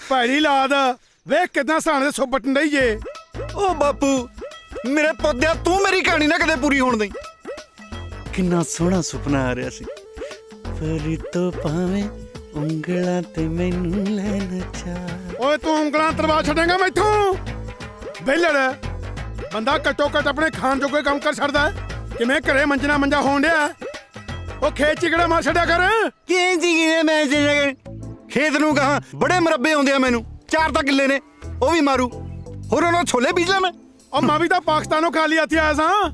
ਭੈੜੀ ਲਾਦ ਵੇਖ ਕਿਦਾਂ ਸਾਣੇ ਦੇ ਸੁੱਪਟਣ ਡਈ ਜੇ। ਓ ਬਾਪੂ ਮੇਰੇ ਪੌਦਿਆ ਤੂੰ ਮੇਰੀ ਕਹਾਣੀ ਨਾ ਕਦੇ ਪੂਰੀ ਹੋਣ ਦੇਈ। ਕਿੰਨਾ ਸੋਹਣਾ ਸੁਪਨਾ ਆ ਰਿਹਾ ਸੀ। ਪਰੀ ਤੋਂ ਭਾਵੇਂ ਉਂਗਲਾਂ ਤੇ ਮੈਨੂੰ ਲੈ ਨਚਾ। ਓਏ ਤੂੰ ਉਂਗਲਾਂ ਤਰਵਾ ਛੱਡੇਂਗਾ ਮੈਥੋਂ? ਵਿਹਲੜ ਬੰਦਾ ਘੱਟੋ ਘੱਟ ਆਪਣੇ ਖਾਣ ਜੋਗੇ ਕੰਮ ਕਰ ਛੱਡਦਾ। ਕਿਵੇਂ ਘਰੇ ਮੰਜਣਾ ਮੰਜਾ ਹੋਣ ਡਿਆ। ਉਹ ਖੇਤ ਚ ਕਿਹੜਾ ਮਾਰ ਛੱਡਿਆ ਕਰ। ਕਿਵੇਂ ਜੀ ਕਿਵੇਂ ਮੈਂ ਖੇਤ ਨੂੰ ਕਹਾਂ ਬੜੇ ਮਰੱਬੇ ਆਉਂਦੇ ਆ ਮੈਨੂੰ। 4 ਤਾਂ ਕਿੱਲੇ ਨੇ ਉਹ ਵੀ ਮਾਰੂ। ਹੋਰ ਉਹਨਾਂ ਛੋਲੇ ਬੀਜ ਲਾਂ ਮੈਂ। ਉਹ ਮੈਂ ਵੀ ਤਾਂ ਪਾਕਿਸਤਾਨੋਂ ਖਾਲੀ ਹੱਥ ਆਇਆ ਸਾਂ।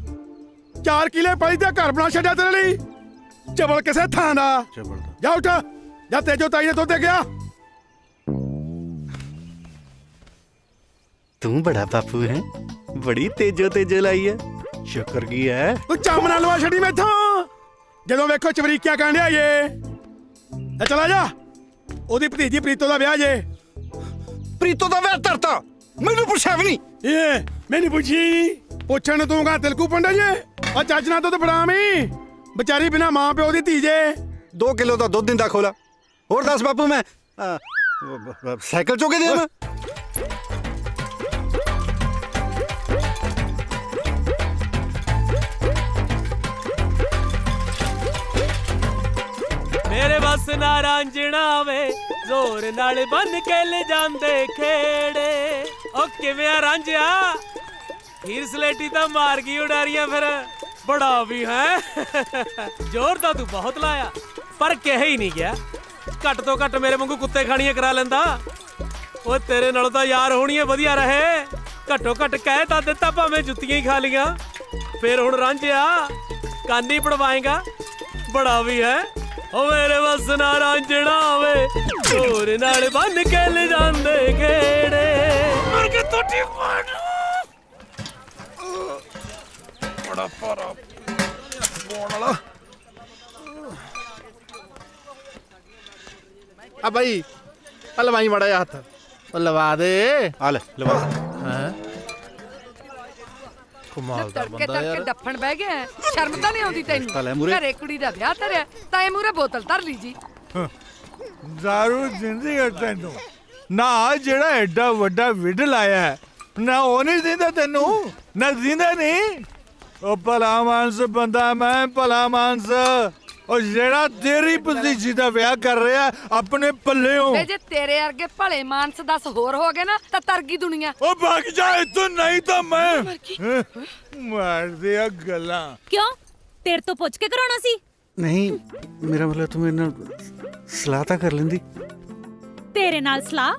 4 ਕਿੱਲੇ ਪਈ ਤੇ ਘਰ ਬਣਾ ਛੱਡਿਆ ਤੇਰੇ ਲਈ। ਚਵਲ ਕਿਸੇ ਥਾਂ ਦਾ। ਜਾ ਉੱਠ ਜਾ ਤੇਜੋ ਤਾਈ ਨੇ ਦੁੱਧ ਦੇ ਗਿਆ। ਤੂੰ ਬੜਾ ਬਾਪੂ ਹੈ। ਬੜੀ ਤੇਜੋ लाई है। शुक्र की है ਤੂੰ ਚੰਮ ਨਾ ਲਵਾ ਛੱਡੀ ਮੈਥੋਂ। ਜਦੋਂ ਵੇਖੋ ਚਵਰੀਕਿਆ ਕਹਿਣ ਡਿਆ ਜੇ। ਤੇ ਚਲਾ ਜਾ। ਉਹਦੀ ਭਤੀਜੀ ਪ੍ਰੀਤੋ ਦਾ ਵਿਆਹ ਜੇ। ਪ੍ਰੀਤੋ ਦਾ ਵਿਆਹ ਧਰਤਾ ਮੈਨੂੰ ਪੁੱਛਿਆ ਵੀ ਨਹੀਂ। ਇਹ ਮੈਨੂੰ ਪੁੱਛੀ ਪੁੱਛਣ ਨੂੰ ਤੂੰ ਕਾ ਤਿਲਕੂ ਪੰਡਾ ਜੇ। ਆ ਚੱਜ ਨਾਲ ਦੁੱਧ ਫੜਾਵੀਂ। ਵਿਚਾਰੀ ਬਿਨਾ ਮਾਂ ਪਿਓ ਦੀ ਧੀ ਜੇ। 2 ਕਿਲੋ ਦਾ ਦੁੱਧ ਦਿੰਦਾ ਖੋਲਾ। ਹੋਰ ਦੱਸ ਬਾਪੂ ਮੈਂ ਸਾਈਕਲ ਚੋਕੇ ਦੇ ਮੈਂ। मेरे बस ना रांझना वे जोर नाल बन के ले जांदे खेड़े। ओ किवें आ रांझिया हीर सलेटी तां मार गई उडारियां फिर बड़ा भी है। जोर तां तू बहुत लाया पर कह ही नहीं गया। घट तो घट मेरे वांगू कुत्ते खाणियां करा लैंदा। ओ तेरे नालों तां यार होणीए वधिया रहे। घटो घट कह तां दित्ता भावें जुत्तियां ही खा लियां। फिर हुण रांझिया कानी पड़वाएगा बड़ा भी है। ओ मेरे बस ना रांझना वे जोर नाल बन के ले जांदे खेड़े। मर के टोटी मार बड़ा पारा बोण वाला। आ भाई लवाई माड़ा जा हथ लवा दे। आ ले लवा। कमाल दा तड़के बंदा यार। डफन बह गया। शर्म ਤਾਂ ਨਹੀਂ ਆਉਂਦੀ ਲੈ ਤੈਨੂੰ। ਮੂਹਰੇ। ਘਰੇ ਕੁੜੀ ਦਾ ਵਿਆਹ ਧਰਿਆ ਤਾਂ ਇਹ ਮੂਰੇ ਬੋਤਲ ਧਰ ਲਈ ਜੀ। ਦਾਰੂ ਦਿੰਦੀ ਹੈ ਤੈਨੂੰ ਨਾ। ਜਿਹੜਾ ਐਡਾ ਵੱਡਾ ਵਿਡ ਲਾਇਆ ਨਾ ਉਹ ਨਹੀਂ ਦਿੰਦਾ ਤੈਨੂੰ। ਨਾ ਦਿੰਦਾ ਨਹੀਂ। ਉਹ ਭਲਾ ਮਾਨਸ ਬੰਦਾ ਮੈਂ ਭਲਾ ਮਾਨਸ। ਉਹ ਜਿਹੜਾ ਤੇਰੀ ਭਤੀਜੀ ਦਾ ਵਿਆਹ ਕਰ ਰਿਹਾ ਆਪਣੇ ਪੱਲਿਓਂ। ਤੇ ਜੇ ਤੇਰੇ ਵਰਗੇ ਭਲੇ ਮਾਨਸ 10 ਹੋਰ ਹੋ ਗਏ ਨਾ ਤਾਂ ਤਰਗੀ ਦੁਨੀਆ। ਉਹ ਭੱਗ ਜਾ ਇੱਥੋਂ ਨਹੀਂ ਤਾਂ ਮੈਂ ਮਾਰਦੇ ਆ ਗੱਲਾਂ। ਕਿਉਂ ਤੇਰੇ ਤੋਂ ਪੁੱਛ ਕੇ ਕਰਾਉਣਾ ਸੀ? ਨਹੀਂ ਮੇਰਾ ਮਤਲਬ ਤੂੰ ਮੇਰੇ ਨਾਲ ਸਲਾਹ ਤਾਂ ਕਰ ਲੈਂਦੀ। ਤੇਰੇ ਨਾਲ ਸਲਾਹ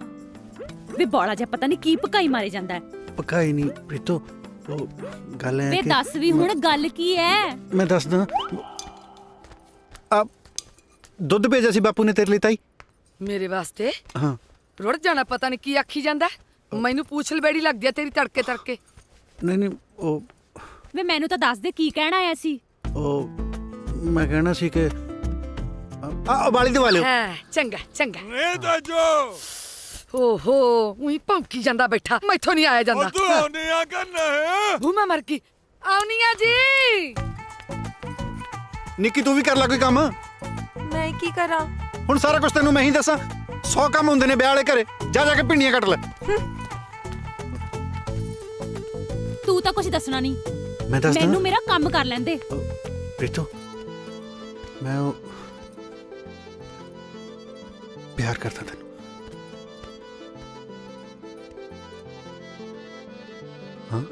ਵੀ ਬੋਲਾ ਜਿਹਾ ਪਤਾ ਨਹੀਂ ਕੀ ਪਕਾਈ ਮਾਰੇ ਜਾਂਦਾ ਹੈ। ਪਕਾਈ ਨਹੀਂ ਪ੍ਰੀਤੋ। ਉਹ ਗੱਲ ਹੈ ਵੇ ਕਿ ਦੱਸ ਵੀ ਹੁਣ ਗੱਲ ਕੀ ਹੈ? ਮੈਂ ਦੱਸਦਾ। ਆ ਦੁੱਧ ਭੇਜਿਆ ਸੀ ਬਾਪੂ ਨੇ ਤੇਰੇ ਲਈ ਤਾਈ। ਮੇਰੇ ਵਾਸਤੇ ਹਾਂ ਰੁੜ ਜਾਣਾ ਪਤਾ ਨਹੀਂ ਕੀ ਆਖੀ ਜਾਂਦਾ। ਮੈਨੂੰ ਪੂਛ ਲਬੇੜੀ ਲੱਗਦੀ ਆ ਤੇਰੀ ਤੜਕੇ ਤੜਕੇ। ਨਹੀਂ ਉਹ ਵੇ ਮੈਨੂੰ ਤਾਂ ਦੱਸ ਦੇ ਕੀ ਕਹਿਣਾ ਆਇਆ ਸੀ। ਉਹ ਮੈਂ ਕਹਿਣਾ ਸੀ ਕਿ ਆ ਵਾਲੀ ਦਵਾ ਲਿਓ। ਹਾਂ ਚੰਗਾ ਚੰਗਾ। ਇਹ ਤਾਂ ਜੋ ਓਹੋ ਉਹੀ ਭੌਂਕੀ ਜਾਂਦਾ ਬੈਠਾ ਮੈਥੋਂ ਨਹੀਂ ਆਇਆ ਜਾਂਦਾ। ਤੂੰ ਆਉਣੀ ਆ ਕਰਨਾ ਬੂਮਾ ਮਰ ਗਈ। ਆਉਣੀ ਆ ਜੀ। ਨਿੱਕੀ ਤੂੰ ਵੀ ਕਰ ਲੈ ਕੋਈ ਕੰਮ। ਮੈਂ ਕੀ ਕਰਾਂ? ਹੁਣ ਸਾਰਾ ਕੁਝ ਤੈਨੂੰ ਮੈਂ ਹੀ ਦੱਸਾਂ। 100 ਕੰਮ ਹੁੰਦੇ ਨੇ ਵਿਆਹ ਵਾਲੇ ਘਰੇ। ਜਾ ਕੇ ਭਿੰਡੀਆਂ ਕੱਟ ਲੈ। ਤੂੰ ਤਾਂ ਕੁਝ ਦੱਸਣਾ ਨਹੀਂ। ਮੈਂ ਦੱਸਦਾ ਮੈਨੂੰ ਮੇਰਾ ਕੰਮ ਕਰ ਲੈਂਦੇ। ਪ੍ਰੀਤੋ ਮੈਂ ਉਹ ਪਿਆਰ ਕਰਦਾ ਤੈਨੂੰ। ਹਾਂ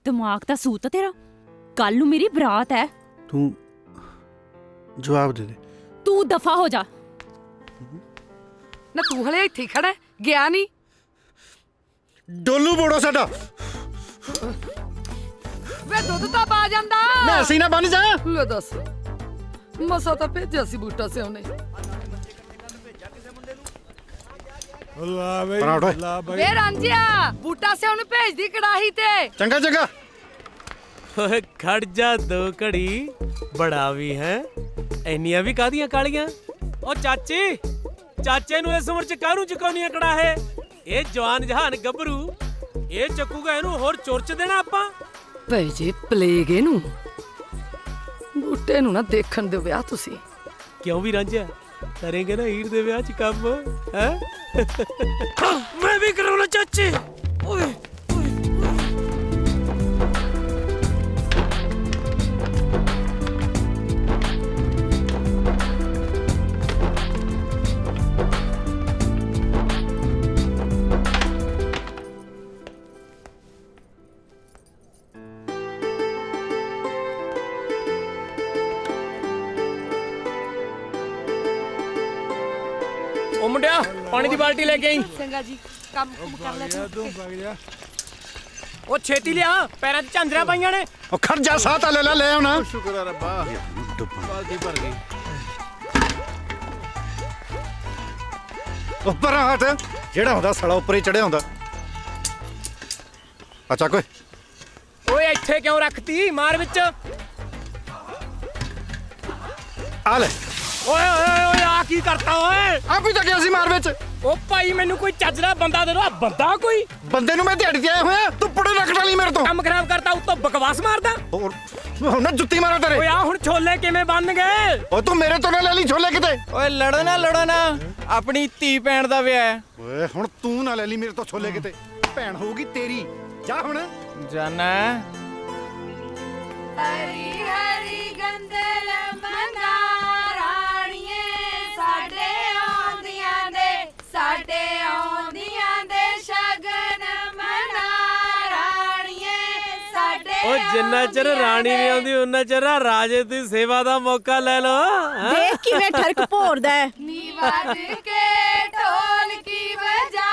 ਦਿਮਾਗ ਤਾਂ ਸੂਤ ਤੇਰਾ। ਕੱਲ ਨੂੰ ਮੇਰੀ ਬਰਾਤ ਹੈ। ਤੂੰ ਜਵਾਬ ਦੇ ਦੇ। ਤੂੰ ਦਫਾ ਹੋ ਜਾ। ਨਾ ਤੂੰ ਹਲੇ ਇੱਥੇ ਹੀ ਖੜਾ ਗਿਆ ਨਹੀਂ। ਡੋਲੂ ਬੋੜੋ ਸਾਡਾ। ਵੇ ਦੁੱਧ ਤਾਂ ਪਾ ਜਾਂਦਾ। ਮੈਂ ਅਸੀਂ ਨਾ ਬਣ ਜਾ। ਲੈ ਦੱਸ ਮਸਾ ਤਾਂ ਭੇਜਿਆ ਸੀ ਬੂਟਾ ਸਿਓ ਨੇ। ਲਾ ਬਈ ਪਰਾਂ ਉੱਠ ਓਏ। ਲਾ ਬਈ। ਵੇ ਰਾਂਝਿਆ ਬੂਟਾ ਸਿਓ ਨੂੰ ਭੇਜਦੀ ਕੜਾਹੀ ਤੇ। ਚੰਗਾ ਚੰਗਾ। ਓਏ ਖੜ ਜਾ 2 ਘੜੀ ਬੜਾ ਵੀ ਹੈ। ਇੰਨੀਆਂ ਵੀ ਕਾਹਦੀਆਂ ਕਾਲੀਆਂ। ਓ ਚਾਚੇ ਨੂੰ ਇਸ ਉਮਰ ਚ ਕਾਹਨੂੰ ਚੁਕਾਉਣੀਆਂ ਕੜਾਹੇ। ਇਹ ਜਵਾਨ ਜਹਾਨ ਗੱਭਰੂ ਇਹ ਚੱਕੂਗਾ ਇਹਨੂੰ ਹੋਰ ਚੁਰਚ ਦੇਣਾ ਆਪਾਂ। ਭਈ ਜੇ ਪਲੇਗ ਇਹਨੂੰ ਬੂਟੇ ਨੂੰ ਨਾ ਦੇਖਣ ਦਿਓ ਵਿਆਹ ਤੁਸੀਂ। ਕਿਉਂ ਵੀ ਰਾਂਝਿਆ ਕਰੇਂਗੇ ਨਾ ਹੀਰ ਦੇ ਵਿਆਹ 'ਚ ਕੰਮ ਹੈ ਮੈਂ ਵੀ ਕਰਾਉਣਾ ਚਾਚੇ ਓਏ ਉਹ ਮੁੰਡਿਆ ਪਾਣੀ ਦੀ ਬਾਲਟੀ ਲੈ ਕੇ ਆਈ ਚੰਗਾ ਜੀ ਕੰਮ ਕਰ ਲੈ ਤੂੰ ਵਗ ਜਾ ਉਹ ਛੇਤੀ ਲਿਆ ਪੈਰਾਂ 'ਚ ਝਾਂਜਰਾਂ ਪਾਈਆਂ ਨੇ ਉਹ ਖੜ ਜਾ ਸਾਹ ਤਾਂ ਲੈ ਆਉਣਾ ਸ਼ੁਕਰ ਆ ਰੱਬਾ ਬਾਲਟੀ ਭਰ ਗਈ ਉੱਪਰ ਹਟ ਜਿਹੜਾ ਹੁੰਦਾ ਸੜਾ ਉੱਪਰ ਹੀ ਚੜਿਆ ਹੁੰਦਾ ਅੱਛਾ ਕੋਈ ਓਏ ਇੱਥੇ ਕਿਉਂ ਰੱਖਤੀ ਮਾਰ ਵਿੱਚ ਆ ਲੈ ਓਏ ਓਏ ਓਏ ਆ ਕੀ ਕਰਤਾ ਓਏ ਆਪ ਹੀ ਤਾਂ ਗਿਆ ਸੀ ਮਾਰ ਵਿੱਚ ਉਹ ਭਾਈ ਮੈਨੂੰ ਕੋਈ ਚੱਜ ਦਾ ਬੰਦਾ ਦੇ ਦੋ ਆ ਬੰਦਾ ਕੋਈ ਬੰਦੇ ਨੂੰ ਮੈਂ ਦਿਹਾੜੀ ਤੇ ਆਇਆ ਹੋਇਆ ਤੂੰ ਪੁੜੇ ਰੱਖ ਲਈ ਮੇਰੇ ਤੋਂ ਕੰਮ ਖਰਾਬ ਕਰਤਾ ਉੱਤੋਂ ਬਕਵਾਸ ਮਾਰਦਾ ਹੋਰ ਹੁਣ ਨਾ ਜੁੱਤੀ ਮਾਰਾਂ ਤੇਰੇ ਓਏ ਆ ਹੁਣ ਛੋਲੇ ਕਿਵੇਂ ਬਣ ਗਏ ਓ ਤੂੰ ਮੇਰੇ ਤੋਂ ਨਾ ਲੈ ਲਈ ਛੋਲੇ ਕਿਤੇ ਓਏ ਲੜੋ ਨਾ ਆਪਣੀ ਧੀ ਭੈਣ ਦਾ ਵਿਆਹ ਹੈ ਓਏ ਹੁਣ ਤੂੰ ਨਾ ਲੈ ਲਈ ਮੇਰੇ ਤੋਂ ਛੋਲੇ ਕਿਤੇ ਭੈਣ ਹੋਊਗੀ ਤੇਰੀ ਜਾ ਹੁਣ ਜਾਨਾ ਹਰੀ ਹਰੀ ਗੰਦਲ ਮੰਗਾ ਰਾਣੀਏ ਸਾਡੇ ਆਉਂਦੀਆਂ ਦੇ ਸ਼ਗਨ ਮਨਾ ਰਾਣੀਏ ਸਾਡੇ ਓ ਜਿੰਨਾ ਚਿਰ ਰਾਣੀ ਨਹੀਂ ਆਉਂਦੀ ਉਹਨਾਂ ਚਿਰ ਰਾਜੇ ਦੀ ਸੇਵਾ ਦਾ ਮੌਕਾ ਲੈ ਲਓ ਦੇਖ ਕਿਵੇਂ ਠਰਕ ਭੋਰਦਾ ਹੈ ਨੀ ਵੱਜ ਕੇ ਢੋਲਕੀ ਵਜਾ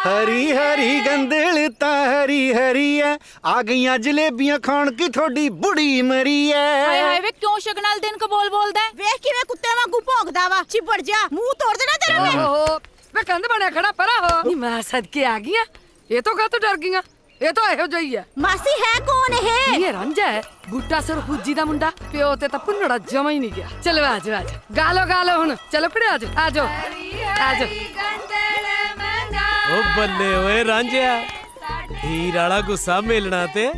ਹਰੀ ਹਰੀ ਗੰਦਲ ਤਾਂ ਹਰੀ ਹਰੀ ਐ ਆ ਗਈਆਂ ਜਲੇਬੀਆਂ ਖਾਣ ਕੀ ਤੁਹਾਡੀ ਬੁੜੀ ਮਰੀ ਐ ਹਾਏ ਹਾਏ ਵੇ ਕਿਉਂ ਸ਼ਗਨਾਲ ਦਿਨ ਕੋ ਬੋਲਦਾ ਹੈ? ਵੇਖ ਕਿਵੇਂ ਕੁੱਤੇ ਵਾਂਗੂ ਭੌਂਕਦਾ ਵਾ ਚਿਪੜ ਜਾ ਮੂੰਹ ਤੋੜ ਦੇਣਾ ਤੇਰਾ ਮੈਂ ਓਹੋ ਵੇ ਕੰਧ ਬਣਿਆ ਖੜਾ ਪਰਾ ਹੋ ਨੀ ਮੈਂ ਸਦਕੇ ਆ ਗਈਆਂ ਇਹ ਤੋਂ ਕਾਹਤੋਂ ਡਰ ਗਈਆਂ ਇਹ ਤਾਂ ਇਹੋ ਜਿਹੀ ਹੈ ਮਾਸੀ ਹੈ ਕੌਣ ਇਹ ਇਹ ਰਾਂਝਾ ਹੈ ਬੂਟਾ ਸਰ ਫੂਜੀ ਦਾ ਮੁੰਡਾ ਪਿਓ ਤੇ ਤਾਂ ਪੁੰਨੜਾ ਜਮਾ ਹੀ ਨਹੀਂ ਗਿਆ ਚਲੋ ਆਜੋ ਗਾਲੋ ਹੁਣ ਚਲੋ ਪੜੇ ਆਜੋ ਗੰਦਲ ਮੰਗਾ ਓ ਬੱਲੇ ਓਏ ਰਾਂਝਿਆ ਹੀਰ ਵਾਲਾ ਗੁੱਸਾ ਮੇਲਣਾ ਤੇ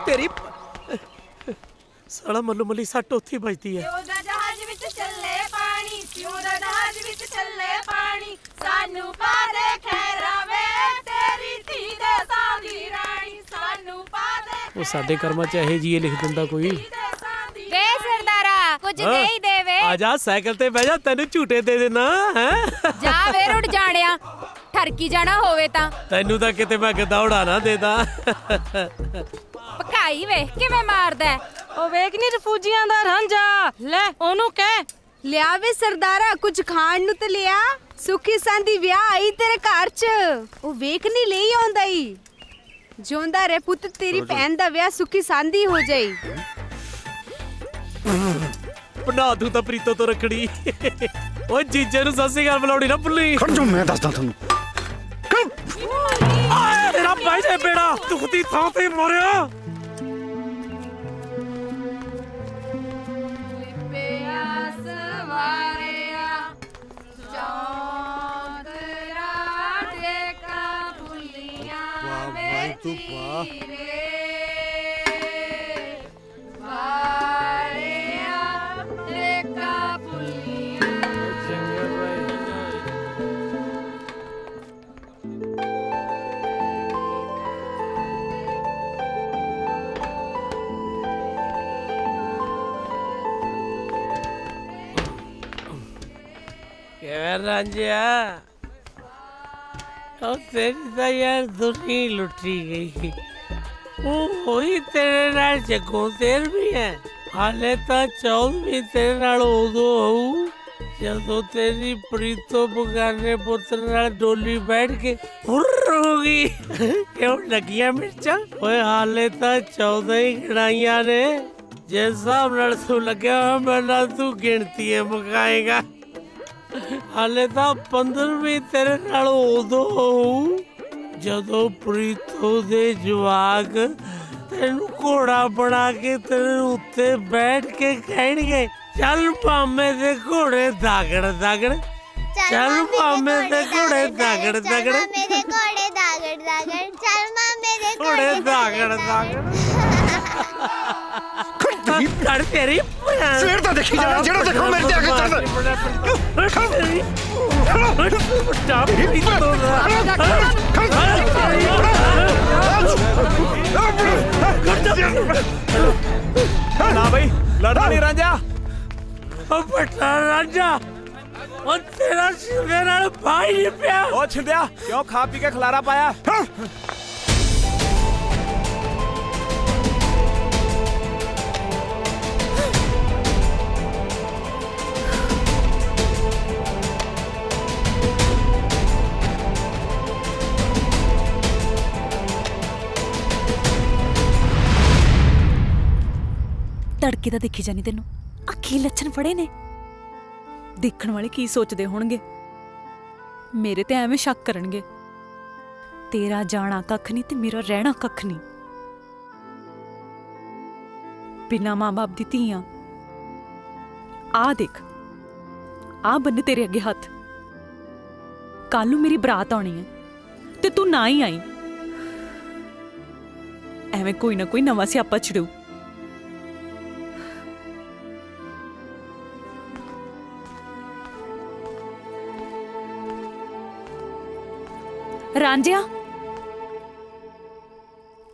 ਤੇਰੀ ਸਾਲਾ ਮੱਲੂ ਮੱਲੀ ਸੱਟ ਉੱਥੇ ਵੱਜਦੀ ਐ ਉਹਦਾ ਜਹਾਜ਼ ਵਿੱਚ ਚੱਲੇ ਪਾਣੀ ਉਹਦਾ ਜਹਾਜ਼ ਵਿੱਚ ਚੱਲੇ ਪਾਣੀ ਸਾਨੂੰ ਪਾ ਦੇ ਖੈਰਾਂ ਵੇ ਤੇਰੀ ਧੀ ਦੇ ਸਾਦੀ ਰਾਣੀ ਸਾਨੂੰ ਪਾ ਦੇ ਉਹ ਸਾਡੇ ਕਰਮਾਂ ਚ ਇਹ ਜੀ ਲਿਖ ਦਿੰਦਾ ਕੋਈ ਵੇ ਸਰਦਾਰਾ ਕੁਝ ਦੇ ਹੀ ਦੇਵੇ ਆ ਜਾ ਸਾਈਕਲ ਤੇ ਬਹਿ ਜਾ ਤੈਨੂੰ ਝੂਟੇ ਦੇ ਦੇਣਾ ਹੈ ਜਾ ਵੇ ਰੁੱਟ ਜਾਣਿਆ ਠਰਕੀ ਜਾਣਾ ਹੋਵੇ ਤਾਂ ਤੈਨੂੰ ਤਾਂ ਕਿਤੇ ਮੈਂ ਗਦੌੜਾ ਨਾ ਦੇਦਾ ਪਕਾਈ ਵੇਖ ਕਿਵੇਂ ਮਾਰਦਾ ਉਹ ਵੇਖ ਨੀ ਰਫੂਜੀਆਂ ਦਾ ਰਾਂਝਾ ਲੈ ਉਹਨੂੰ ਕਹਿ ਲਿਆ ਵੇ ਸਰਦਾਰਾ ਕੁਝ ਖਾਣ ਨੂੰ ਤੇ ਲਿਆ ਸੁਖੀ ਸੰਦੀ ਵਿਆਹ ਆਈ ਤੇਰੇ ਘਰ ਚ ਉਹ ਵੇਖ ਨਹੀਂ ਲਈ ਆਉਂਦਾ ਈ ਜਿਉਂਦਾ ਰਹਿ ਪੁੱਤ ਤੇਰੀ ਭੈਣ ਦਾ ਵਿਆਹ ਸੁਖੀ ਸੰਦੀ ਹੋ ਜਾਈ ਬਣਾ ਦੂ ਤਾਂ ਪ੍ਰੀਤੋ ਤੋਂ ਰੱਖੜੀ ਓਏ ਜੀਜੇ ਨੂੰ ਸਤਿ ਸ਼੍ਰੀ ਅਕਾਲ ਬੁਲਾਉਣੀ ਨਾ ਭੁੱਲੀ ਖੜ ਜਾ ਮੈਂ ਦੱਸਦਾ ਤੁਹਾਨੂੰ ਤੇਰਾ ਭਾਈ ਦੇ ਬੇੜਾ ਦੁਖਦੀ ਥਾਂ ਤੇ ਮਰਿਆ ਪਿਆਸ ਵਾਰਿਆ ਚੌਂਦਰਾ ਟੇਕਾ ਭੁੱਲੀਆਂ ਵੇ ਚੀਰੇ ਵਾਰਿਆ ਟੇਕਾ ਭੁੱਲੀਆਂ ਕਿਵੇਂ ਰਾਂਝਿਆ ਉਹ ਤੇਰੀ ਤਾਂ ਯਾਰ ਦੁਨੀ ਲੁੱਟੀ ਗਈ ਉਹ ਹੋਈ ਤੇਰੇ ਨਾਲ ਜੱਗੋਂ ਤੇਰ ਵੀ ਹੈ ਹਾਲੇ ਤਾਂ 14ਵੀਂ ਤੇਰੇ ਨਾਲ ਉਦੋਂ ਹੋਊ ਜਦੋਂ ਤੇਰੀ ਪ੍ਰੀਤੋ ਬਗਾਨੇ ਪੁੱਤਰ ਨਾਲ ਡੋਲੀ ਬੈਠ ਕੇ ਹੁਰ ਹੋ ਗਈ ਕਿਉਂ ਲੱਗੀਆਂ ਮਿਰਚਾਂ ਓਏ ਹਾਲੇ ਤਾਂ 14 ਹੀ ਗਿਣਾਈਆਂ ਨੇ ਜਿਸ ਹਿਸਾਬ ਨਾਲ ਤੂੰ ਲੱਗਿਆ ਮੈਂ ਤੂੰ ਗਿਣਤੀਆਂ ਮੁਕਾਏਗਾ ਹਾਲੇ ਤਾਂ 15ਵੀਂ ਤੇਰੇ ਨਾਲ ਉਦੋਂ ਹੋਊ ਜਦੋਂ ਪ੍ਰੀਤੋ ਦੇ ਜਵਾਕ ਤੈਨੂੰ ਘੋੜਾ ਬਣਾ ਕੇ ਤੇਰੇ ਉੱਤੇ ਬੈਠ ਕੇ ਕਹਿਣਗੇ ਚੱਲ ਮਾਮੇ ਦੇ ਘੋੜੇ ਦਾਗੜ ਦਾਗੜ ਚੱਲ ਮਾਮੇ ਦੇ ਘੋੜੇ ਦਾਗੜ ਦਾਗੜ ਮੇਰੇ ਘੋੜੇ ਦਾਗੜ ਦਾਗੜ ਚੱਲ ਮਾਮੇ ਦੇ ਘੋੜੇ ਦਾਗੜ ਦਾਗੜ ਕਰ ਤੇਰੀ ਸਵੇਰ ਤਾਂ ਦੇਖੀ ਜਾਣਾ ਜਿਹੜਾ ਦੇਖੋ ਮੇਰੇ ਤੇ ਆ ਕੇ ਨਾ ਬਈ ਲੜਨਾ ਨਹੀਂ ਰਾਂਝਾ। ਉਹ ਬਟਾ ਰਾਂਝਾ ਉਹ ਤੇਰਾ ਸ਼ਿਵੇ ਨਾਲ ਭਾਈ ਨਹੀਂ ਪਿਆ। ਉਹ ਛਿੰਦਿਆ ਕਿਉਂ ਖਾ ਪੀ ਕੇ ਖਲਾਰਾ ਪਾਇਆ? ਤੜਕੇ ਦਾ ਦੇਖੀ ਜਾਨੀ ਤੈਨੂੰ ਅੱਖੀ ਲੱਛਣ ਫੜੇ ਨੇ। ਦੇਖਣ ਵਾਲੇ ਕੀ ਸੋਚਦੇ ਹੋਣਗੇ, ਮੇਰੇ ਤੇ ਐਵੇਂ ਸ਼ੱਕ ਕਰਨਗੇ। ਤੇਰਾ ਜਾਣਾ ਕੱਖ ਨਹੀਂ ਤੇ ਮੇਰਾ ਰਹਿਣਾ ਕੱਖ ਨਹੀਂ। ਬਿਨਾਂ ਮਾਂ-ਬਾਪ ਦੀ ਧੀਆਂ। ਆ ਦੇਖ, ਆ ਬੰਨੇ ਤੇਰੇ ਅੱਗੇ ਹੱਥ। ਕੱਲ ਨੂੰ ਮੇਰੀ ਬਰਾਤ ਆਉਣੀ ਹੈ ਤੇ ਤੂੰ ਨਾ ਹੀ ਆਈ। ਐਵੇਂ ਕੋਈ ਨਾ ਕੋਈ ਨਵਾਂ ਸਿਆਪਾ ਛਿੜੂ। ਰਾਂਝਿਆ,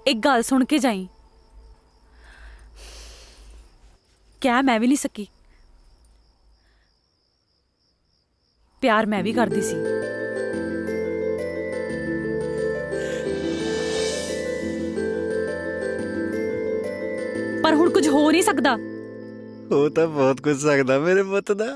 ਇੱਕ ਗੱਲ ਸੁਣ ਕੇ ਜਾਈ। ਕਿਆ ਮੈਂ ਵੀ ਨਹੀਂ ਸਕੀ। ਪਿਆਰ ਮੈਂ ਵੀ ਕਰਦੀ ਸੀ। ਪਰ ਹੁਣ ਕੁਝ ਹੋ ਨਹੀਂ ਸਕਦਾ। ਉਹ ਤਾਂ ਬਹੁਤ ਕੁਝ ਸਕਦਾ ਮੇਰੇ ਪੁੱਤ ਦਾ।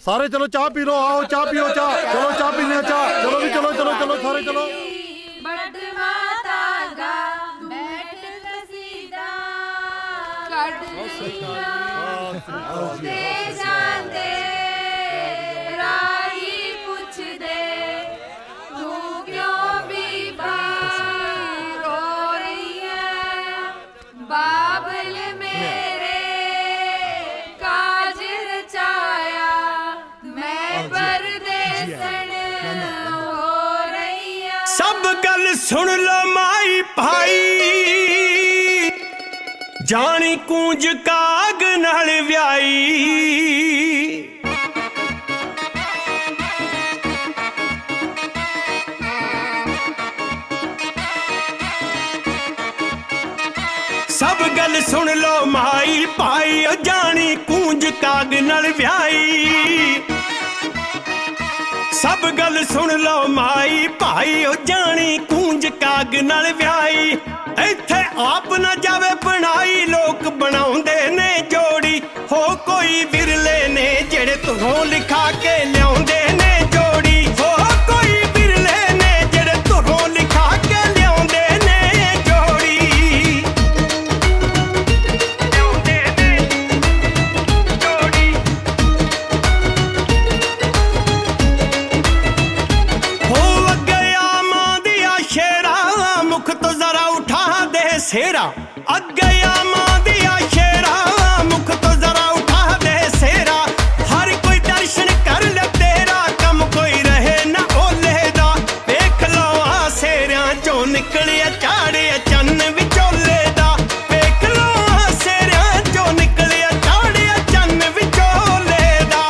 ਸਾਰੇ ਚਲੋ ਚਾਹ ਪੀ ਲਓ, ਆਓ ਚਾਹ ਪੀਓ, ਚਾਹ ਚਲੋ ਚਾਹ ਪੀਨੇ ਆ, ਚਾਹ ਚਲੋ ਵੀ ਚਲੋ ਚਲੋ ਚਲੋ ਸਾਰੇ ਚਲੋ। ਬੜ ਮਾਤਾ ਗਾ ਬੈਠ ਕਸੀਦਾ ਕੱਢ ਤੇ ਜਾਂਦੇ ਰਾਹੀ ਪੁੱਛਦੇ ਤੂੰ ਕਿਉਂ ਬੀਬੀ ਰੋ ਰਹੀ ਹੈ। ਬਾਬਲ ਮੇਰੇ ਕਾਜ ਰਚਾਇਆ ਮੈਂ ਪਰਦੇਸਣ ਹੋ ਰਹੀ ਹਾਂ। ਸਭ ਗੱਲ ਸੁਣ ਲੋ ਮਾਈ ਭਾਈ, ਜਾਣੀ ਕੂੰਜ ਕਾਗ ਨਾਲ ਵਿਆਈ। ਸਭ ਗੱਲ ਸੁਣ ਲੋ ਮਾਈ ਭਾਈ, ਉਹ ਜਾਣੀ ਕੂੰਜ ਕਾਗ ਨਾਲ ਵਿਆਹੀ। ਸਭ ਗੱਲ ਸੁਣ ਲੋ ਮਾਈ ਭਾਈ, ਉਹ ਜਾਣੀ ਕੂੰਜ ਕਾਗ ਨਾਲ ਵਿਆਹੀ। ਇੱਥੇ ਆਪ ਨਾ ਜਾਵੇ ਬਣਾਈ, ਲੋਕ ਬਣਾਉਂਦੇ ਨੇ ਜੋੜੀ। ਹੋ ਕੋਈ ਵਿਰਲੇ ਨੇ ਜਿਹੜੇ ਧੁਰੋਂ ਲਿਖਾ ਕੇ ਲਿਆਉਂਦੇ ਨੇ ਜੋੜੀ। ਹੋ ਕੋਈ ਵਿਰਲੇ ਨੇ ਜਿਹੜੇ ਧੁਰੋਂ ਲਿਖਾ ਕੇ ਲਿਆਉਂਦੇ ਨੇ ਜੋੜੀ। ਲਿਆਉਂਦੇ ਨੇ ਜੋੜੀ। ਹੋ ਅੱਗਿਆ ਮਾਂ ਦੀਆਂ ਸ਼ੇਰਾਂ, ਮੁਖ ਤੋਂ ਜ਼ਰਾ ਉਠਾ ਦੇ ਸੇਰਾ। ਅੱਗਿਆ ਮਾਂ ਦੀਆਂ ਸ਼ੇਰਾਂ, ਮੁਖ ਤੋਂ ਜ਼ਰਾ ਉਠਾ ਦੇ ਸੇਰਾ। ਹਰ ਕੋਈ ਦਰਸ਼ਨ ਕਰ ਲੈ ਤੇਰਾ, ਕੰਮ ਕੋਈ ਰਹੇ ਨਾ ਓਲੇ ਦਾ। ਵੇਖ ਲਓ ਆ ਸੇਰਿਆਂ ਚੋਂ ਨਿਕਲਿਆ ਚਾੜਿਆ ਚੰਨ ਵਿਚੋਲੇ ਦਾ। ਵੇਖ ਲਓ ਆ ਸੇਰਿਆਂ ਚੋਂ ਨਿਕਲਿਆ ਚਾੜਿਆ ਚੰਨ ਵਿਚੋਲੇ ਦਾ।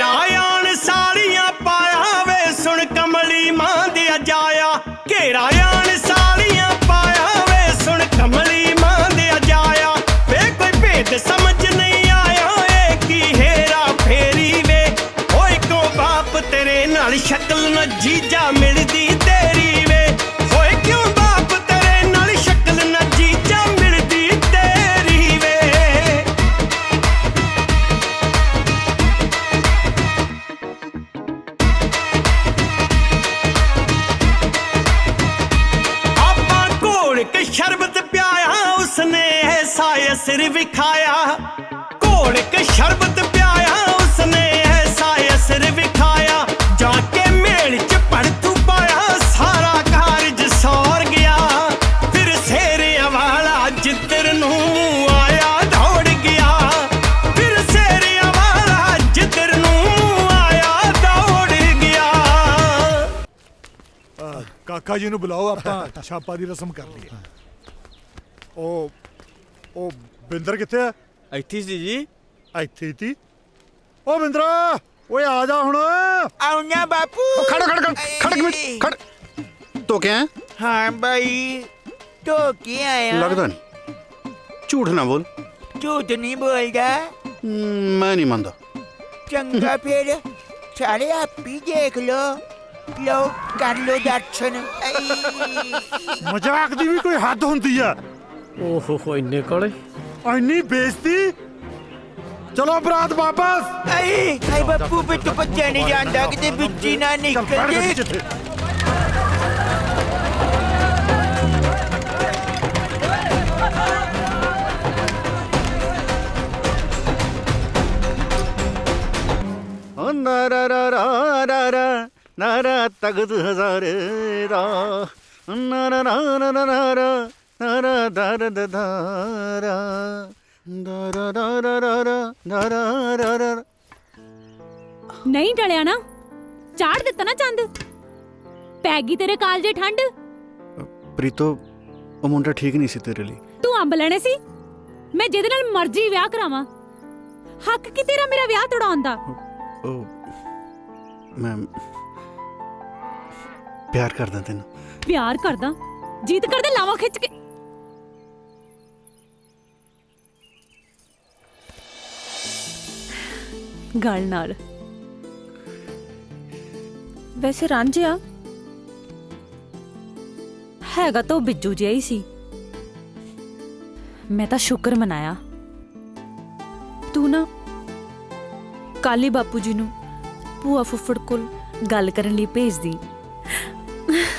ਘੇਰਾ ਆਣ ਸਾਲੀਆਂ ਪਾਇਆ ਵੇ ਸੁਣ ਕਮਲੀ ਮਾਂ ਦੇ ਅਜਾਇਆ ਘੇਰਾ ਆਣ ਸਾਲੀਆਂ ਪਾਇਆ ਵੇ ਸੁਣ ਕਮਲੀ ਮਾਂ ਦੇ ਅਜਾਇਆ ਵੇ ਕੋਈ ਭੇਦ ਸਮਝ ਨਹੀਂ ਆਇਆ ਏ ਕੀ ਹੇਰਾ ਫੇਰੀ ਵੇ ਓਏ ਕੋ ਬਾਪ ਤੇਰੇ ਨਾਲ ਸ਼ਕਲ ਨਾ ਜੀਜਾ ਮਿਲਦੀ ਤੇਰੀ ਵੇ ਓਏ ਕਿਉਂ ਬਾਪ ਤੇਰੇ ਨਾਲ ਸ਼ਕਲ ਨਾ ਜੀਜਾ ਮਿਲਦੀ ਤੇਰੀ ਵੇ ਆਪਾਂ ਘੋਲ ਕੇ ਸ਼ਰਬਤ ਪਿਆਇਆ ਉਸਨੇ ਐਸਾ ਅਸਰ ਵਿਖਾਇਆ ਘੋਲ ਕੇ ਸ਼ਰਬਤ ਪਿਆਇਆ ਉਸਨੇ ਐਸਾ ਅਸਰ ਵਿਖਾਇਆ ਜਾ ਕੇ ਮੇਲ ਚ ਪੜਤੂ ਪਾਇਆ ਸਾਰਾ ਕਾਰਜ ਸੌਰ ਗਿਆ ਫਿਰ ਸੇਰਿਆਂ ਵਾਲਾ ਜਿੱਧਰ ਨੂੰ ਆਇਆ ਦੌੜ ਗਿਆ ਫਿਰ ਸੇਰਿਆਂ ਵਾਲਾ ਜਿੱਧਰ ਨੂੰ ਆਇਆ ਦੌੜ ਗਿਆ ਕਾਕਾ ਜੀ ਨੂੰ ਬੁਲਾਓ ਆਪਾਂ ਛਾਪਾ ਦੀ ਰਸਮ ਕਰ ਲਈਏ ਉਹ ਬਿੰਦਰ ਕਿੱਥੇ ਆ ਇੱਥੇ ਸੀ ਜੀ ਇੱਥੇ ਤੀ ਓ ਬਿੰਦਰਾ ਓਏ ਆ ਜਾ ਹੁਣ ਆਉਣਾ ਬਾਪੂ ਖੜ ਤੋ ਕਿਆ ਹਾਂ ਬਾਈ ਤੋ ਕੀ ਆਇਆ ਲੱਗਦਾ ਨਹੀਂ ਝੂਠ ਨਾ ਬੋਲ ਝੂਠ ਨਹੀਂ ਬੋਲਦਾ ਮੈਂ ਨਹੀਂ ਮੰਨਦਾ ਚੰਗਾ ਫਿਰ ਸਾਰੇ ਆਪੀ ਦੇਖ ਲੋ ਲੋ ਕਰ ਲੋ ਦਰਸ਼ਨ ਮਜ਼ਾਕ ਦੀ ਵੀ ਕੋਈ ਹੱਦ ਹੁੰਦੀ ਆ ਓਹੋ ਇੰਨੇ ਕਾਲੇ ਇੰਨੀ ਬੇਇੱਜ਼ਤੀ ਚਲੋ ਬਰਾਤ ਵਾਪਸ ਆਈ ਬਾਪੂ ਬਿੱਟੂ ਬੱਚਾ ਨਹੀਂ ਜਾਂਦਾ ਕਿਤੇ ਬਿੱਚੀ ਨਾ ਨਿਕਲ ਜੇ ਨਾਰਾ ਤਗਦ ਹਜ਼ਾਰੇ ਦਾ ਨਾਰਾ ਨਾਰਾ ਨਾਰਾ ਨਾਰਾ ਦਰਦ ਧਾਰਾ ਨਾਰਾ ਨਾਰਾ ਨਾਰਾ ਨਹੀਂ ਟਲਿਆ ਨਾ ਚਾੜ ਦਿੱਤਾ ਨਾ ਚੰਦ ਪੈ ਗਈ ਤੇਰੇ ਕਾਲਜੇ ਠੰਡ ਪ੍ਰੀਤੋ ਉਹ ਮੁੰਡਾ ਠੀਕ ਨਹੀਂ ਸੀ ਤੇਰੇ ਲਈ ਤੂੰ ਅੰਬ ਲੈਣੇ ਸੀ ਮੈਂ ਜਿਹਦੇ ਨਾਲ ਮਰਜ਼ੀ ਵਿਆਹ ਕਰਾਵਾਂ ਹੱਕ ਕੀ ਤੇਰਾ ਮੇਰਾ ਵਿਆਹ ਤੜਾਉਣ ਦਾ ਉਹ ਮੈਂ ਪਿਆਰ ਕਰਦਾ ਤੈਨੂੰ ਪਿਆਰ ਕਰਦਾ ਜੀਤ ਕਰਦੇ ਲਾਵਾ ਖਿੱਚ ਕੇ ਗੱਲ ਨਾਲ ਵੈਸੇ ਰਾਂਝਿਆ ਹੈਗਾ ਤਾਂ ਬਿੱਜੂ ਜਿਹਾ ਹੀ ਸੀ ਮੈਂ ਤਾਂ ਸ਼ੁਕਰ ਮਨਾਇਆ ਤੂੰ ਨਾ ਕਾਲੀ ਬਾਪੂ ਜੀ ਨੂੰ ਭੂਆ ਫੁੱਫੜ ਕੋਲ ਗੱਲ ਕਰਨ ਲਈ ਭੇਜਦੀ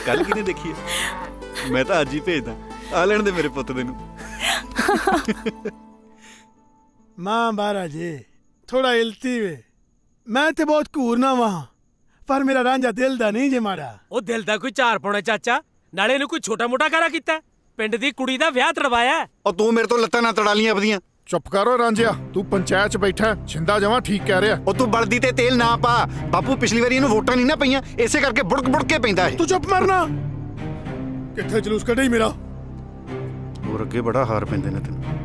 ਕੱਲ ਕਿਨੇ ਦੇਖੀ ਮੈਂ ਤਾਂ ਅੱਜ ਹੀ ਭੇਜਦਾ ਆ ਲੈਣ ਦੇ ਮੇਰੇ ਪੁੱਤ ਦੇ ਨੂੰ ਮਾਂ ਬਾਰਾਜੇ ਥੋੜਾ ਇਲਤੀ ਵੇ ਮੈਂ ਤੇ ਬਹੁਤ ਘੂਰਨਾ ਵਾਂ ਪਰ ਮੇਰਾ ਰਾਂਝਾ ਦਿਲ ਦਾ ਨਹੀਂ ਜੇ ਮਾੜਾ ਉਹ ਦਿਲ ਦਾ ਕੋਈ ਝਾਰ ਪਾਉਣਾ ਚਾਚਾ ਨਾਲੇ ਇਹਨੂੰ ਕੋਈ ਛੋਟਾ ਮੋਟਾ ਕਾਰਾ ਕੀਤਾ ਪਿੰਡ ਦੀ ਕੁੜੀ ਦਾ ਵਿਆਹ ਤੜਵਾਇਆ ਉਹ ਤੂੰ ਮੇਰੇ ਤੋਂ ਲੱਤਾਂ ਨਾ ਤੜਾ ਲੀਆਂ ਆਪਦੀਆਂ ਚੁੱਪ ਕਰੋ ਰਾਂਝਿਆ ਤੂੰ ਪੰਚਾਇਤ 'ਚ ਬੈਠਾ ਛਿੰਦਾ ਜਮਾ ਠੀਕ ਕਹਿ ਰਿਹਾ ਉਹ ਤੂੰ ਬਲਦੀ ਤੇ ਤੇਲ ਨਾ ਪਾ ਬਾਪੂ ਪਿਛਲੀ ਵਾਰੀ ਇਹਨੂੰ ਵੋਟਾਂ ਨਹੀਂ ਨਾ ਪਈਆਂ ਇਸੇ ਕਰਕੇ ਬੁੜਕ ਕੇ ਪੈਂਦਾ ਇਹ ਤੂੰ ਚੁੱਪ ਮਰਨਾ ਕਿੱਥੇ ਜਲੂਸ ਕੱਢੀ ਮੇਰਾ ਹੋਰ ਅੱਗੇ ਬੜਾ ਹਾਰ ਪੈਂਦੇ ਨੇ ਤੈਨੂੰ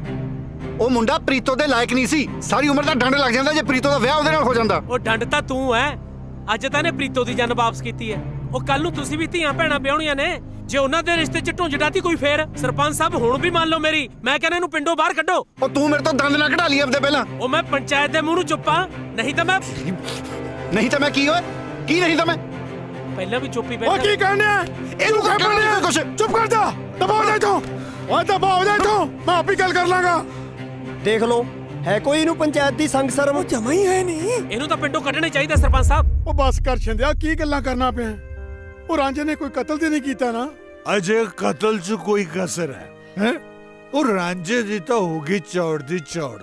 ਉਹ ਮੁੰਡਾ ਪ੍ਰੀਤੋ ਦੇ ਲਾਇਕ ਨਹੀਂ ਸੀ ਸਾਰੀ ਉਮਰ ਦਾ ਡੰਡ ਲੱਗ ਜਾਂਦਾ ਜੇ ਪ੍ਰੀਤੋ ਦਾ ਵਿਆਹ ਉਹਦੇ ਨਾਲ ਹੋ ਜਾਂਦਾ ਉਹ ਡੰਡ ਤਾਂ ਤੂੰ ਐ ਅੱਜ ਤਾਂ ਨੇ ਪ੍ਰੀਤੋ ਦੀ ਜਾਨ ਵਾਪਸ ਕੀਤੀ ਐ ਉਹ ਕੱਲ ਨੂੰ ਤੁਸੀਂ ਵੀ ਧੀਆਂ ਭੈਣਾਂ ਵਿਆਹੁਣੀਆਂ ਨੇ ਜੇ ਉਹਨਾਂ ਦੇ ਰਿਸ਼ਤੇ 'ਚ ਢੁੰਝ ਡਾਤੀ ਕੋਈ ਫੇਰ ਸਰਪੰਚ ਸਾਹਿਬ ਹੁਣ ਵੀ ਮੰਨ ਲਓ ਮੇਰੀ ਮੈਂ ਕਹਿੰਦਾ ਇਹਨੂੰ ਪਿੰਡੋਂ ਬਾਹਰ ਕੱਢੋ ਉਹ ਤੂੰ ਮੇਰੇ ਤੋਂ ਦੰਦ ਨਾ ਕਢਾ ਲਈ ਆਪਦੇ ਪਹਿਲਾਂ ਉਹ ਮੈਂ ਪੰਚਾਇਤ ਦੇ ਮੂੰਹ ਨੂੰ ਚੁੱਪਾਂ ਨਹੀਂ ਤਾਂ ਮੈਂ ਕੀ ਓਏ ਕੀ ਨਹੀਂ ਤਾਂ ਮੈਂ ਪਹਿਲਾਂ ਵੀ ਚੁੱਪੀ ਉਹ ਬੈਠਾ ਕੀ ਕਰਨਾ ਇਹਨੂੰ ਕਹਿਣਾ ਕੁਛ ਚੁੱਪ ਕਰ ਜਾ ਦਬਾਓ ਜਾ ਤੂੰ ਓਏ ਦਬਾਓ ਜਾ ਤੂੰ ਮੈਂ ਆਪੀ ਗੱਲ ਕਰ ਲਾਂਗਾ ਦੇਖ ਲਓ ਹੈ ਕੋਈ ਇਹਨੂੰ ਪੰਚਾਇਤ ਦੀ ਸੰਗ ਸ਼ਰਮ ਜਮਾ ਹੀ ਹੈ ਨਹੀਂ ਇਹਨੂੰ ਤਾਂ ਪਿੰਡੋਂ ਕੱਢਣਾ ਚਾਹੀਦਾ ਸਰਪੰਚ ਸਾਹਿਬ ਉਹ ਬਸ ਕਰ ਛਿੰਦਿਆ ਕੀ ਗੱਲਾਂ ਕਰਨਾ ਪਿਆ ਉਹ ਰਾਂਝੇ ਨੇ ਕੋਈ ਕਤਲ ਤੇ ਨਹੀਂ ਕੀਤਾ ਨਾ ਅਜੇ ਕਤਲ 'ਚ ਕੋਈ ਕਸਰ ਹੈ ਉਹ ਰਾਂਝੇ ਦੀ ਤਾਂ ਹੋਗੀ ਚੌੜ ਦੀ ਚੌੜ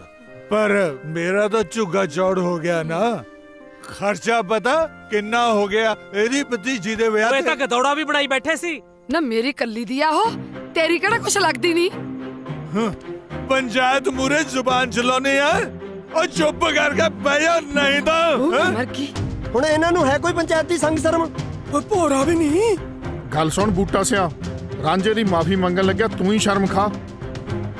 ਪਰ ਮੇਰਾ ਤਾਂ ਝੁੱਗਾ ਚੌੜ ਹੋ ਗਿਆ ਨਾ ਖਰਚਾ ਪਤਾ ਕਿੰਨਾ ਹੋ ਗਿਆ ਇਹਦੀ ਭਤੀਜੀ ਦੇ ਵਿਆਹ ਓਏ ਤਾਂ ਗਦੌੜਾ ਵੀ ਬਣਾਈ ਬੈਠੇ ਸੀ ਨਾ ਮੇਰੀ ਕੱਲੀ ਦੀ ਆ ਉਹ ਤੇਰੀ ਕਿਹੜਾ ਕੁਛ ਲੱਗਦੀ ਨਹੀਂ ਪੰਚਾਇਤ ਮੂਰੇ ਜ਼ੁਬਾਨ ਚਲਾਉਣੀ ਆ ਉਹ ਚੁੱਪ ਕਰਕੇ ਬਹਿਆ ਨਹੀਂ ਤਾਂ ਮਰ ਗਈ ਹੁਣ ਇਹਨਾਂ ਨੂੰ ਹੈ ਕੋਈ ਪੰਚਾਇਤ ਦੀ ਸੰਗ ਸ਼ਰਮ ਓਏ ਭੋਰਾ ਵੀ ਨਹੀਂ ਗੱਲ ਸੁਣ ਬੂਟਾ ਸਿਆ ਰਾਂਝੇ ਦੀ ਮਾਫੀ ਮੰਗਣ ਲੱਗਿਆ ਤੂੰ ਹੀ ਸ਼ਰਮ ਖਾ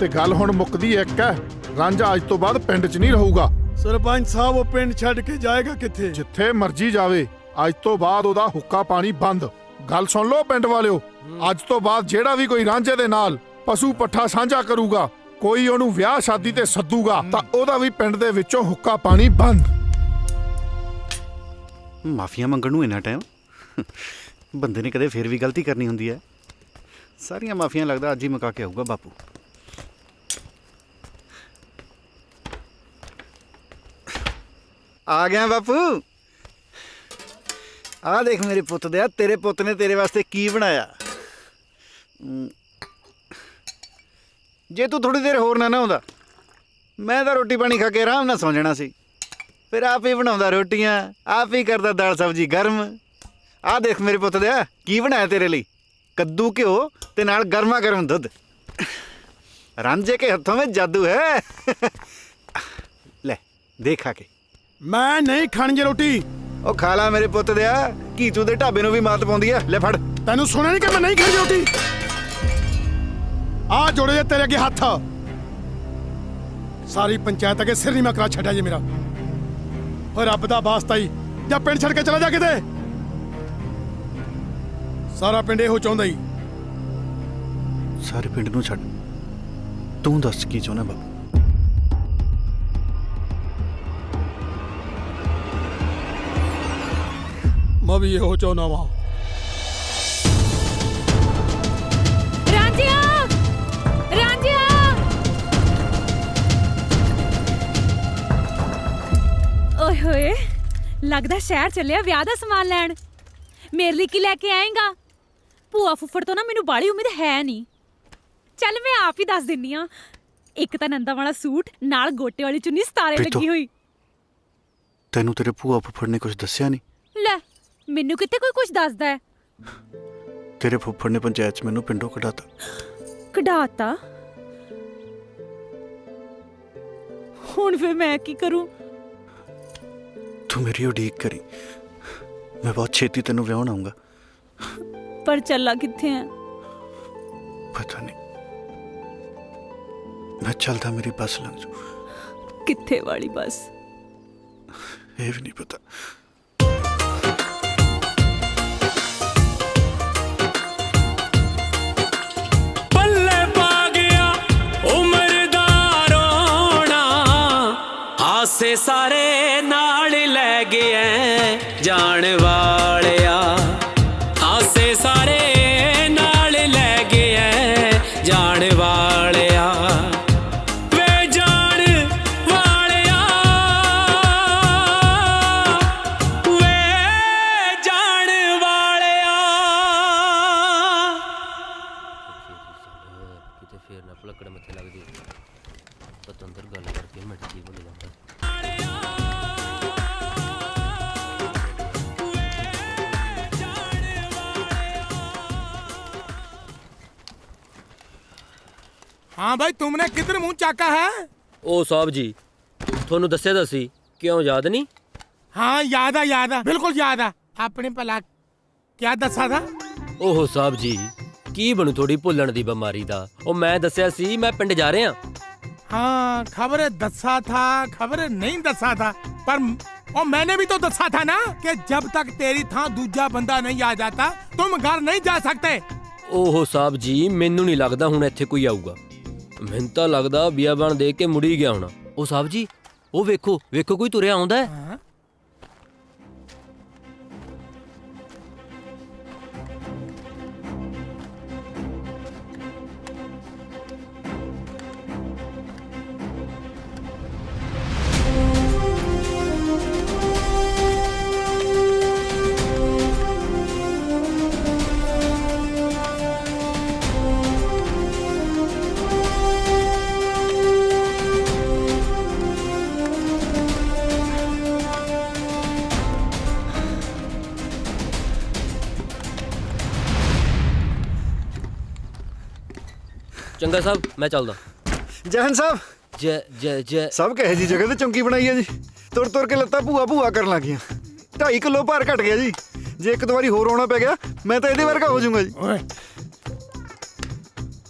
ਤੇ ਗੱਲ ਹੁਣ ਮੁੱਕਦੀ ਇੱਕ ਹੈ ਰਾਂਝਾ ਅੱਜ ਤੋਂ ਬਾਅਦ ਪਿੰਡ 'ਚ ਨਹੀਂ ਰਹੂਗਾ ਸਰਪੰਚ ਸਾਹਿਬ ਉਹ ਪਿੰਡ ਛੱਡ ਕੇ ਜਾਏਗਾ ਕਿੱਥੇ? ਜਿੱਥੇ ਮਰਜ਼ੀ ਜਾਵੇ, ਅੱਜ ਤੋਂ ਬਾਅਦ ਉਹਦਾ ਹੁੱਕਾ ਪਾਣੀ ਬੰਦ। ਗੱਲ ਸੁਣ ਲਓ ਪਿੰਡ ਵਾਲਿਓ, ਅੱਜ ਤੋਂ ਬਾਅਦ ਜਿਹੜਾ ਵੀ ਕੋਈ ਰਾਂਝੇ ਦੇ ਨਾਲ ਪਸ਼ੂ ਪੱਠਾ ਸਾਂਝਾ ਕਰੂਗਾ, ਕੋਈ ਉਹਨੂੰ ਵਿਆਹ ਸ਼ਾਦੀ ਤੇ ਸੱਦੂਗਾ, ਤਾਂ ਉਹਦਾ ਵੀ ਪਿੰਡ ਦੇ ਵਿੱਚੋਂ ਹੁੱਕਾ ਪਾਣੀ ਬੰਦ। ਮਾਫੀਆਂ ਮੰਗਣ ਨੂੰ ਇੰਨਾ ਟਾਈਮ? ਬੰਦੇ ਨੇ ਕਦੇ ਫੇਰ ਵੀ ਗਲਤੀ ਕਰਨੀ ਹੁੰਦੀ ਹੈ। ਸਾਰੀਆਂ ਮਾਫੀਆਂ ਲੱਗਦਾ ਅੱਜ ਹੀ ਮੁਕਾ ਕੇ ਆਊਗਾ ਬਾਪੂ। ਆ ਗਿਆ ਬਾਪੂ। ਆ ਦੇਖ ਮੇਰੇ ਪੁੱਤ ਦਿਆ, ਤੇਰੇ ਪੁੱਤ ਨੇ ਤੇਰੇ ਵਾਸਤੇ ਕੀ ਬਣਾਇਆ। ਜੇ ਤੂੰ ਥੋੜੀ ਦੇਰ ਹੋਰ ਨਾ ਆਉਂਦਾ, ਮੈਂ ਤਾਂ ਰੋਟੀ ਪਾਣੀ ਖਾ ਕੇ ਆਰਾਮ ਨਾਲ ਸੌਂ ਜਾਣਾ ਸੀ। ਫਿਰ ਆਪ ਹੀ ਬਣਾਉਂਦਾ ਰੋਟੀਆਂ, ਆਪ ਹੀ ਕਰਦਾ ਦਾਲ ਸਬਜ਼ੀ ਗਰਮ। ਆ ਦੇਖ ਮੇਰੇ ਪੁੱਤ ਦਿਆ, ਕੀ ਬਣਾਇਆ ਤੇਰੇ ਲਈ। ਕੱਦੂ ਘਿਓ ਤੇ ਨਾਲ ਗਰਮਾ ਗਰਮ ਦੁੱਧ। ਰਾਂਝੇ ਕੇ ਹੱਥੋਂ ਵਿੱਚ ਜਾਦੂ ਹੈ। ਲੈ ਦੇਖ ਆ ਕੇ। ਮੈਂ ਨਹੀਂ ਖਾਣੀ ਜੇ ਰੋਟੀ। ਉਹ ਖਾ ਲਾ ਮੇਰੇ ਪੁੱਤ ਦਿਆ, ਘੀਚੂ ਦੇ ਢਾਬੇ ਨੂੰ ਵੀ ਮਾਤ ਪਾਉਂਦੀ ਆ। ਲੈ ਫੜ। ਤੈਨੂੰ ਸੁਣਿਆ ਨਹੀਂ ਕਿ ਮੈਂ ਨਹੀਂ ਖਾਣੀ ਰੋਟੀ? ਆ ਜੋੜੇ ਜੇ ਤੇਰੇ ਅੱਗੇ ਹੱਥ। ਸਾਰੀ ਪੰਚਾਇਤ ਅੱਗੇ ਸਿਰ ਨਹੀਂ ਮੈਂ ਕਰਾ ਛੱਡਿਆ ਜੇ ਮੇਰਾ। ਓ ਰੱਬ ਦਾ ਵਾਸਤਾ ਹੀ ਜਾਂ ਪਿੰਡ ਛੱਡ ਕੇ ਚਲਾ ਜਾ ਕਿਤੇ। ਸਾਰਾ ਪਿੰਡ ਇਹੋ ਚਾਹੁੰਦਾ ਹੀ। ਸਾਰੇ ਪਿੰਡ ਨੂੰ ਛੱਡ, ਤੂੰ ਦੱਸ ਕੀ ਚਾਹੁੰਦਾ ਬਾਬੂ? ਮੈਂ ਵੀ ਇਹੋ ਚਾਹੁੰਦਾ ਵਾਂ। ਰਾਂਝਿਆ, ਰਾਂਝਿਆ। ਓਏ ਹੋਏ, ਲੱਗਦਾ ਸ਼ਹਿਰ ਚੱਲਿਆ ਵਿਆਹ ਦਾ ਸਮਾਨ ਲੈਣ। ਮੇਰੇ ਲਈ ਕੀ ਲੈ ਕੇ ਆਏਗਾ? ਭੂਆ ਫੁੱਫੜ ਤੋਂ ਨਾ ਮੈਨੂੰ ਬਾਹਲੀ ਉਮੀਦ ਹੈ ਨਹੀਂ। ਚੱਲ ਮੈਂ ਆਪ ਹੀ ਦੱਸ ਦਿੰਨੀ ਆ। ਇੱਕ ਤਾਂ ਨੰਦਾ ਵਾਲਾ ਸੂਟ ਨਾਲ ਗੋਟੇ ਵਾਲੀ ਚੁੰਨੀ ਸਿਤਾਰੇ ਲੱਗੀ ਹੋਈ। ਤੈਨੂੰ ਤੇਰੇ ਭੂਆ ਫੁੱਫੜ ਨੇ ਕੁਝ ਦੱਸਿਆ ਨਹੀਂ? ਲੈ ਮੈਨੂੰ ਕਿਤੇ ਕੋਈ ਕੁਝ ਦੱਸਦਾ ਹੈ? ਤੇਰੇ ਫੁੱਫੜ ਨੇ ਪੰਚਾਇਤ 'ਚ ਮੈਨੂੰ ਪਿੰਡੋਂ ਕਢਾਤਾ। ਕਢਾਤਾ? ਹੁਣ ਫਿਰ ਮੈਂ ਕੀ ਕਰੂੰ? ਤੂੰ ਮੇਰੀ ਉਡੀਕ ਕਰੀ, ਮੈਂ ਬਹੁਤ ਛੇਤੀ ਤੈਨੂੰ ਵਿਆਹਣ ਆਊਂਗਾ। ਪਰ ਚੱਲਾ ਕਿੱਥੇ ਆ? ਪਤਾ ਨਹੀਂ, ਮੈਂ ਚੱਲਦਾ ਮੇਰੀ ਬੱਸ ਲੰਘ ਜੂ। ਕਿੱਥੇ ਵਾਲੀ ਬੱਸ? ਇਹ ਵੀ ਨਹੀਂ ਪਤਾ। ਬੱਲੇ ਪਾ ਗਿਆ ਉਮਰ ਦਾ ਰੋਣਾ, ਹਾਸੇ ਸਾਰੇ ਨਾਲ ਲੈ ਗਏ ਜਾਣ ਵਾਲਿਆ। ਹਾਸੇ ਸਾਰੇ ਨਾਲ ਲੈ ਗਏ ਜਾਣ ਵਾਲਿਆ। ਵੇ ਜਾਣ ਵਾਲਿਆ, ਵੇ ਜਾਣ ਵਾਲਿਆ। ਕਿਤੇ ਫੇਰ ਨਾ ਭਲੱਕੜ ਮੱਥੇ ਲੱਗਦੀ। ਪਤੰਦਰ ਗੱਲ ਕਰਕੇ ਮਿੱਟ ਜੀ ਬੋਲ ਜਾਂਦਾ। हाँ भाई, तुमने किधर मुंह चाका है? ओ साहब जी, ਤੁਹਾਨੂੰ ਦੱਸਿਆ ਤਾਂ ਸੀ, ਕਿਉਂ ਯਾਦ ਨਹੀਂ? हाँ याद है, बिल्कुल याद है। आपने भला क्या दसा था? ਓਹੋ ਸਾਹਿਬ ਜੀ, ਕੀ ਬਣੂ ਥੋੜੀ ਭੁੱਲਣ ਦੀ ਬਿਮਾਰੀ ਦਾ। ਉਹ ਮੈਂ ਦੱਸਿਆ ਸੀ ਮੈਂ ਪਿੰਡ ਜਾ ਰਿਹਾ। हाँ खबर दसा था, खबर नहीं दसा था, पर और मैंने भी तो दसा था ना कि जब तक तेरी थां दूजा बंदा नहीं आ जाता तुम घर नहीं जा सकते। ਓਹੋ ਸਾਹਿਬ ਜੀ, ਮੈਨੂੰ ਨਹੀਂ ਲੱਗਦਾ ਹੁਣ ਇੱਥੇ ਕੋਈ ਆਊਗਾ। ਮੈਨੂੰ ਤਾਂ ਲੱਗਦਾ ਬਿਆਬਾਨ ਦੇ ਕੇ ਮੁੜੀ ਗਿਆ ਹੋਣਾ। ਉਹ ਸਾਹਿਬ ਜੀ, ਉਹ ਵੇਖੋ ਵੇਖੋ, ਕੋਈ ਤੁਰਿਆ ਆਉਂਦਾ ਹੈ। ਚੰਗਾ ਸਾਹਿਬ, ਮੈਂ ਚੱਲਦਾ। ਜਹਨ ਸਾਹਿਬ, ਜੈ ਜੈ ਜੈ। ਸਭ ਕਹੇ ਜੀ ਜਗ੍ਹਾ ਤੇ ਚੌਂਕੀ ਬਣਾਈ ਹੈ ਜੀ। ਤੁਰ ਤੁਰ ਕੇ ਲੱਤਾਂ ਭੂਆ ਭੂਆ ਕਰਨ ਲੱਗ ਗਈਆਂ। 2.5 ਕਿਲੋ ਭਾਰ ਘਟ ਗਿਆ ਜੀ। ਜੇ ਇੱਕ ਦੋ ਵਾਰੀ ਹੋਰ ਆਉਣਾ ਪੈ ਗਿਆ, ਮੈਂ ਤਾਂ ਇਹਦੇ ਵਰਗਾ ਹੋ ਜਾਊਂਗਾ ਜੀ।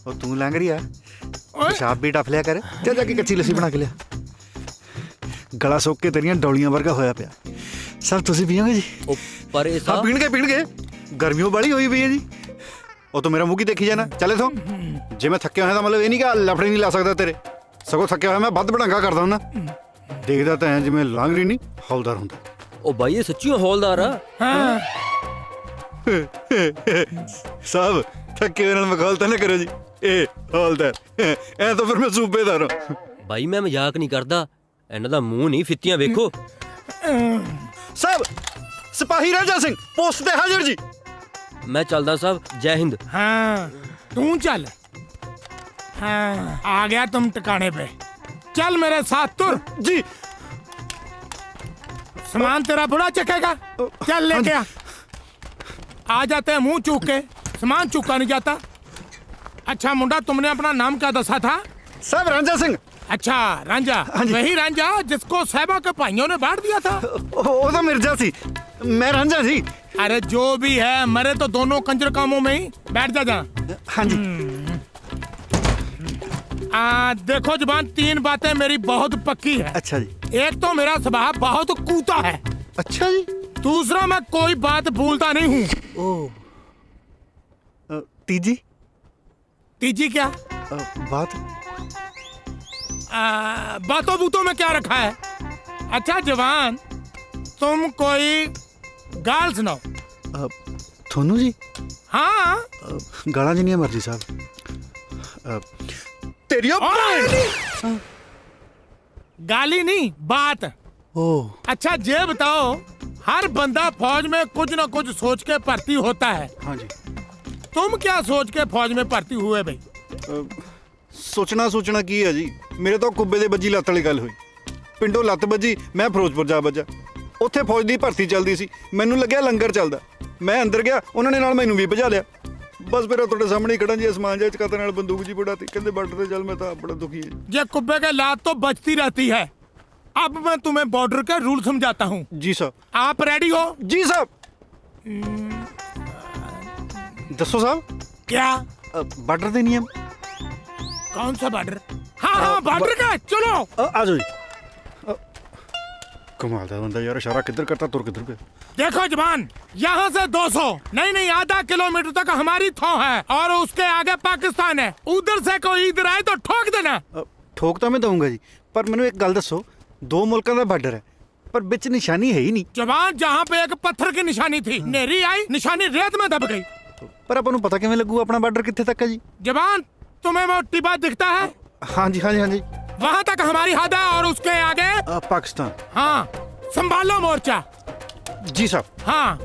ਉਹ ਤੂੰ ਲੰਘ ਰਹੀ ਆ, ਪਿਸ਼ਾਬ ਵੀ ਡੱਫ ਲਿਆ ਕਰ। ਜਾ ਜਾ ਕੇ ਕੱਚੀ ਲੱਸੀ ਬਣਾ ਕੇ ਲਿਆ। ਗਲਾ ਸੁੱਕ ਕੇ ਤੇਰੀਆਂ ਡੌਲੀਆਂ ਵਰਗਾ ਹੋਇਆ ਪਿਆ। ਸਭ ਤੁਸੀਂ ਪੀਓਗੇ ਜੀ? ਉਹ ਪਰ ਇਹ ਹਾਂ ਸਾਹਿਬ ਪੀਣਗੇ ਗਰਮੀਓ ਵਾਲੀ ਹੋਈ ਪਈ ਹੈ ਜੀ। ਉਹ ਤਾਂ ਮੇਰਾ ਮੂੰਹ ਕੀ ਦੇਖੀ ਜਾਣਾ, ਚੱਲ ਇਥੋਂ। ਜੇ ਮੈਂ ਥੱਕਿਆ ਹੋਇਆ ਤਾਂ ਮਤਲਬ ਇਹ ਨਹੀਂ ਕਿ ਲਫੜੇ ਨਹੀਂ ਲਾ ਸਕਦਾ ਤੇਰੇ, ਸਗੋਂ ਥੱਕਿਆ ਹੋਇਆ ਮੈਂ ਵੱਧ ਬੜਾਂਗਾ ਕਰਦਾ ਹੁੰਦਾ। ਦੇਖਦਾ ਤਾਂ ਐਂ ਜਿਵੇਂ ਲਾਂਗਰੀ ਨਹੀਂ ਹੌਲਦਾਰ ਹੁੰਦਾ। ਉਹ ਬਾਈ ਇਹ ਸੱਚੀ ਹੌਲਦਾਰ ਆ। ਸਾਹਿਬ ਥੱਕੇ ਹੋਏ ਨਾਲ ਮਖੌਲ ਤਾਂ ਨਾ ਕਰੋ ਜੀ। ਇਹ ਹੌਲਦਾਰ ਐ ਤਾਂ ਫਿਰ ਮੈਂ ਸੂਬੇਦਾਰ ਹਾਂ। ਬਾਈ ਮੈਂ ਮਜ਼ਾਕ ਨਹੀਂ ਕਰਦਾ, ਇਹਨਾਂ ਦਾ ਮੂੰਹ ਨਹੀਂ ਫਿੱਤੀਆਂ ਵੇਖੋ। ਸਾਹਿਬ ਸਿਪਾਹੀ ਰਾਜਾ ਸਿੰਘ ਪੋਸਟ ਤੇ ਹਾਜ਼ਰ ਜੀ। ਮੈਂ ਚੱਲਦਾ ਸਾਹਿਬ, ਜੈ ਹਿੰਦ। हाँ तू चल। हाँ आ गया तुम ठिकाने पे। चल मेरे साथ तुर। जी सामान तेरा बुरा चखेगा। चल लेके आ जाते हैं मुंह चूक के, सामान चूका नहीं जाता। अच्छा मुंडा, तुमने अपना नाम क्या दसा था? साहब रांझा सिंह। अच्छा रांझा, वही रांझा जिसको साहिबा के भाइयों ने बांट दिया था। वो तो मिर्जा सी, मैं रांझा सी। अरे जो भी है, मरे तो दोनों कंजर कामों में ही। बैठ जा। हाँ जी। देखो जबान, 3 बातें मेरी बहुत पक्की है। अच्छा जी। एक तो मेरा स्वभाव बहुत कूता है। अच्छा जी। दूसरा मैं कोई बात भूलता नहीं हूँ। तीजी? तीजी क्या? बात बातों बूतों में क्या रखा है? अच्छा जवान, तुम कोई गाल सुनाओ। थोनू जी? हाँ गाला जिन्नियां मर्जी साहब। तेरी गाली नहीं, बात। अच्छा ये बताओ, हर बंदा फौज में कुछ ना कुछ सोच के भर्ती होता है। हाँ जी। तुम क्या सोच के फौज में भर्ती हुए भाई? सोचना की है जी। मेरे तो कुब्बे दे बजी लत्त वाली गल हुई। पिंडों लत्त बजी, मैं फिरोजपुर जा बजा। उत्थे फौज दी भर्ती चलदी सी, मैनू लग्या लंगर चलदा। मैं अंदर गया, उन्होंने नाल मैनू भी भजा लिया। बस फिर तुहाडे सामने ही खड़ा जी, आसमान जे चकाते नाल बंदूक जी बुढ़ाती, कहंदे बॉर्डर ते चल। मैं तो बड़ा दुखी है। ये कुब्बे के लात तो बचती रहती है। अब मैं तुम्हें बॉर्डर के रूल समझाता हूँ। जी साहब। आप रेडी हो? जी साहब। दसो साहब। क्या? बॉर्डर दे नियम। कौन सा बॉर्डर? हाँ बॉर्डर का। चलो आ जाओ जी। कमाल दा बंदा यार, इशारा किधर करता तुर किधर पे। देखो जवान, यहाँ से 200 नहीं आधा किलोमीटर तक हमारी थौ है और उसके आगे पाकिस्तान है। उधर से कोई इधर आए तो ठोक देना। ठोक तो मैं दूंगा जी, पर मैंने एक गल दसो, 2 मुल्कों का बॉर्डर है पर बिच निशानी है ही नहीं। जवान, जहाँ पे एक पत्थर की निशानी थी, नेरी आई, निशानी रेत में दब गई। पर अपन पता किवें लगू अपना बॉर्डर कित्थे तक है जी? जवान, तुम्हें वो टिब्बा दिखता है? हाँ जी हाँ जी हाँ जी। वहाँ तक हमारी हद है और उसके आगे पाकिस्तान। हाँ, संभालो मोर्चा। जी साहब। हाँ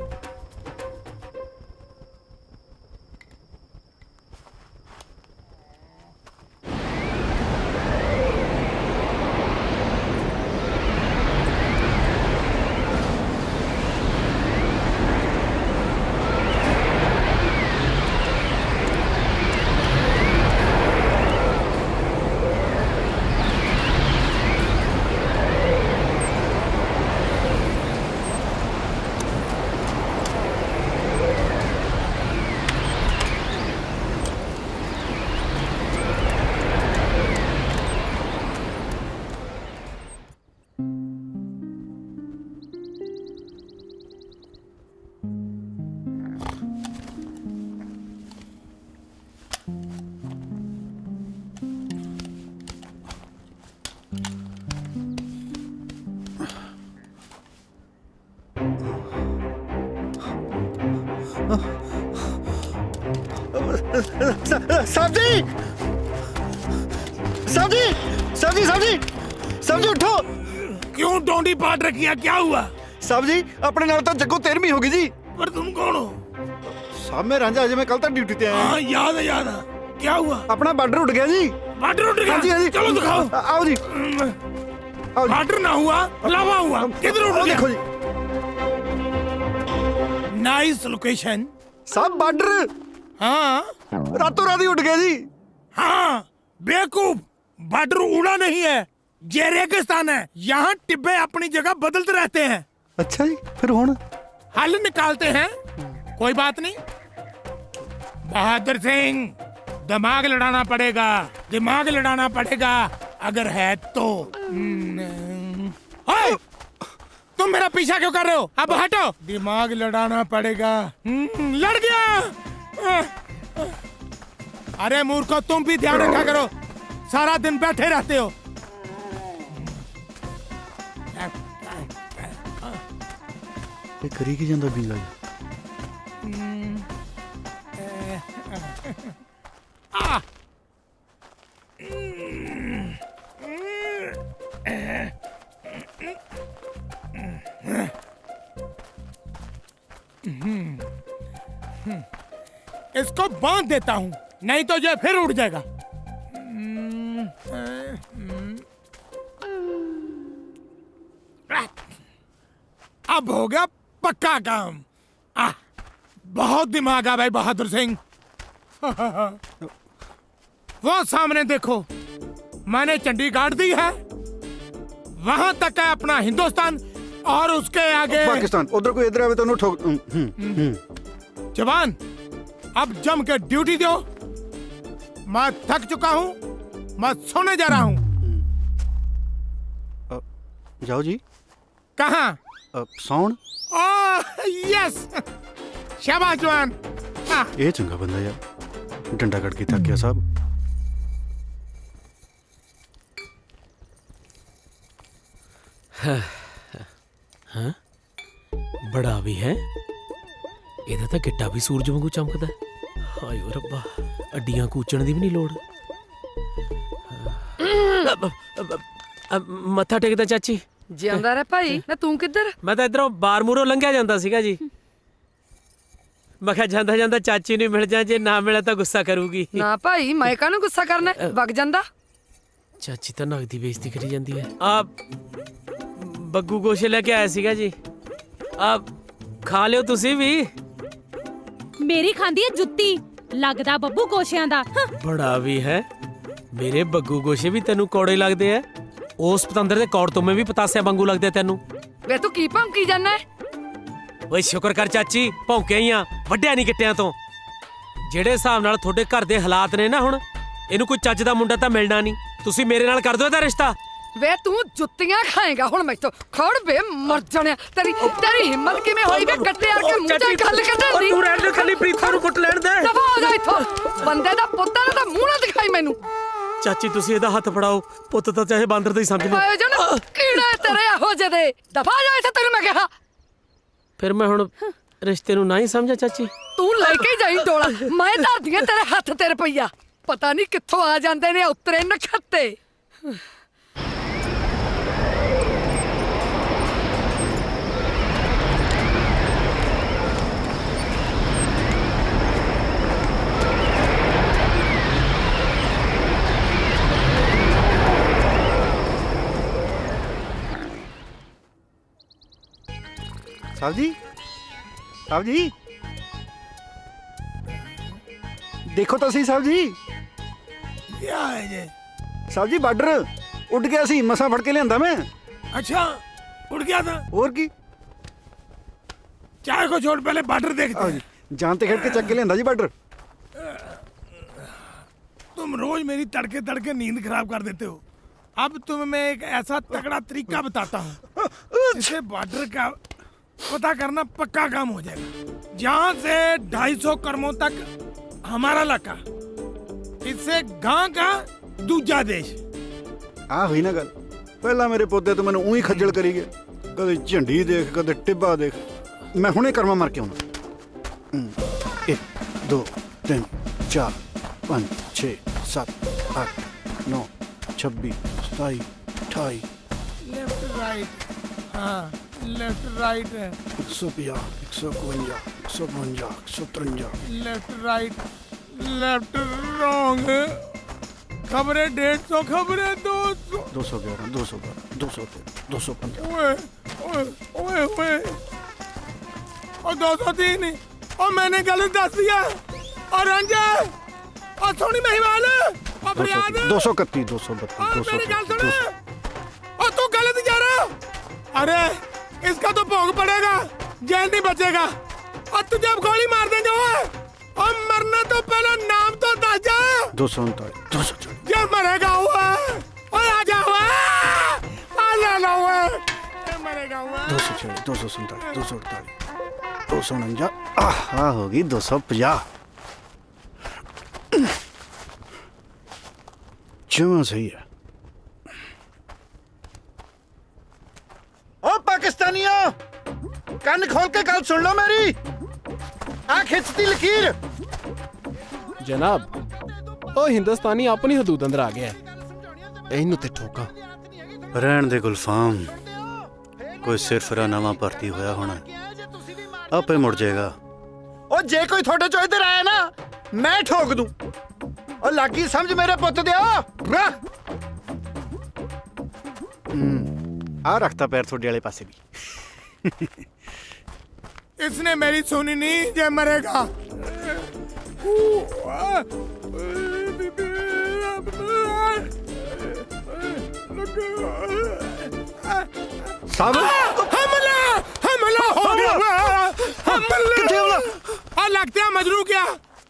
साहब जी, साहब जी, साहब जी, साहब जी, साहब जी उठो। क्यों डोंडी पाट रखी है? क्या हुआ? साहब जी अपने नाल तो जग्गो 13वीं होगी जी। पर तुम कौन हो? साहब मैं रांझा, अजय मैं कल तक ड्यूटी पे आया। हाँ याद है। क्या हुआ? अपना बॉर्डर उठ गया जी। बॉर्डर उठ गया? हाँ जी हाँ जी। चलो दिखाओ। आओ जी। बॉर्डर ना हुआ, लावा हुआ। किधर उठ गया? देखो जी। Nice location. साहब बॉर्डर हाँ रातों रात ही उठ गया जी। हाँ बेवकूफ, बॉर्डर उड़ा नहीं है, ये रेगिस्तान है। यहाँ टिब्बे अपनी जगह बदलते रहते हैं। अच्छा जी, फिर हुण हल निकालते हैं। कोई बात नहीं बहादुर सिंह, दिमाग लड़ाना पड़ेगा, दिमाग लड़ाना पड़ेगा अगर है तो। ओए, तुम मेरा पीछा क्यों कर रहे हो? अब हटो। दिमाग लड़ाना पड़ेगा। लड़ गया। अरे मूर्खो, तुम भी ध्यान रखा करो, सारा दिन बैठे रहते हो। ਇਹ ਕਰੀ ਕੀ ਜਾਂਦਾ ਬਿੰਗਾ ਜੀ? इसको बांध देता हूं, नहीं तो ये फिर उड़ जाएगा। अब हो गया पक्का काम। बहुत दिमाग है भाई बहादुर सिंह। वो सामने देखो, मैंने चंडी गाड़ दी है, वहां तक है अपना हिंदुस्तान, और उसके आगे पाकिस्तान। उधर कोई इधर आवे तो उन्हें ठोक। जवान, अब जम के ड्यूटी दो। मैं थक चुका हूं, मैं सोने जा रहा हूं। जाओ जी। कहाँ? सौण। यस, शाबाश जवान। ਇਹ ਚੰਗਾ ਬੰਦਾ ਯਾਰ, ਡੰਡਾ ਕੱਢ ਕੇ ਥੱਕ ਗਿਆ ਸਾਹਿਬ। ਹਾਂ, ਬੜਾ ਵੀ ਹੈ ਇਹਦਾ ਤਾਂ ਗਿੱਟਾ ਵੀ ਸੂਰਜ ਵਾਂਗੂ ਚਮਕਦਾ। ਹਾਏ ਓ ਰੱਬਾ, ਅੱਡੀਆਂ ਕੂਚਣ ਦੀ ਵੀ ਨਹੀਂ ਲੋੜ। ਮੱਥਾ ਟੇਕਦਾ ਚਾਚੀ। ਜਿਉਂਦਾ ਰਹਿ ਭਾਈ। ਨਾ ਤੂੰ ਕਿੱਧਰ? ਮੈਂ ਤਾਂ ਇਧਰੋਂ ਬਾਰ ਮੂਹਰੋਂ ਲੰਘਿਆ ਜਾਂਦਾ ਸੀਗਾ ਜੀ। ਮੈਂ ਕਿਹਾ ਜਾਂਦਾ ਜਾਂਦਾ ਚਾਚੀ ਨੂੰ ਮਿਲ ਜਾ, ਜੇ ਨਾ ਮਿਲਿਆ ਤਾਂ ਗੁੱਸਾ ਕਰੂਗੀ। ਨਾ ਭਾਈ, ਮੈਂ ਕਾਹਨੂੰ ਗੁੱਸਾ ਕਰਨਾ, ਵਗ ਜਾਂਦਾ। ਚਾਚੀ ਤਾਂ ਨਗਦੀ ਬੇਇੱਜ਼ਤੀ ਕਰੀ ਜਾਂਦੀ ਹੈ। ਆ ਬੱਗੂ ਗੋਸ਼ੇ ਲੈ ਕੇ ਆਇਆ ਸੀਗਾ ਜੀ, ਆ ਖਾ ਲਿਓ ਤੁਸੀਂ ਵੀ। ਮੇਰੀ ਖਾਂਦੀ ਹੈ ਜੁੱਤੀ, ਲੱਗਦਾ ਬੱਬੂ ਗੋਸ਼ਿਆਂ ਦਾ। ਬੜਾ ਵੀ ਹੈ, ਮੇਰੇ ਬੱਗੂ ਗੋਸ਼ੇ ਵੀ ਤੈਨੂੰ ਕੌੜੇ ਲੱਗਦੇ ਆ। ਉਸ ਪਤੰਦਰ ਦੇ ਕੌੜ ਤੋਂ ਮੈਂ ਵੀ ਪਤਾਸਿਆ ਵਾਂਗੂ ਲੱਗਦੇ ਤੈਨੂੰ। ਵੇ ਤੂੰ ਕੀ ਭੌਂਕੀ ਜਾਂਦਾ? ਓਏ ਸ਼ੁਕਰ ਕਰ ਚਾਚੀ, ਭੌਂਕਿਆ ਹੀ ਆ, ਵੱਡਿਆ ਨਹੀਂ ਗਿੱਟਿਆਂ ਤੋਂ। ਜਿਹੜੇ ਹਿਸਾਬ ਨਾਲ ਤੁਹਾਡੇ ਘਰ ਦੇ ਹਾਲਾਤ ਨੇ ਨਾ ਹੁਣ, ਇਹਨੂੰ ਕੋਈ ਚੱਜ ਦਾ ਮੁੰਡਾ ਤਾਂ ਮਿਲਣਾ ਨਹੀਂ। ਤੁਸੀਂ ਮੇਰੇ ਨਾਲ ਕਰ ਦਿਓ ਇਹਦਾ ਰਿਸ਼ਤਾ। ਵੇ ਤੂੰ ਜੁੱਤੀਆਂ ਖਾਏਗਾ ਹੁਣ ਮੈਥੋਂ। ਖੜ ਬੇ ਮਰ ਜਾਣਿਆ, ਤੇਰੀ ਹਿੰਮਤ ਕਿਵੇਂ ਹੋਈ ਵੇ ਕੱਟੇ ਆ ਕੇ ਮੂੰਹ 'ਚ ਗੱਲ ਕੱਢਣ ਦੀ? ਤੂੰ ਰਹਿਣ ਦੇ, ਖਾਲੀ ਪ੍ਰੀਤਾ ਨੂੰ ਕੁੱਟ ਲੈਣ ਦੇ। ਦਫਾ ਹੋ ਜਾ ਇੱਥੋਂ, ਬੰਦੇ ਦਾ ਪੁੱਤ ਨਾ ਤਾਂ ਮੂੰਹ ਨਾ ਦਿਖਾਈ ਮੈਨੂੰ। ਚਾਚੀ ਤੁਸੀਂ ਇਹਦਾ ਹੱਥ ਫੜਾਓ, ਪੁੱਤ ਤਾਂ ਚਾਹੇ ਬਾਂਦਰ ਦਾ ਹੀ ਸਮਝ ਲਓ। ਆਏ ਜਣ ਕੀੜਾ ਤੇਰੇ ਇਹੋ ਜਿਹੇ ਦੇ। ਦਫਾ ਹੋ ਜਾ ਇੱਥੇ, ਤੈਨੂੰ ਮੈਂ ਕਿਹਾ। ਫਿਰ ਮੈਂ ਹੁਣ ਰਿਸ਼ਤੇ ਨੂੰ ਨਾ ਹੀ ਸਮਝਿਆ ਚਾਚੀ? ਤੂੰ ਲੈ ਕੇ ਜਾਈ ਡੋਲਾ, ਮੈਂ ਧਰਦੀਆਂ ਤੇਰੇ ਹੱਥ ਤੇ ਰੁਪਈਆ। ਪਤਾ ਨਹੀਂ ਕਿੱਥੋਂ ਆ ਜਾਂਦੇ ਨੇ ਉਤਰੇ ਨਖੱਤੇ। ਸਾਹਿਬ ਜੀ, ਸਾਹਿਬ ਜੀ ਦੇਖੋ ਤਾਂ ਸਹੀ ਸਾਹਿਬ ਜੀ। ਕੀ ਹੈ ਜੀ? ਸਾਹਿਬ ਜੀ ਬਾਰਡਰ ਉੱਡ ਗਿਆ ਸੀ, ਮਸਾਂ ਫੜ ਕੇ ਲਿਆਂਦਾ ਮੈਂ। अच्छा, उड़ गया था। ਹੋਰ ਕੀ, चाय को छोड़, पहले बॉर्डर देखते ਆਓ हैं। ਜੀ, ਜਾਨ ਤੇ ਖੜ ਕੇ ਚੱਕ ਕੇ ਲਿਆਂਦਾ ਜੀ ਬਾਰਡਰ। तुम रोज मेरी तड़के तड़के नींद खराब कर देते हो। अब तुम्हें मैं एक ऐसा तगड़ा तरीका बताता हूँ जिससे बॉर्डर का पता करना पक्का काम हो जाएगा। जहाँ से 250 करमों तक हमारा इलाका, इससे गांव का दूजा देश। ਆ ਹੋਈ ਨਾ ਗੱਲ। ਪਹਿਲਾਂ ਮੇਰੇ ਪੌਦੇ ਤੋਂ ਮੈਨੂੰ ਉਹੀ ਖੱਜਲ ਕਰੀ ਗਏ, ਕਦੇ ਝੰਡੀ ਦੇਖ, ਕਦੇ ਟਿੱਬਾ ਦੇਖ। ਮੈਂ ਹੁਣੇ ਕਰਮਾ ਮਾਰ ਕੇ ਆਉਣਾ। 1 2 3 4 5 6 7 8 9 26 27 28 लेफ्ट राइट, हाँ लेफ्ट राइट है। 150 152 152 153 लेफ्ट राइट, लेफ्ट रॉन्ग। खबरें 150, खबरें 200। 211 212 213 215। ओए ओए ओए ओए, और 203। और मैंने गलत दस दिया। और रंजन, और सोनी महिवाल, और फरियाद, 231 232 और मेरी गल सुन, 200। और तू गलत जा रहा। अरे इसका तो भोग पड़ेगा, जेल नहीं बचेगा। और तुझे अब गोली मार देंगे वो। और मरना तो पहले नाम तो दस जा। 239 240। ये मरेगा हुआ। और आ जा हुआ, आ जाना हुआ। मरेगा हुआ 246 247 248 249 हाँ होगी 250 जमा सही है। ओ पाकिस्तानियों कान खोल के गल सुन लो मेरी आ खिंचती लकीर जनाब ओ हिंदुस्तानी अपनी हदूद अंदर आ गया है इनू ते ठोका रहन दे गुलफाम कोई सिरफरा नवा भर्ती होया होना आपे मुड़ जाएगा। ओ जे कोई थोड़े चो इधर आया ना मैं ठोक दूं ओ लागी समझ मेरे पुत दे आ रखता पैर थोड़े वाले पासे भी इसने मेरी सुनी नहीं जे मरेगा साहब हमला हमला हो गया हमला लगता है मजनू क्या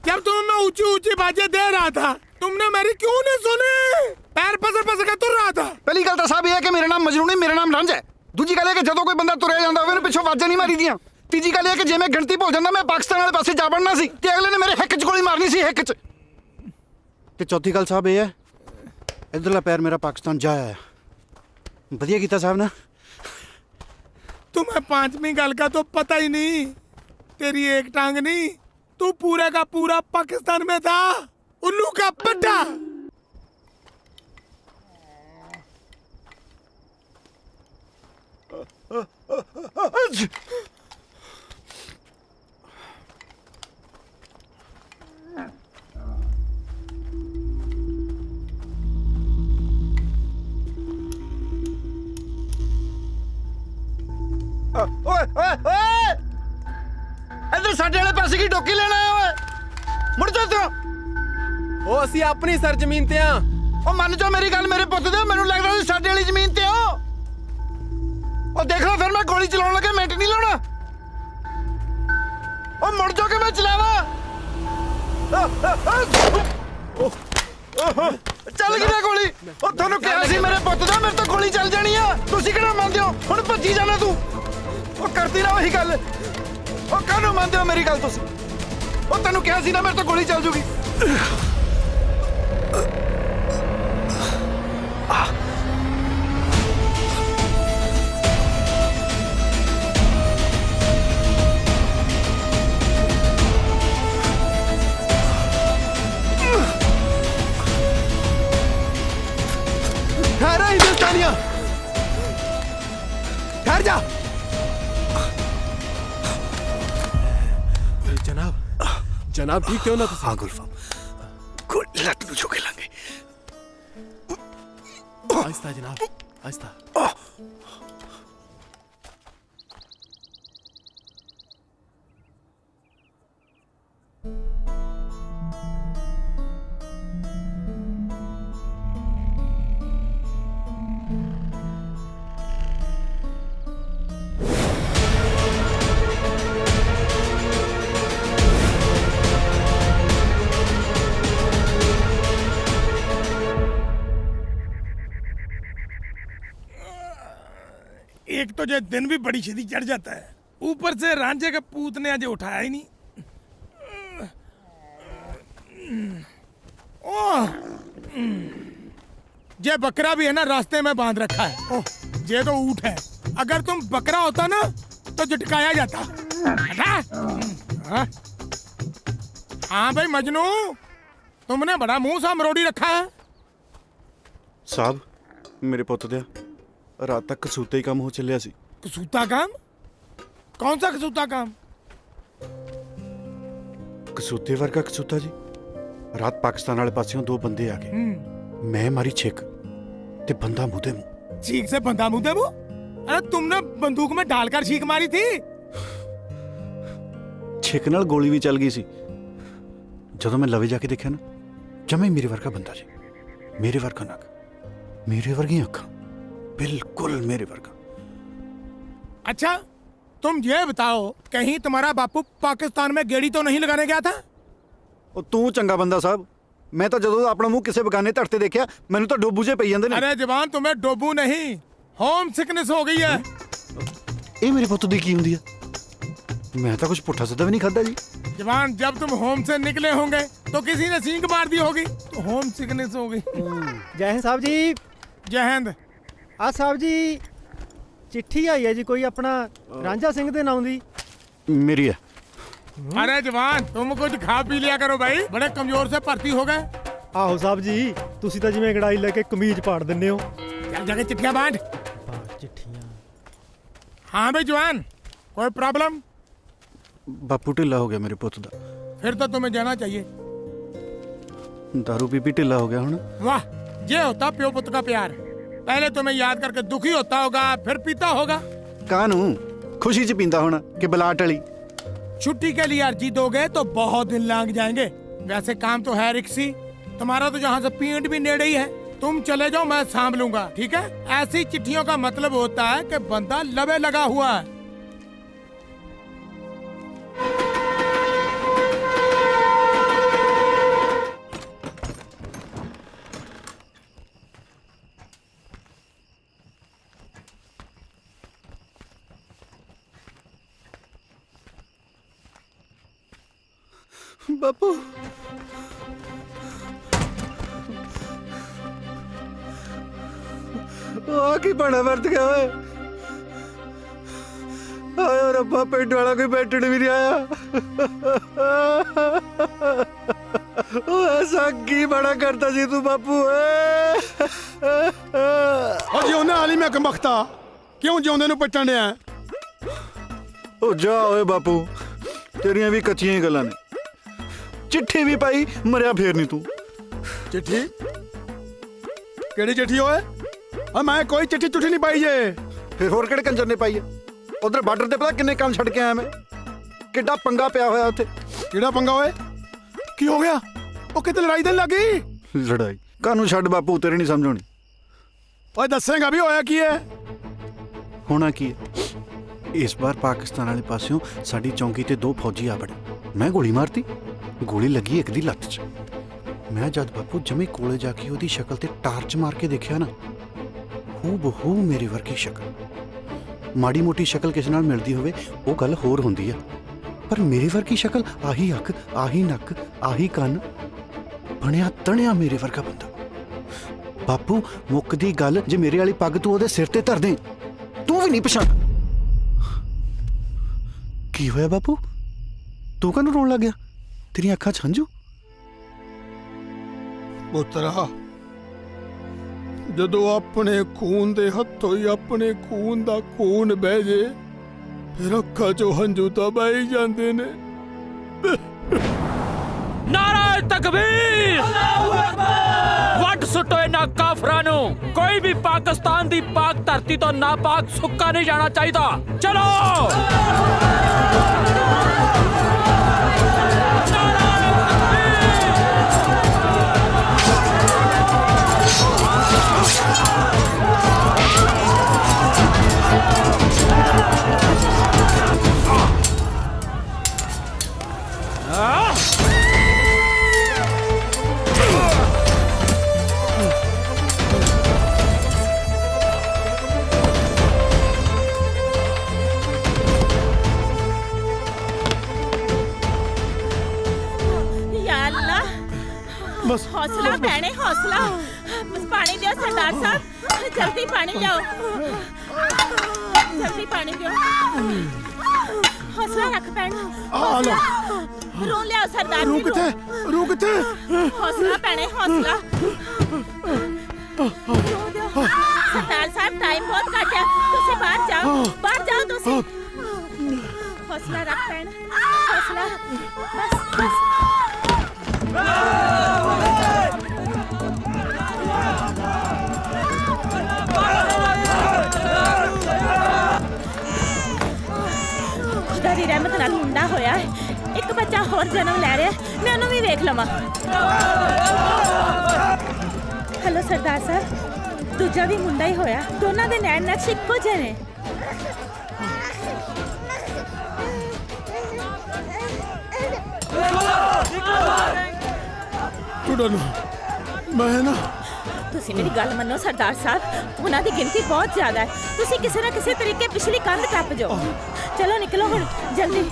जब तुम्हें मैं ऊंची ऊंची बातें दे रहा था तुमने मेरी क्यों नहीं सुनी पैर पसर पसर के तुर रहा था। पहली गल तो साहब ये है कि मेरा नाम मजनू नहीं मेरा नाम रंज है। दूजी गल है कि ਜਦੋਂ ਕੋਈ ਬੰਦਾ ਤੁਰਿਆ ਜਾਂਦਾ ਹੋਵੇ ਉਹਨੂੰ ਪਿੱਛੋਂ ਆਵਾਜ਼ਾਂ ਨਹੀਂ ਮਾਰੀਦੀਆਂ। ਤੀਜੀ ਗੱਲ ਇਹ ਹੈ ਕਿ ਜੇ ਮੈਂ ਗਿਣਤੀ ਭੁੱਲ ਜਾਂਦਾ ਮੈਂ ਪਾਕਿਸਤਾਨ ਵਾਲੇ ਪਾਸੇ ਜਾ ਵੜਨਾ ਸੀ ਤੇ ਅਗਲੇ ਨੇ ਮੇਰੇ ਹਿੱਕ 'ਚ ਗੋਲੀ ਮਾਰਨੀ ਸੀ ਹਿੱਕ 'ਚ। ਤੇ ਚੌਥੀ ਗੱਲ ਸਾਹਿਬ ਇਹ ਹੈ ਇਧਰਲਾ ਪੈਰ ਮੇਰਾ ਪਾਕਿਸਤਾਨ ਜਾ ਆਇਆ ਵਧੀਆ ਕੀਤਾ ਸਾਹਿਬ ਨਾ। तुम्हें पांचवी गल का तो पता ही नहीं तेरी एक टांग नहीं तू पूरे का पूरा पाकिस्तान में था उल्लू का पट्टा। ਓਏ ਓਏ ਓਏ ਇਧਰ ਸਾਡੇ ਵਾਲੇ ਪਾਸੇ ਕੀ ਡੋਕੀ ਲੈਣ ਆਇਆ ਓਏ ਮੁੜ ਜਾ ਤੂੰ ਉਹ ਅਸੀਂ ਆਪਣੀ ਸਰਜ਼ਮੀਨ ਤੇ ਆ ਉਹ ਮੰਨ ਜਾ ਮੇਰੀ ਗੱਲ ਮੇਰੇ ਪੁੱਤ ਦੇ ਮੈਨੂੰ ਲੱਗਦਾ ਤੁਸੀਂ ਸਾਡੇ ਵਾਲੀ ਜ਼ਮੀਨ ਤੇ ਹੋ। ਉਹ ਦੇਖ ਲਓ ਫਿਰ ਮੈਂ ਗੋਲੀ ਚਲਾਉਣ ਲੱਗੇ ਮਿੰਟ ਨਹੀਂ ਲਾਉਣਾ ਉਹ ਮੁੜ ਜਾ ਕੇ ਮੈਂ ਚਲਾਵਾ ਚੱਲ ਗਈ ਨਾ ਗੋਲੀ ਉਹ ਤੁਹਾਨੂੰ ਕਿਹਾ ਸੀ ਮੇਰੇ ਪੁੱਤ ਦਾ ਮੇਰੇ ਤੋਂ ਗੋਲੀ ਚੱਲ ਜਾਣੀ ਆ ਤੁਸੀਂ ਕਿਹੜਾ ਮੰਨਦੇ ਹੋ ਹੁਣ ਭੱਜੀ ਜਾਣਾ ਤੂੰ ਉਹ ਕਰਦੀ ਨਾ ਉਹੀ ਗੱਲ ਉਹ ਕਾਹਨੂੰ ਮੰਨਦੇ ਹੋ ਮੇਰੀ ਗੱਲ ਤੁਸੀਂ ਉਹ ਤੈਨੂੰ ਕਿਹਾ ਸੀ ਨਾ ਮੇਰੇ ਤੋਂ ਗੋਲੀ ਚੱਲ ਜੂਗੀ। ठहरा हिंदुस्तानिया ठहर जा जनाब जनाब ठीक क्यों ना हाँ गुलफाम कोई लत नु चुके लांगे आहिस्ता जनाब आहिस्ता एक तो जो दिन भी बड़ी छेती चढ़ जाता है ऊपर से रांझे के पूत ने आज उठाया ही नहीं। ओह ये बकरा भी है ना रास्ते में बांध रखा है। ओह ये तो ऊंट है अगर तुम बकरा होता ना तो झटकाया जाता। हाँ भाई मजनू तुमने बड़ा मुंह सा मरोड़ी रखा है। साहब मेरे पुत दे रात तक कसूते ही काम हो चलिया सी। कसूता काम कौन सा कसूता काम? कसूते वर्गा कसूता जी रात पाकिस्तान वाले पासियों दो बंदे आ गए मैं मारी छिक ते बंदा मुंह दे मुंह। छींक से बंदा मुंह दे मुंह? अरे तुमने बंदूक में डालकर छींक मारी थी। छिक नाल गोली भी चल गई सी। ਜਦੋਂ मैं लवे जाके देखा ना जमे मेरे वर्गा बंदा जी मेरे वर्गा नक मेरे वर्गी अखा बिल्कुल मेरे वर्गा। अच्छा तुम ये बताओ कहीं तुम्हारा बापू पाकिस्तान में गेड़ी तो नहीं लगाने गया था? ਉਹ ਤੂੰ ਚੰਗਾ ਬੰਦਾ ਸਾਹਿਬ ਮੈਂ ਤਾਂ ਜਦੋਂ ਆਪਣਾ ਮੂੰਹ ਕਿਸੇ ਬਗਾਨੇ ਧੜ ਤੇ ਦੇਖਿਆ ਮੈਨੂੰ ਤਾਂ ਡੋਬੂ ਜੇ ਪਈ ਜਾਂਦੇ ਨੇ। अरे जवान तुम्हें डोबू नहीं होम सिकनेस हो गई है। ਇਹ ਮੇਰੇ ਪੁੱਤ ਦੀ ਕੀ ਹੁੰਦੀ ਆ? ਮੈਂ ਤਾਂ ਕੁਝ ਪੁੱਠਾ ਸਿੱਧਾ ਵੀ ਨਹੀਂ ਖਾਦਾ ਜੀ। जवान, जब तुम होम से निकले होंगे तो किसी ने सींग मार दी होगी, तो होम सिकनेस हो गई। जय हिंद साहब जी। जय हिंद। आ साहब जी चिट्ठी आई है जी कोई अपना रांझा सिंह दे नाम दी। मेरी है। अरे जवान, तुम कुछ खा पी लिया करो भाई, बड़े कमजोर से भर्ती हो गए। आहो साहब जी, तुसी तो जिवें गड़ाई लेके कमीज पाड़ दिंदे हो। चल जाके चिट्ठियां बांट। चिट्ठियां। हाँ भाई जवान, कोई प्रॉब्लम? बापू ढिल्ला हो गया मेरे पुत दा। फिर तो तुम्हें जाना चाहिए। दारू पी पी ढिल्ला हो गया हुण। वाह, ये होता प्यो पुत्र का प्यार। पहले तुम्हें याद करके दुखी होता होगा, फिर पीता होगा। कानू खुशी च पींदा होना कि बलाट वाली। छुट्टी के लिए अर्जी दोगे तो बहुत दिन लग जाएंगे। वैसे काम तो है रिक्सी, तुम्हारा तो जहाँ से पीठ भी नेड़े ही है। तुम चले जाओ, मैं सांभ लूंगा, ठीक है? ऐसी चिट्ठियों का मतलब होता है कि बंदा लबे लगा हुआ है। बापू की बड़ा वर्त गया है। आया रब्बा, पेट वाला कोई बैठने भी नहीं आया। ऐसा की बड़ा करता जी तू बापू? जिਉਂਦੇ ਵਾਲੀ ਮੈਂ ਕਮਖਤਾ ਕਿਉਂ ਜਿਉਂਦੇ ਨੂੰ ਪੱਟਣ ਡਿਆ? ओ जा ओए बापू, तेरियां भी कच्चियां ही गल्लां ने। चिट्ठी भी पाई, मरिया फेर नहीं तू। चिट्ठी? केड़ी चिट्ठी ओए? मैं कोई चिट्ठी चुट्ठी नहीं पाई जे। फिर होर केड़े कंजर ने पाई है? उधर बार्डर ते पता किन्ने काम छड़ के आया मैं। किड्डा पंगा पिया होया उत्थे। किहड़ा पंगा ओए? की हो गया? ओ किते लड़ाई देन लगी? लड़ाई कानू छड़ बापू, तेरे नहीं समझ आनी। ओए दसेगा भी होया की है? होना की है, इस बार पाकिस्तान वाले पासियों साडी चौंकी ते दो फौजी आ बड़े। मैं गोली मारती, गोली लगी एक दी लत्त च। मैं जद बापू जमे कोले जाके ओदी शक्ल ते टार्च मार के देखिया ना, हूबहू मेरे वर्गी शक्ल। माड़ी मोटी शक्ल किसी नाल मिलदी होवे वो गल होर हुंदी है, पर मेरे वर्गी शक्ल, आही अख, आही नक, आही कन, बनिया तणिया मेरे वर्गा बंदा। बापू मुकदी गल, जे मेरे वाली पग तू ओदे सिर ते धर दे, तू भी नहीं पछाण। की होया बापू? तू कानू रोन लग गया? तेरी अखां च हंझू? पुत्रा, जदों अपने खून दे हथों ही अपने खून दा खून बह जे, फिर अखां चों हंझू तां बह ही जांदे ने। नारा तकबीर, वट सुटो इन्हां काफरां नूं। कोई भी पाकिस्तान दी पाक धरती तो नापाक सुक्का नहीं जाना चाहिदा। चलो हौसला भैने, हौसला। बस पानी दियो सरदार साहब, जल्दी पानी लाओ, जल्दी पानी दियो। हौसला रख भैन, हौसला। रू लिया सरदार जी, रू किथे? हौसला भैने, हौसला। सरदार साहब टाइम बहुत घट है, तुसी बाहर जाओ, बाहर जाओ तुसी। हौसला रख भैन, हौसला। बस बस। खुदा दी रहमत नाल मुंडा होया है, एक बच्चा होर जन्म ले रहा है, मैं उन्होंने भी वेख लवां। हेलो सरदार साहब, दूजा भी मुंडा ही होया, दोनों दे नैन नक्श इक्को जे ने। मैं ना ਤੁਸੀਂ ਮੇਰੀ ਗੱਲ ਮੰਨੋ ਸਰਦਾਰ ਸਾਹਿਬ, ਉਹਨਾਂ ਦੀ ਗਿਣਤੀ ਬਹੁਤ ਜ਼ਿਆਦਾ ਹੈ। ਤੁਸੀਂ ਕਿਸੇ ਨਾ ਕਿਸੇ ਤਰੀਕੇ ਪਿਛਲੀ ਕੰਧ ਟੱਪ ਜਾਓ। ਚਲੋ ਨਿਕਲੋ ਹੁਣ ਜਲਦੀ।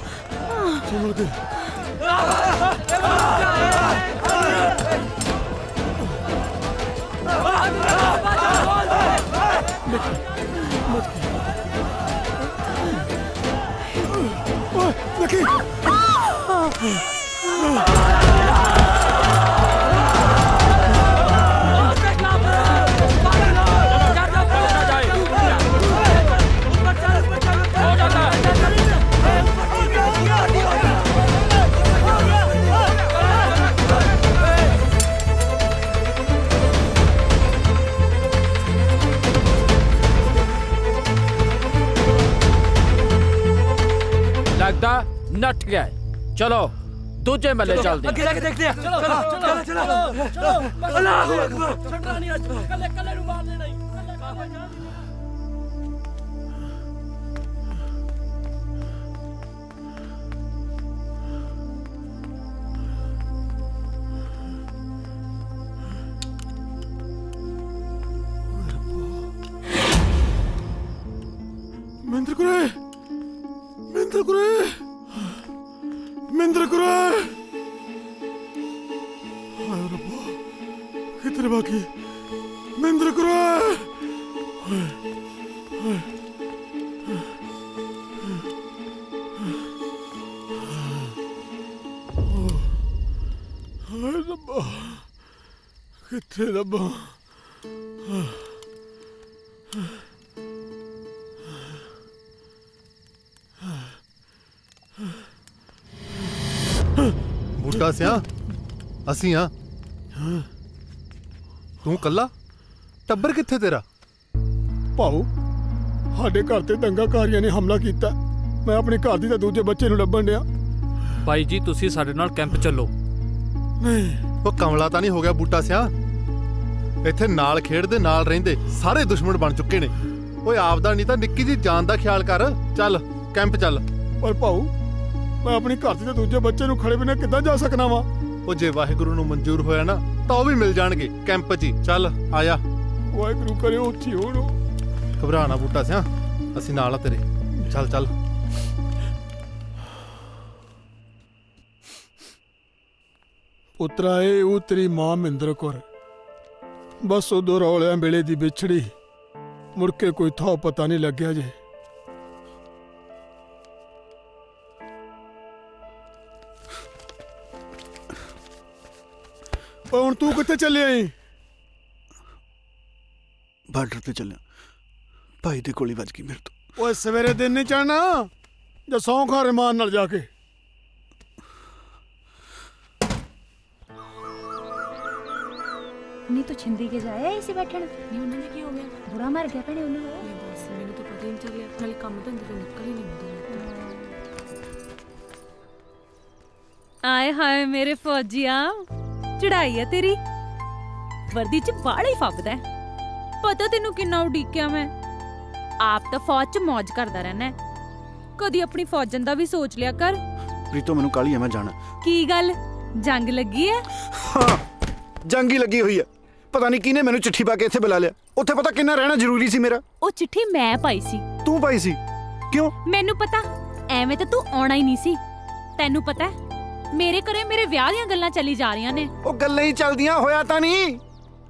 लगता नट गया है। चलो दूजे मल्ले चलते हैं। जाके देखते हैं। चलो चलो चलो चलो। अल्लाहू अकबर। छटरा नहीं आज कल्ले कल्ले नु मारने नहीं। महेंद्र कुरे, महेंद्र कुरे, महेंद्र कुरे। हाय रब्बा, कितने बाकी? महेंद्र कुरे। हाय रब्बा, कितने रब्बा। ਬੂਟਾ ਸਿਆ ਅਸੀਂ ਆ ਤੂੰ ਕੱਲਾ ਟੱਬਰ ਕਿੱਥੇ ਤੇਰਾ? ਭਾਊ ਸਾਡੇ ਘਰ ਤੇ ਦੰਗਾਕਾਰੀਆਂ ਨੇ ਹਮਲਾ ਕੀਤਾ। ਮੈਂ ਆਪਣੇ ਘਰ ਦੀ ਤੇ ਦੂਜੇ ਬੱਚੇ ਨੂੰ ਲੱਭਣ ਡਿਆ। भाई जी तुसी साडे नाल कैंप चलो। ਨਹੀਂ ਉਹ ਕਮਲਾ ਤਾਂ ਨਹੀਂ ਹੋ ਗਿਆ ਬੂਟਾ ਸਿਆ? ਇੱਥੇ ਨਾਲ ਖੇਡਦੇ ਨਾਲ ਰਹਿੰਦੇ ਸਾਰੇ ਦੁਸ਼ਮਣ ਬਣ ਚੁੱਕੇ ਨੇ। ਓਏ ਆਪਦਾ ਨਹੀਂ ਤਾਂ ਨਿੱਕੀ ਦੀ ਜਾਨ ਦਾ ਖਿਆਲ ਕਰ। ਚੱਲ ਕੈਂਪ ਚੱਲ। ਪਰ ਭਾਊ ਮੈਂ ਆਪਣੀ ਘਰ ਦੀ ਤੇ ਦੂਜੇ ਬੱਚੇ ਨੂੰ ਖੜੇ ਬਿਨਾਂ ਕਿੱਦਾਂ ਜਾ ਸਕਣਾ ਵਾ? ਉਹ ਜੇ ਵਾਹਿਗੁਰੂ ਨੂੰ ਮਨਜ਼ੂਰ ਹੋਇਆ ਨਾ ਤਾਂ ਉਹ ਵੀ ਮਿਲ ਜਾਣਗੇ ਕੈਂਪ 'ਚ ਹੀ। ਚੱਲ ਆਇਆ। ਵਾਹਿਗੁਰੂ ਕਰੇ ਉੱਥੀ ਹੋਣ। ਘਬਰਾ ਨਾ ਬੂਟਾ ਸਿਆ, ਅਸੀਂ ਨਾਲ ਆ ਤੇਰੇ। ਚੱਲ ਚੱਲ। ਪੁੱਤਰਾ ਇਹ ਉਹ ਤੇਰੀ ਮਾਂ ਮਹਿੰਦਰ ਕੌਰ। ਬਸ ਉਦੋਂ ਰੌਲਿਆਂ ਵੇਲੇ ਦੀ ਵਿਛੜੀ, ਮੁੜ ਕੇ ਕੋਈ ਥਾਂ ਪਤਾ ਨਹੀਂ ਲੱਗਿਆ ਜੇ। ਹੁਣ ਤੂੰ ਕਿੱਥੇ ਚੱਲਿਆ ਈ? ਬਾਰਡਰ ਤੇ ਚੱਲਿਆ, ਭਾਈ ਦੇ ਗੋਲੀ ਵੱਜ ਗਈ ਮੇਰੇ ਤੋਂ। ਓਏ ਸਵੇਰੇ ਦਿਨ ਨਹੀਂ ਚੜਨਾ ਜਾਂ ਸੌਂ ਖਾ ਰਮਾਨ ਨਾਲ ਜਾ ਕੇ। नहीं तो छिंदी के जाए इसे बैठन नहीं उन्होंने की हो गया बुरा मर गया भैने उन्होंने बस मैंने तो पता ही नहीं चलिया खाली काम तो अंदर निकल ही नहीं होता। ਆਏ ਹਾਏ ਮੇਰੇ ਫੌਜੀਆ, ਚੜਾਈ ਆ ਤੇਰੀ। ਵਰਦੀ ਚ ਬਾਹਲਾ ਹੀ ਫੱਬਦਾ। ਪਤਾ ਤੈਨੂੰ ਕਿੰਨਾ ਉਡੀਕਿਆ ਮੈਂ। ਆਪ ਤਾਂ ਫੌਜ ਚ ਮौज ਕਰਦਾ ਰਹਿਣਾ। ਕਦੀ ਆਪਣੀ ਫੌਜਨ ਦਾ ਵੀ ਸੋਚ ਲਿਆ ਕਰ। ਪ੍ਰੀਤੋ ਮੈਨੂੰ ਕਾਹਲੀ ਆ, ਮੈਂ ਜਾਣਾ। ਕੀ ਗੱਲ ਜੰਗ ਲੱਗੀ ਐ? ਹਾਂ ਜੰਗ ਹੀ ਲੱਗੀ ਹੋਈ ਆ। ਪਤਾ ਨਹੀਂ ਕਿਹਨੇ ਮੈਨੂੰ ਚਿੱਠੀ ਪਾ ਕੇ ਇੱਥੇ ਬੁਲਾ ਲਿਆ। ਉੱਥੇ ਪਤਾ ਕਿੰਨਾ ਰਹਿਣਾ ਜ਼ਰੂਰੀ ਸੀ ਮੇਰਾ। ਉਹ ਚਿੱਠੀ ਮੈਂ ਪਾਈ ਸੀ। ਤੂੰ ਪਾਈ ਸੀ? ਕਿਉਂ? ਮੈਨੂੰ ਪਤਾ, ਐਵੇਂ ਤਾਂ ਤੂੰ ਆਉਣਾ ਹੀ ਨਹੀਂ ਸੀ। ਤੈਨੂੰ ਪਤਾ ਮੇਰੇ ਘਰੇ ਮੇਰੇ ਵਿਆਹ ਦੀਆਂ ਗੱਲਾਂ ਚੱਲੀ ਜਾ ਰਹੀਆਂ ਨੇ। ਉਹ ਗੱਲਾਂ ਹੀ ਚੱਲਦੀਆਂ, ਹੋਇਆ ਤਾਂ ਨਹੀਂ।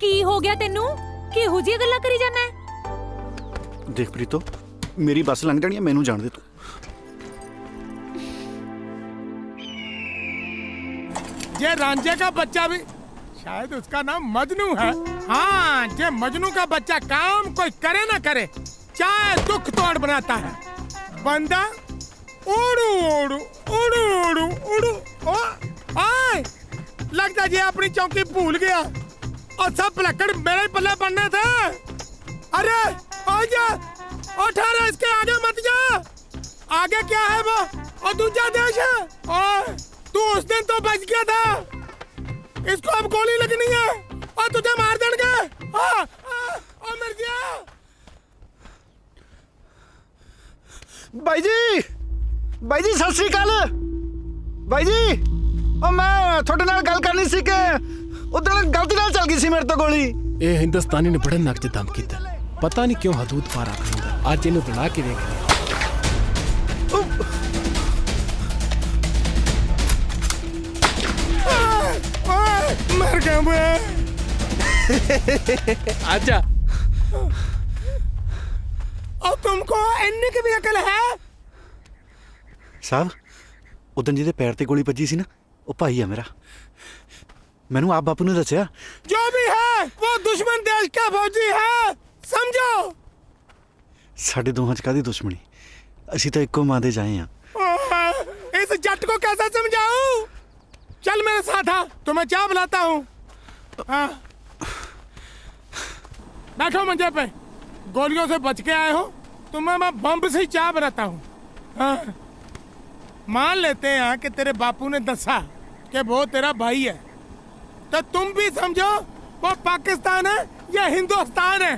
ਕੀ ਹੋ ਗਿਆ ਤੈਨੂੰ? ਕਿਹੋ ਜਿਹੀਆਂ ਗੱਲਾਂ ਕਰੀ ਜਾਂਦਾ ਹੈ? ਦੇਖ ਪ੍ਰੀਤੋ, ਮੇਰੀ ਬੱਸ ਲੰਘ ਜਾਣੀ ਹੈ, ਮੈਨੂੰ ਜਾਣ ਦੇ ਤੂੰ। ये रांझे का बच्चा भी, शायद उसका नाम मजनू है। हाँ, ये मजनू का बच्चा काम कोई करे ना करे, चाहे दुख तोड़ बनाता है। बंदा उड़ू उड़ू उड़ू उड़ू उड़ू। आए लगता ये अपनी चौकी भूल गया और सब पलक्कड़ मेरे ही पल्ले पड़ने थे। अरे आजा, उठा इसके आगे मत जा। आगे क्या है वो और दूसरा देश है। और तू उस दिन तो बच गया था, इसको अब गोली लगनी है और तुझे मार देंगे। और मर गया। ਬਾਈ ਜੀ, ਬਾਈ ਜੀ ਸਤਿ ਸ੍ਰੀ ਅਕਾਲ। ਬਾਈ ਜੀ ਉਹ ਮੈਂ ਤੁਹਾਡੇ ਨਾਲ ਗੱਲ ਕਰਨੀ ਸੀ ਕਿ ਉਦੋਂ ਗਲਤੀ ਨਾਲ ਚੱਲ ਗਈ ਸੀ ਮੇਰੇ ਤੋਂ ਗੋਲੀ। ਇਹ ਹਿੰਦੁਸਤਾਨੀ ਨੇ ਬੜਾ ਨੱਕ 'ਚ ਦਮ ਕੀਤਾ, ਪਤਾ ਨਹੀਂ ਕਿਉਂ ਹਦੂਦ ਪਾਰ ਆ ਖਾਂਦਾ। ਅੱਜ ਇਹਨੂੰ ਬੁਲਾ ਕੇ ਵੇਖ ਲਿਆ। मर गया मैं। आजा। और तुमको इन्ने की भी अकल है? ਸਾਹਿਬ ਉਦੋਂ ਜਿਹਦੇ ਪੈਰ ਤੇ ਗੋਲੀ ਵੱਜੀ ਸੀ ਨਾ, ਉਹ ਭਾਈ ਆ ਮੇਰਾ। ਮੈਨੂੰ ਆਪ ਬਾਪੂ ਨੇ ਦੱਸਿਆ। जो भी है वो दुश्मन देश का फौजी है, समझो। ਸਾਡੇ ਦੋਹਾਂ 'ਚ ਕਾਹਦੀ ਦੁਸ਼ਮਣੀ, ਅਸੀਂ ਤਾਂ ਇੱਕੋ ਮਾਂ ਦੇ ਜਾਏ ਆ। इस जट को कैसे समझाऊं? चल मेरे साथ आ, तुम्हें चाय बुलाता हूँ। हाँ। बैठो मंजे पे, गोलियों से बच के आए हो, तुम्हें मैं बम से ही चाय बनाता हूँ। हाँ। मान लेते हैं कि तेरे बापू ने दसा कि वो तेरा भाई है, तो तुम भी समझो वो पाकिस्तान है या हिंदुस्तान है।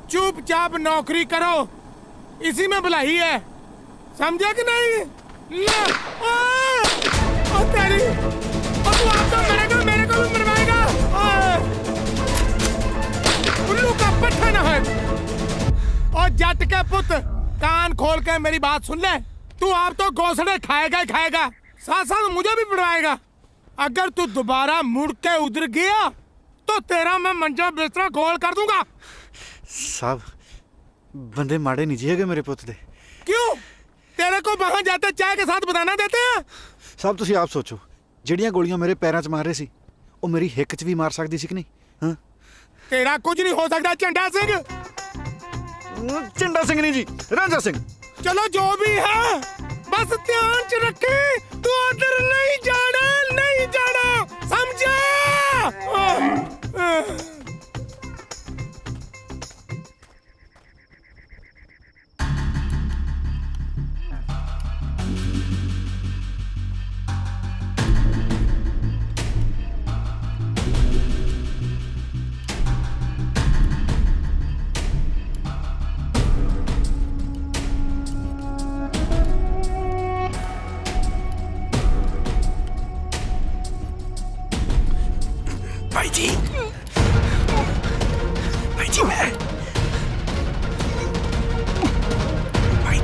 चुपचाप नौकरी करो, इसी में भलाई है, समझे कि नहीं? ले ओ तेरी, ओ तू आप तो मरेगा, मेरे को भी मरवाएगा। उल्लू का पट्टा ना है। और जट के पुत, कान खोल के मेरी बात सुन ले। तू आप तो घोंसड़े खाएगा ही खाएगा, साथ साथ मुझे भी पड़वाएगा। अगर तू दोबारा मुड़ के उधर गया तो तेरा मैं मंजा बिस्तरा गोल कर दूंगा। ਸਾਹਿਬ ਬੰਦੇ ਮਾੜੇ ਨਹੀਂ ਜੀ ਹੈਗੇ ਮੇਰੇ ਪੁੱਤ ਦੇ। क्यों? तेरे को वहां जाते चाय के साथ बताना देते हैं? ਸਾਹਿਬ ਤੁਸੀਂ ਆਪ ਸੋਚੋ, ਜਿਹੜੀਆਂ ਗੋਲੀਆਂ ਮੇਰੇ ਪੈਰਾਂ 'ਚ ਮਾਰ ਰਹੇ ਸੀ, ਉਹ ਮੇਰੀ ਹਿੱਕ 'ਚ ਵੀ ਮਾਰ ਸਕਦੀ ਸੀ ਕਿ ਨਹੀਂ? ਹਾਂ। तेरा कुछ नहीं हो सकता झंडा सिंह। ਝੰਡਾ ਸਿੰਘ ਨਹੀਂ ਜੀ, ਰਾਂਝਾ ਸਿੰਘ। चलो जो भी है, बस ध्यान च रखे, तू उधर नहीं जाना, नहीं जाना, समझा? भाई जी, भाई जी मैं भाई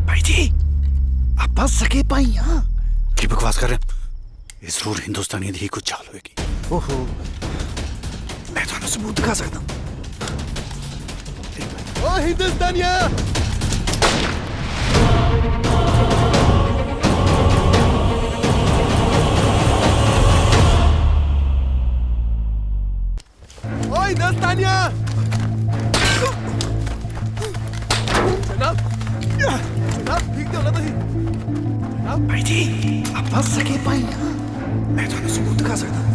भाई जी आप बस सके पाई हाँ? की बकवास कर रहे हैं? ये जरूर हिंदुस्तानी दी कुछ चाल होगी। ओहो, मैं थानू सबूत दिखा सकता हूँ। ओ हिंदुस्तानिया, ओए हिंदुस्तानिया। जनाब, जनाब ठीक तो ना तुसी? जनाब भाई जी आप बस सके पाई हाँ? मैं थानू सबूत दिखा सकता हूँ।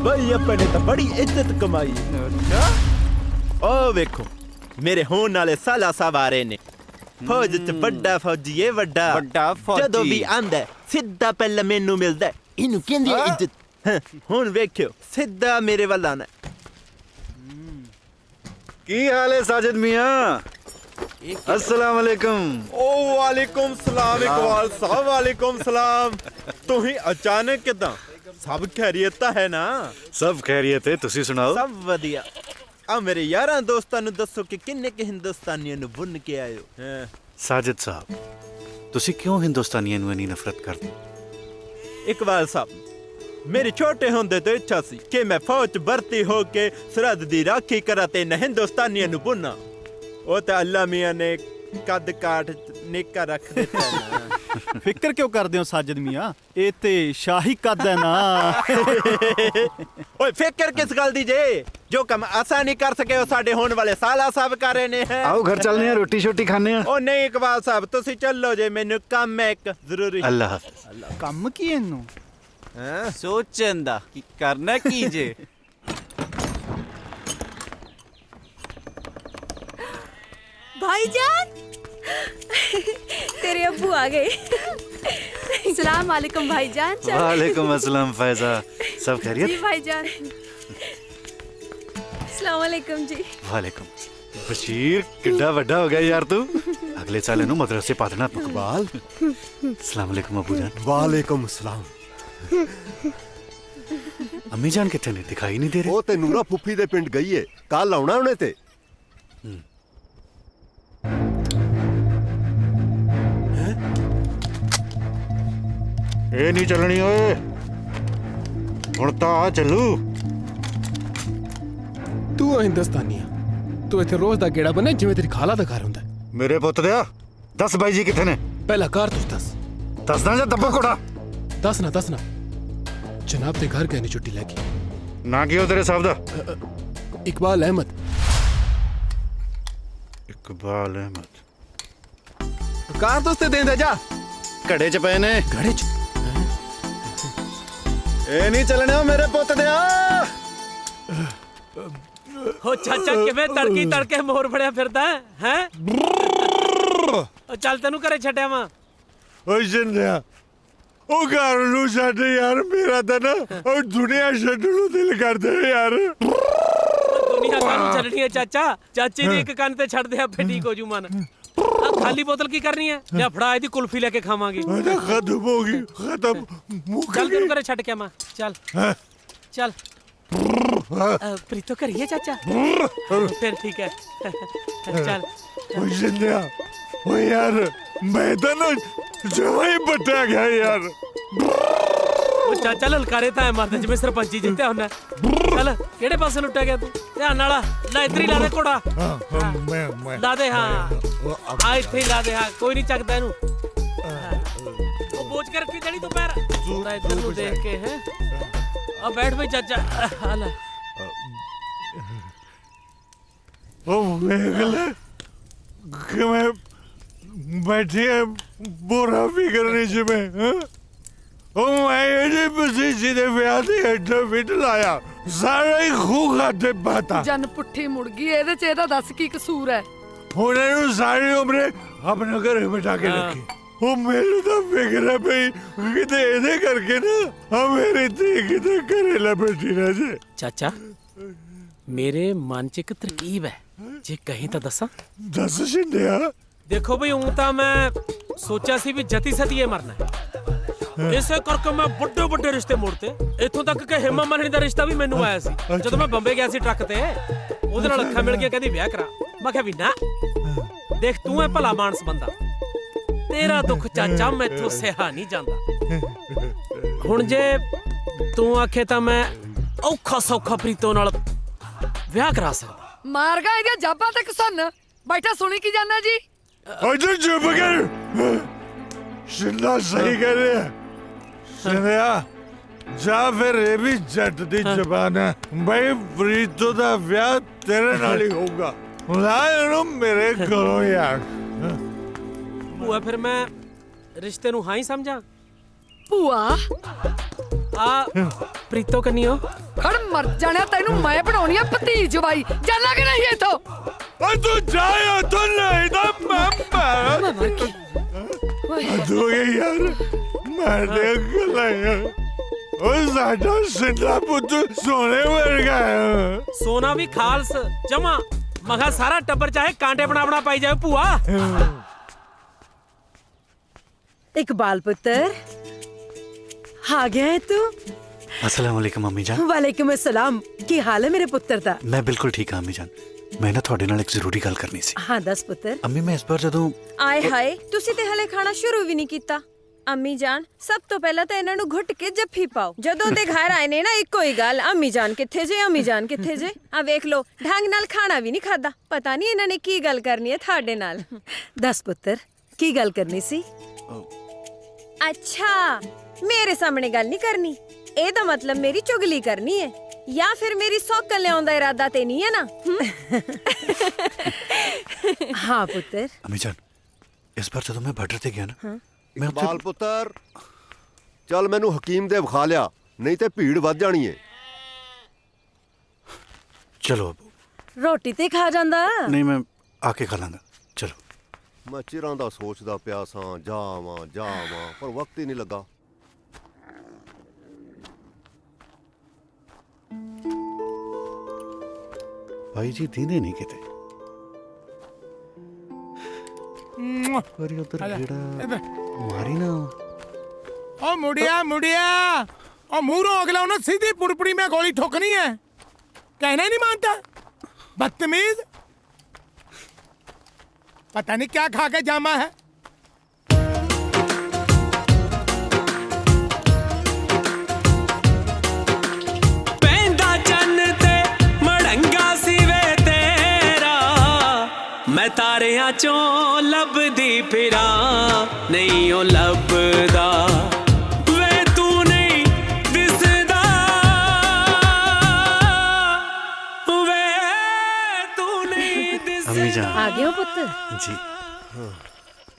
भाई अपने तो बड़ी इज्जत कमाई। ओ वेखो मेरे होने वाले साला सवारे ने फौज च बड़ा फौजी बड़ा जदों भी आंदा सीधा पहले मैनू मिलदा, इनू कहंदी इज्जत। हुण वेखियो सीधा मेरे वाल आना। की हाल है साजिद मियां? अस्सलाम वालेकुम। ओ वालेकुम सलाम इकबाल साहब, वालेकुम सलाम। तू ही अचानक किदां? सब खैरियत है ना? सब खैरियत है, तुसी सुनाओ। सब वधिया। आ मेरे यारां दोस्तां नू दसो कि किन्ने के हिंदुस्तानियां नू बुन के आए हो? साजिद साहब तुसी क्यों हिंदुस्तानियां नू इन्नी नफरत करदे? इकबाल साहब मेरी छोटे होंदे तो इच्छा सी कि मैं फौज च भर्ती हो के सरहद दी राखी करा ते न हिंदुस्तानियां नू बुना। ओ ते अल्लाह मियां ने कद काठ नेका रख दिता ना। फिक्र क्यों करदे हो साजिद मियां? ए ते शाही कद है ना। ओए फिक्र किस गल दी जे? जो कम असा नहीं कर सके ओ साडे होने वाले साला साहब कर रहे ने। आओ घर चलने हैं, रोटी शोटी खाने हैं। ओ नहीं इकबाल साहब तुसी चलो जे, मैनू काम है एक जरूरी। अल्लाह हाफिज। ਕੰਮ ਕੀ ਇਹਨੂੰ सोचन दा कि करना की जे। भाईजान तेरे अब्बू आ गए। सलाम वालेकुम भाईजान। चल। वालेकुम अस्सलाम फैजा, सब खैरियत? जी भाईजान। सलाम वालेकुम जी। वालेकुम। बशीर किड्डा वड्डा हो गया यार तू। अगले साल इन्हू मदरसे पा देना तू। इकबाल। अस्सलाम वालेकुम अबू जान। वालेकुम सलाम। अम्मी जान कितने ने दिखाई नहीं दे रहे? ਉਹ ਤੇ ਨੂਰਾ ਫੁੱਫੀ ਦੇ ਪਿੰਡ ਗਈ ਏ, ਕੱਲ ਆਉਣਾ ਉਹਨੇ ਤੇ। ਇਹ ਨਹੀਂ ਚੱਲਣੀ ਓਏ, ਹੁਣ ਤਾਂ ਆ ਚੱਲੂ। ਤੂੰ ਹਿੰਦੁਸਤਾਨੀ ਆ, ਤੂੰ ਇੱਥੇ ਰੋਜ਼ ਦਾ ਗੇੜਾ ਬਣੇ ਜਿਵੇਂ ਤੇਰੀ ਖਾਲਾ ਦਾ ਘਰ ਹੁੰਦਾ। ਮੇਰੇ ਪੁੱਤ ਦਿਆ ਦੱਸ ਬਾਈ ਜੀ ਕਿੱਥੇ ਨੇ? ਪਹਿਲਾਂ ਘਰ ਤੂੰ ਦੱਸ। ਦੱਸਦਾ ਜਾਂ ਦੱਬੋ ਕੋੜਾ? ਦੱਸਣਾ ਜਨਾਬ ਦੇ ਘਰ ਗਏ ਨੇ ਛੁੱਟੀ ਲੈ ਕੇ। ਨਾ ਕੀ ਹੋ ਤੇਰੇ ਸਾਹਿਬ ਦਾ? ਇਕਬਾਲ ਅਹਿਮਦ। ਇਕਬਾਲ ਅਹਿਮਦ ਕਾਰ ਦੋਸਤੇ ਦੇਂਦਾ ਜਾ। ਘੜੇ ਚ ਪਏ ਨੇ। ਘੜੇ ਚ ਇਹ ਨਹੀਂ ਚੱਲਣਾ ਮੇਰੇ ਪੁੱਤ ਦਿਆ। ਹੋ ਚਾਚਾ ਕਿਵੇਂ ਤੜਕੇ ਮੋਰ ਫੜਿਆ ਫਿਰਦਾ ਹੈ? ਚੱਲ ਤੈਨੂੰ ਘਰੇ ਛੱਡਿਆ ਵਾਂ। ਓਏ ਜਿੰਦਿਆ ਉਹ ਘਰ ਨੂੰ ਛੱਡ ਯਾਰ, ਮੇਰਾ ਤਾਂ ਨਾ ਉਹ ਦੁਨੀਆ ਛੱਡਣ ਨੂੰ ਦਿਲ ਕਰਦਾ ਯਾਰ। ਦੁਨੀਆ ਕਾਹਨੂੰ ਛੱਡਣੀ ਹੈ ਚਾਚਾ? ਚਾਚੀ ਦੀ ਇੱਕ ਕੰਨ ਤੇ ਛੱਡ ਦੇ ਆਪੇ ਠੀਕ ਹੋ ਜੂ ਮਨ। ਆ ਖਾਲੀ ਬੋਤਲ ਕੀ ਕਰਨੀ ਹੈ? ਲਿਆ ਫੜਾ, ਇਹਦੀ ਕੁਲਫੀ ਲੈ ਕੇ ਖਾਵਾਂਗੇ। ਖਤਮ ਹੋ ਗਈ, ਖਤਮ। ਚੱਲ ਤੈਨੂੰ ਘਰੇ ਛੱਡ ਕੇ ਆਵਾਂ। ਚੱਲ ਪ੍ਰੀਤੋ ਕਰੀਏ ਚਾਚਾ? ਫਿਰ ਠੀਕ ਹੈ ਚੱਲ। ਓਏ ਜਿੰਦਿਆ ਓ ਯਾਰ ਮੈਂ ਤਾਂ ਨਾ ਜਮਾਂ ਹੀ ਪੱਟਿਆ ਗਿਆ ਯਾਰ। ਉਹ ਚਾਚਾ ਲਲਕਾਰੇ ਤਾਂ ਮਰਦ ਜਿਵੇਂ ਸਰਪੰਚੀ ਜਿੱਤਿਆ ਹੁੰਦਾ। ਚੱਲ ਕਿਹੜੇ ਪਾਸੇ ਲੁੱਟਿਆ ਗਿਆ ਤੂੰ? ਧਿਆਨ ਨਾਲ ਲੈ, ਇੱਧਰ ਹੀ ਲਾ ਦੇ ਘੋੜਾ। ਲਾ ਦੇ, ਹਾਂ ਆ ਇੱਥੇ ਹੀ ਲਾ ਦੇ। ਹਾਂ ਕੋਈ ਨਹੀਂ ਚੱਕਦਾ ਇਹਨੂੰ। ਉਹ ਬੋਝ ਕੇ ਰੱਖੀ ਜਣੀ ਤੂੰ ਪੈਰ ਥੋੜਾ ਇੱਧਰ ਨੂੰ ਦੇਖ ਕੇ। ਹੈ ਆ ਬੈਠ ਬਈ ਚਾਚਾ। ਆ ਲੈ ਉਹ ਵੇਖ ਲੈ ਕਿਵੇਂ ਬੈਠੇ ਬੋਰਾ ਫਿਕਰ ਨਹੀਂ ਜਿਵੇਂ। ਉਹ ਮੈਂ ਇਹਦੇ ਪਸੀਨੇ ਦੇ ਵਿਆਹ ਤੇ ਐਡਾ ਵਿਟ ਲਾਇਆ, ਸਾਰਾ ਹੀ ਖੂਹ ਖਾਤੇ ਪਾਤਾ। ਜਨ ਪੁੱਠੀ ਮੁੜ ਗਈ, ਇਹਦੇ ਚ ਇਹਦਾ ਦੱਸ ਕੀ ਕਸੂਰ ਹੈ? ਹੁਣ ਇਹਨੂੰ ਸਾਰੀ ਉਮਰ ਆਪਣੇ ਘਰੇ ਬਿਠਾ ਕੇ ਰੱਖੀ। ਉਹ ਮੈਨੂੰ ਤਾਂ ਫਿਕਰ ਹੈ ਬਈ ਕਿਤੇ ਇਹਦੇ ਕਰਕੇ ਨਾ ਆ ਮੇਰੀ ਧੀ ਕਿਤੇ ਘਰੇ ਲੈ ਬੈਠੀ ਰਹਿ ਜੇ। ਚਾਚਾ ਮੇਰੇ ਮਨ 'ਚ ਇੱਕ ਤਰਕੀਬ ਹੈ, ਜੇ ਕਹੀਂ ਤਾਂ ਦੱਸਾਂ? ਦੱਸ ਛਿੰਦਿਆ। ਦੇਖੋ ਬਈ ਹੁਣ ਤਾਂ ਮੈਂ ਸੋਚਿਆ ਸੀ ਵੀ ਜਤੀ ਸਤੀਏ ਮਰਨਾ ਹੈ, ਇਸੇ ਕਰਕੇ ਮੈਂ ਵੱਡੇ ਰਿਸ਼ਤੇ ਮੋੜਤੇ। ਇੱਥੋਂ ਤੱਕ ਕਿ ਹਿਮਾ ਮਾਲਿਨੀ ਦਾ ਰਿਸ਼ਤਾ ਵੀ ਮੈਨੂੰ ਆਇਆ ਸੀ ਜਦੋਂ ਮੈਂ ਬੰਬੇ ਗਿਆ ਸੀ ਟਰੱਕ ਤੇ। ਉਹਦੇ ਨਾਲ ਅੱਖਾਂ ਮਿਲ ਕੇ ਕਹਿੰਦੀ ਵਿਆਹ ਕਰਾ। ਮੈਂ ਕਿਹਾ ਵੀ ਨਾ, ਦੇਖ ਤੂੰ ਹੈ ਭਲਾ ਮਾਨਸ ਬੰਦਾ, ਤੇਰਾ ਦੁੱਖ ਚਾਚਾ ਮੈਥੋਂ ਸਹਾ ਨਹੀਂ ਜਾਂਦਾ। ਹੁਣ ਜੇ ਤੂੰ ਆਖੇ ਤਾਂ ਮੈਂ ਔਖਾ ਸੌਖਾ ਪ੍ਰੀਤੋ ਨਾਲ ਵਿਆਹ ਕਰਾ ਸਕਦਾ। ਮਾਰ ਗਾ ਇਹਦੀਆਂ ਜਾਬਾਂ ਤੇ ਕਿਸਨ ਬੈਠਾ ਸੁਣੀ ਕੀ ਜਾਂਦਾ ਜੀ? ਅਜੇ ਚੁੱਪ ਕਰ। ਸ਼ਿੰਦਾ ਸਹੀ ਕਹਿ ਰਿਹਾ। ਸ਼ਿੰਦਿਆ ਜਾਂ ਫਿਰ ਇਹ ਵੀ ਜੱਟ ਦੀ ਜ਼ਬਾਨ ਹੈ ਬਈ ਪ੍ਰੀਤੋ ਦਾ ਵਿਆਹ ਤੇਰੇ ਨਾਲ ਹੀ ਹੋਊਗਾ। ਲਾ ਇਹਨੂੰ ਮੇਰੇ ਕੋਲੋਂ ਯਾਰ। ਭੂਆ ਫਿਰ ਮੈਂ ਰਿਸ਼ਤੇ ਨੂੰ ਹਾਂ ਹੀ ਸਮਝਾਂ? ਭੂਆ ਆ ਪ੍ਰੀਤੋ ਕੰਨੀਓ ਖੜ ਮਰ ਜਾਣਿਆ, ਤੈਨੂੰ ਮੈਂ ਬਣਾਉਣੀ ਆ ਭਤੀਜ ਜਵਾਈ। ਜਾਣਾ ਕਿ ਨਹੀਂ ਇੱਥੋਂ? ਓਏ ਤੂੰ ਜਾਇਆ ਤੂੰ ਨਹੀਂ ਤਾਂ ਮੈਂ ਮਰ ਗਈ। ਦੋ ਯਾਰ ਮੈਂ ਦੇਖ ਲਿਆ। ਓਏ ਸਾਡਾ ਸਿੰਦਾ ਪੁੱਤ ਸੋਨੇ ਵਰਗਾ ਹੈ। ਸੋਨਾ ਵੀ ਖਾਲਸ ਜਮਾ। ਮਗਾ ਸਾਰਾ ਟੱਬਰ ਚਾਹੇ ਕਾਂਟੇ ਬਣਾ ਪਾਈ ਜਾਵੇ ਭੂਆ। इकबाल पुत्र आ गया है तू? अस्सलाम वालेकुम अम्मी जान। वालेकुम अस्सलाम। की हाल है मेरे पुत्र दा? मैं बिल्कुल ठीक हाँ अम्मी जान। मैं ना ਤੁਹਾਡੇ ਨਾਲ ਇੱਕ ਜ਼ਰੂਰੀ ਗੱਲ ਕਰਨੀ ਸੀ। हाँ दस पुत्र। ਅੰਮੀ ਮੈਂ ਇਸ ਵਾਰ ਜਦੋਂ ਆਏ ਹਾਏ ਤੁਸੀਂ ਤੇ ਹਲੇ ਖਾਣਾ ਸ਼ੁਰੂ ਵੀ ਨਹੀਂ ਕੀਤਾ। ਅੰਮੀ ਜਾਨ ਸਭ ਤੋਂ ਪਹਿਲਾਂ ਤਾਂ ਇਹਨਾਂ ਨੂੰ ਘੁੱਟ ਕੇ ਜੱਫੀ ਪਾਓ। ਜਦੋਂ ਦੇ ਘਰ ਆਏ ਨੇ ਨਾ ਇੱਕੋ ਹੀ ਗੱਲ, ਅੰਮੀ ਜਾਨ ਕਿੱਥੇ ਜੇ, ਅੰਮੀ ਜਾਨ ਕਿੱਥੇ ਜੇ। ਆ ਵੇਖ ਲੋ ਢੰਗ ਨਾਲ ਖਾਣਾ ਵੀ ਨਹੀਂ ਖਾਦਾ। ਪਤਾ ਨਹੀਂ ਇਹਨਾਂ ਨੇ ਕੀ ਗੱਲ ਕਰਨੀ ਹੈ ਤੁਹਾਡੇ ਨਾਲ। दस पुत्र की गल करनी सी? अच्छा मेरे सामने गल नहीं करनी, ਇਹਦਾ ਮਤਲਬ ਮੇਰੀ ਚੁਗਲੀ ਕਰਨੀ ਹੈ ਜਾਂ ਫਿਰ ਮੇਰੀ ਸੌਕਲ ਲਿਆਉਣ ਦਾ ਇਰਾਦਾ ਤੇ ਨਹੀਂ ਹੈ ਨਾ? हाँ पुत्र। अम्मी जान ਇਸ ਵਾਰ ਜਦੋਂ ਮੈਂ ਬਾਰਡਰ ਤੇ ਗਿਆ ਨਾ ਮੈਂ ਇਕਬਾਲ ਪੁੱਤਰ ਚੱਲ ਮੈਨੂੰ ਹਕੀਮ ਦੇ ਵਿਖਾ ਲਿਆ, ਨਹੀਂ ਤੇ ਭੀੜ ਵੱਧ ਜਾਣੀ ਏ। ਚਲੋ रोटी ते खा जांदा? नहीं मैं आके खा लांगा। चलो ਮੈਂ ਚਿਰਾਂ ਦਾ ਸੋਚਦਾ ਪਿਆ ਸਾਂ ਜਾਵਾਂ ਪਰ ਵਕਤ ਹੀ ਨਹੀਂ ਲੱਗਾ। ਭਾਈ ਜੀ ਦੀਨੇ ਨਹੀਂ ਕਿਤੇ। ਪਰ ਉਧਰ ਕਿਹੜਾ ਮਾਰੀ ਨਾ। ओ मुड़िया ओ मुंह अगला उन्हें सीधी पुड़पुड़ी में गोली ठोकनी है, कहना ही नहीं मानता, बदतमीज। पता नहीं क्या खा के जामा है। ਪੈਂਦਾ ਚੰਨ ਤੇ ਮੜੰਗਾ ਸੀ ਵੇ ਤੇਰਾ, ਮੈਂ ਤਾਰਿਆਂ ਚੋਂ ਲੱਭਦੀ ਫਿਰਾਂ, ਨਹੀਂ ਉਹ ਲੱਭਦਾ ਵੇ ਤੂੰ ਨਹੀਂ ਦਿਸਦਾ, ਵੇ ਤੂੰ ਨਹੀਂ ਦਿਸਦਾ। अम्मी जान ਆ ਗਏ ਹੋ ਪੁੱਤ? जी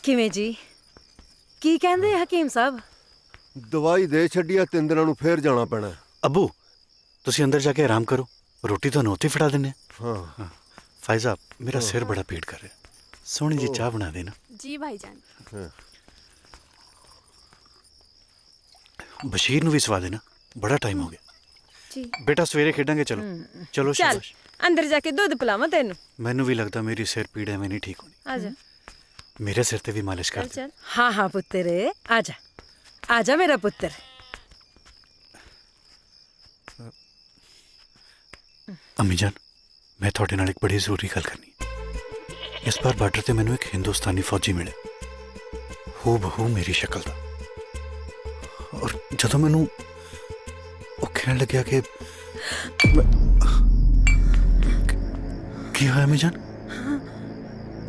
ਕਿਵੇਂ ਜੀ? ਕੀ ਕਹਿੰਦੇ ਹਕੀਮ ਸਾਹਿਬ? ਦਵਾਈ ਦੇ ਛੱਡੀ ਆ, 3 ਦਿਨਾਂ ਨੂੰ ਫੇਰ ਜਾਣਾ ਪੈਣਾ। अबू ਤੁਸੀਂ ਅੰਦਰ ਜਾ ਕੇ ਆਰਾਮ ਕਰੋ, ਰੋਟੀ ਤੁਹਾਨੂੰ ਉੱਥੇ ਫੜਾ ਦਿੰਨੇ ਹਾਂ। ਫਾਇਜ਼ਾ ਮੇਰਾ ਸਿਰ ਬੜਾ ਪੀੜ ਕਰ ਰਿਹਾ, ਸੋਹਣੀ ਜੀ ਚਾਹ ਬਣਾ ਦੇਣਾ। जी भाईजान। ਬਸ਼ੀਰ ਨੂੰ ਵੀ ਸਵਾ ਦੇਣਾ, ਬੜਾ ਟਾਈਮ ਹੋ ਗਿਆ। ਜੀ ਬੇਟਾ ਸਵੇਰੇ ਖੇਡਾਂਗੇ, ਚਲੋ ਚਲੋ ਚੱਲ ਸ਼ਾਬਾਸ਼। ਅੰਦਰ ਜਾ ਕੇ ਦੁੱਧ ਪਿਲਾਵਾਂ ਤੈਨੂੰ। ਮੈਨੂੰ ਵੀ ਲੱਗਦਾ ਮੇਰੀ ਸਿਰ ਪੀੜ ਐਵੇਂ ਨਹੀਂ ਠੀਕ ਹੋਣੀ। ਆ ਜਾ ਮੇਰੇ ਸਿਰ ਤੇ ਵੀ ਮਾਲਿਸ਼ ਕਰ ਦੇ। ਚੱਲ। ਹਾਂ ਹਾਂ ਪੁੱਤਰ, ਆ ਜਾ ਮੇਰਾ ਪੁੱਤਰ। ਅੰਮੀ ਜਾਨ ਮੈਂ ਤੁਹਾਡੇ ਨਾਲ ਇੱਕ ਬੜੀ ਜ਼ਰੂਰੀ ਗੱਲ ਕਰਨੀ ਹੈ। ਇਸ ਵਾਰ ਬਾਰਡਰ ਤੇ ਮੈਨੂੰ ਇੱਕ ਹਿੰਦੁਸਤਾਨੀ ਫੌਜੀ ਮਿਲਿਆ, ਹੂ ਬਹੂ ਮੇਰੀ ਸ਼ਕਲ ਦਾ। ਔਰ ਜਦੋਂ ਮੈਨੂੰ ਉਹ ਕਹਿਣ ਲੱਗਿਆ ਕਿ ਕੀ ਹੋਇਆ ਅੰਮੀ ਜਾਨ?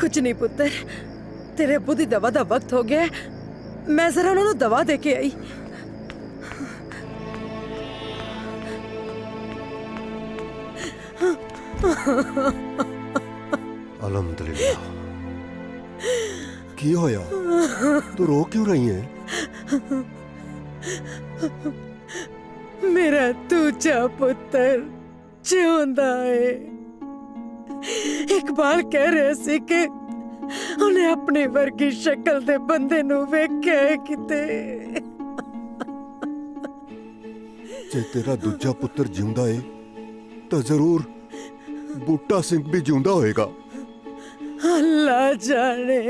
ਕੁਝ ਨਹੀਂ ਪੁੱਤਰ, ਤੇਰੇ ਅੱਬੂ ਦੀ ਦਵਾ ਦਾ ਵਕਤ ਹੋ ਗਿਆ, ਮੈਂ ਜ਼ਰਾ ਉਹਨਾਂ ਨੂੰ ਦਵਾ ਦੇ ਕੇ ਆਈ। ਅਲਹਮਦੁਲਿल्लाह। ਕੀ ਹੋਇਆ? ਤੂੰ ਰੋ ਕਿਉਂ ਰਹੀ ਹੈ? ਮੇਰਾ ਦੂਜਾ ਪੁੱਤਰ ਜਿਉਂਦਾ ਏ। ਇਕਬਾਲ ਕਹਿ ਰਿਹਾ ਸੀ ਕਿ ਉਹਨੇ ਆਪਣੀ ਵਰਗੀ ਸ਼ਕਲ ਦੇ ਬੰਦੇ ਨੂੰ ਵੇਖਿਆ ਕਿਤੇ। ਜੇ ਤੇਰਾ ਦੂਜਾ ਪੁੱਤਰ ਜਿਉਂਦਾ ਏ ਤਾਂ ਜ਼ਰੂਰ ਬੂਟਾ ਸਿੰਘ ਵੀ ਜਿਉਂਦਾ ਹੋਏਗਾ। ਅੱਲਾ ਜਾਣੇ।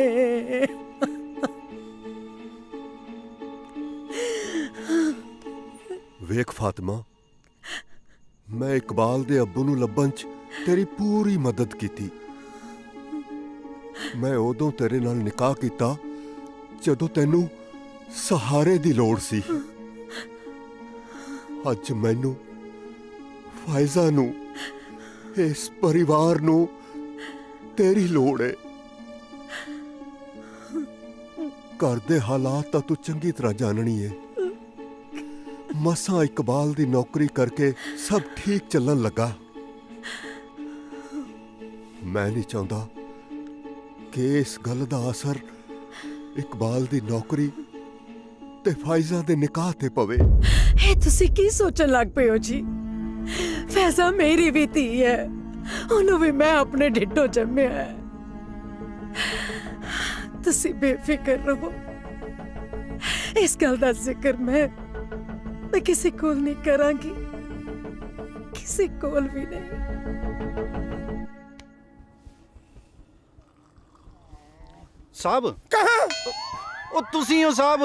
ਵੇਖ ਫਾਤਿਮਾ, ਮੈਂ ਇਕਬਾਲ ਦੇ ਅੱਬੂ ਨੂੰ ਲੱਭਣ 'ਚ ਤੇਰੀ ਪੂਰੀ ਮਦਦ ਕੀਤੀ। ਮੈਂ ਉਦੋਂ ਤੇਰੇ ਨਾਲ ਨਿਕਾਹ ਕੀਤਾ ਜਦੋਂ ਤੈਨੂੰ ਸਹਾਰੇ ਦੀ ਲੋੜ ਸੀ। ਅੱਜ ਮੈਨੂੰ, ਫਾਇਜ਼ਾ ਨੂੰ, ਇਸ ਪਰਿਵਾਰ ਨੂੰ ਤੇਰੀ ਲੋੜ ਹੈ। ਘਰ ਦੇ ਹਾਲਾਤ ਤਾਂ ਤੂੰ ਚੰਗੀ ਤਰ੍ਹਾਂ ਜਾਣਨੀ ਹੈ। ਮਸਾਂ ਇਕਬਾਲ ਦੀ ਨੌਕਰੀ ਕਰਕੇ ਸਭ ਠੀਕ ਚੱਲਣ ਲੱਗਾ। ਮੈਂ ਨਹੀਂ ਚਾਹੁੰਦਾ ਕਿ ਇਸ ਗੱਲ ਦਾ ਅਸਰ ਇਕਬਾਲ ਦੀ ਨੌਕਰੀ ਤੇ ਫਾਇਜ਼ਾ ਦੇ ਨਿਕਾਹ ਤੇ ਪਵੇ। ਇਹ ਤੁਸੀਂ ਕੀ ਸੋਚਣ ਲੱਗ ਪਏ ਹੋ ਜੀ? ਫੈਜ਼ਾ ਮੇਰੀ ਵੀ ਧੀ ਹੈ, ਉਹਨੂੰ ਵੀ ਮੈਂ ਆਪਣੇ ਢਿੱਡੋਂ ਜੰਮਿਆ ਹੈ। ਤੁਸੀਂ ਬੇਫਿਕਰ ਰਹੋ, ਇਸ ਗੱਲ ਦਾ ਜ਼ਿਕਰ ਮੈਂ ਕਿਸੇ ਕੋਲ ਨਹੀਂ ਕਰਾਂਗੀ, ਕਿਸੇ ਕੋਲ ਵੀ ਨਹੀਂ। साहब कहाँ? ओ तुसी हो साहब?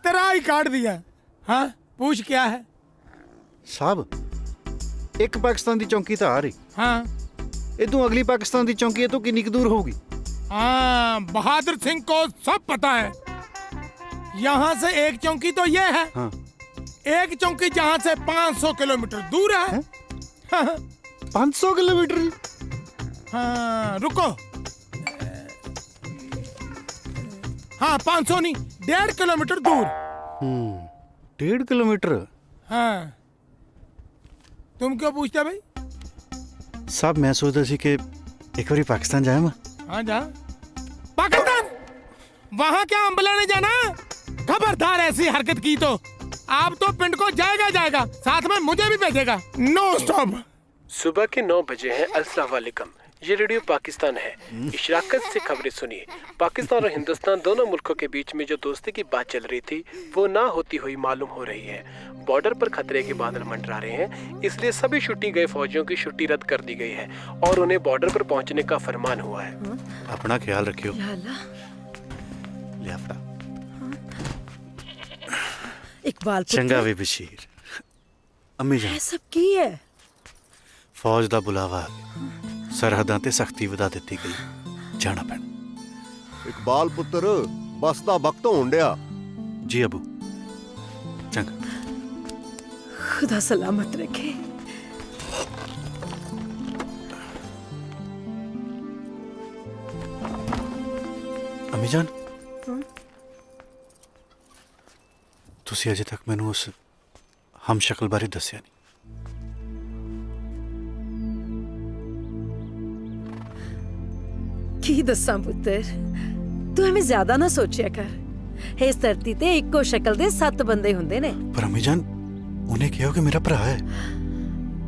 तेरा ही काट दिया। हाँ पूछ क्या है? साहब एक पाकिस्तान दी चौकी तो आ रही, हाँ इतों अगली पाकिस्तान दी चौकी तो कितनी दूर होगी? हाँ बहादुर सिंह को सब पता है। यहाँ से एक चौकी तो ये है, हाँ। एक चौकी जहाँ से 500 किलोमीटर दूर है। हाँ। 500 किलोमीटर? हाँ रुको, हाँ 500 नहीं, 1.5 किलोमीटर दूर। 1.5 किलोमीटर? हाँ तुम क्यों पूछते भाई? साहब मैं सोचता सी कि एक बार पाकिस्तान जाए मैं। हाँ जा पाकिस्तान, वहाँ क्या अम्बला ने जाना? खबरदार ऐसी हरकत की तो आप तो पिंड को जाएगा, साथ में मुझे भी भेजेगा। No stop. सुबह के 9 बजे हैं। अस्सलाम वालेकुम। ये रेडियो पाकिस्तान है। इशराकत से खबरें सुनिए। पाकिस्तान और हिंदुस्तान दोनों मुल्कों के बीच में जो दोस्ती की बात चल रही थी वो ना होती हुई मालूम हो रही है। बॉर्डर पर खतरे के बादल मंडरा रहे हैं, इसलिए सभी छुट्टी गए फौजियों की छुट्टी रद्द कर दी गई है और उन्हें बॉर्डर पर पहुंचने का फरमान हुआ है। अपना ख्याल रखियो। इकबाल चंगा वे बशीर। अम्मी जान सब की है फौज दा बुलावा आ गया, सरहदां ते सख्ती वधा दित्ती गई, जाना पैना। इकबाल पुत्र बस दा वक्त होण डिया। जी अबू, चंगा। खुदा सलामत रखे। अम्मी जान तुसी अजे तक मैनू उस हम शक्ल बारे दस्या नहीं। की दस्सां पुत्तर, तू हमें ज्यादा ना सोचिया कर। इस धरती ते इक्को शक्ल दे 7 बंदे हुंदे ने। पर अम्मी जान उन्हें कहो कि मेरा भरा है।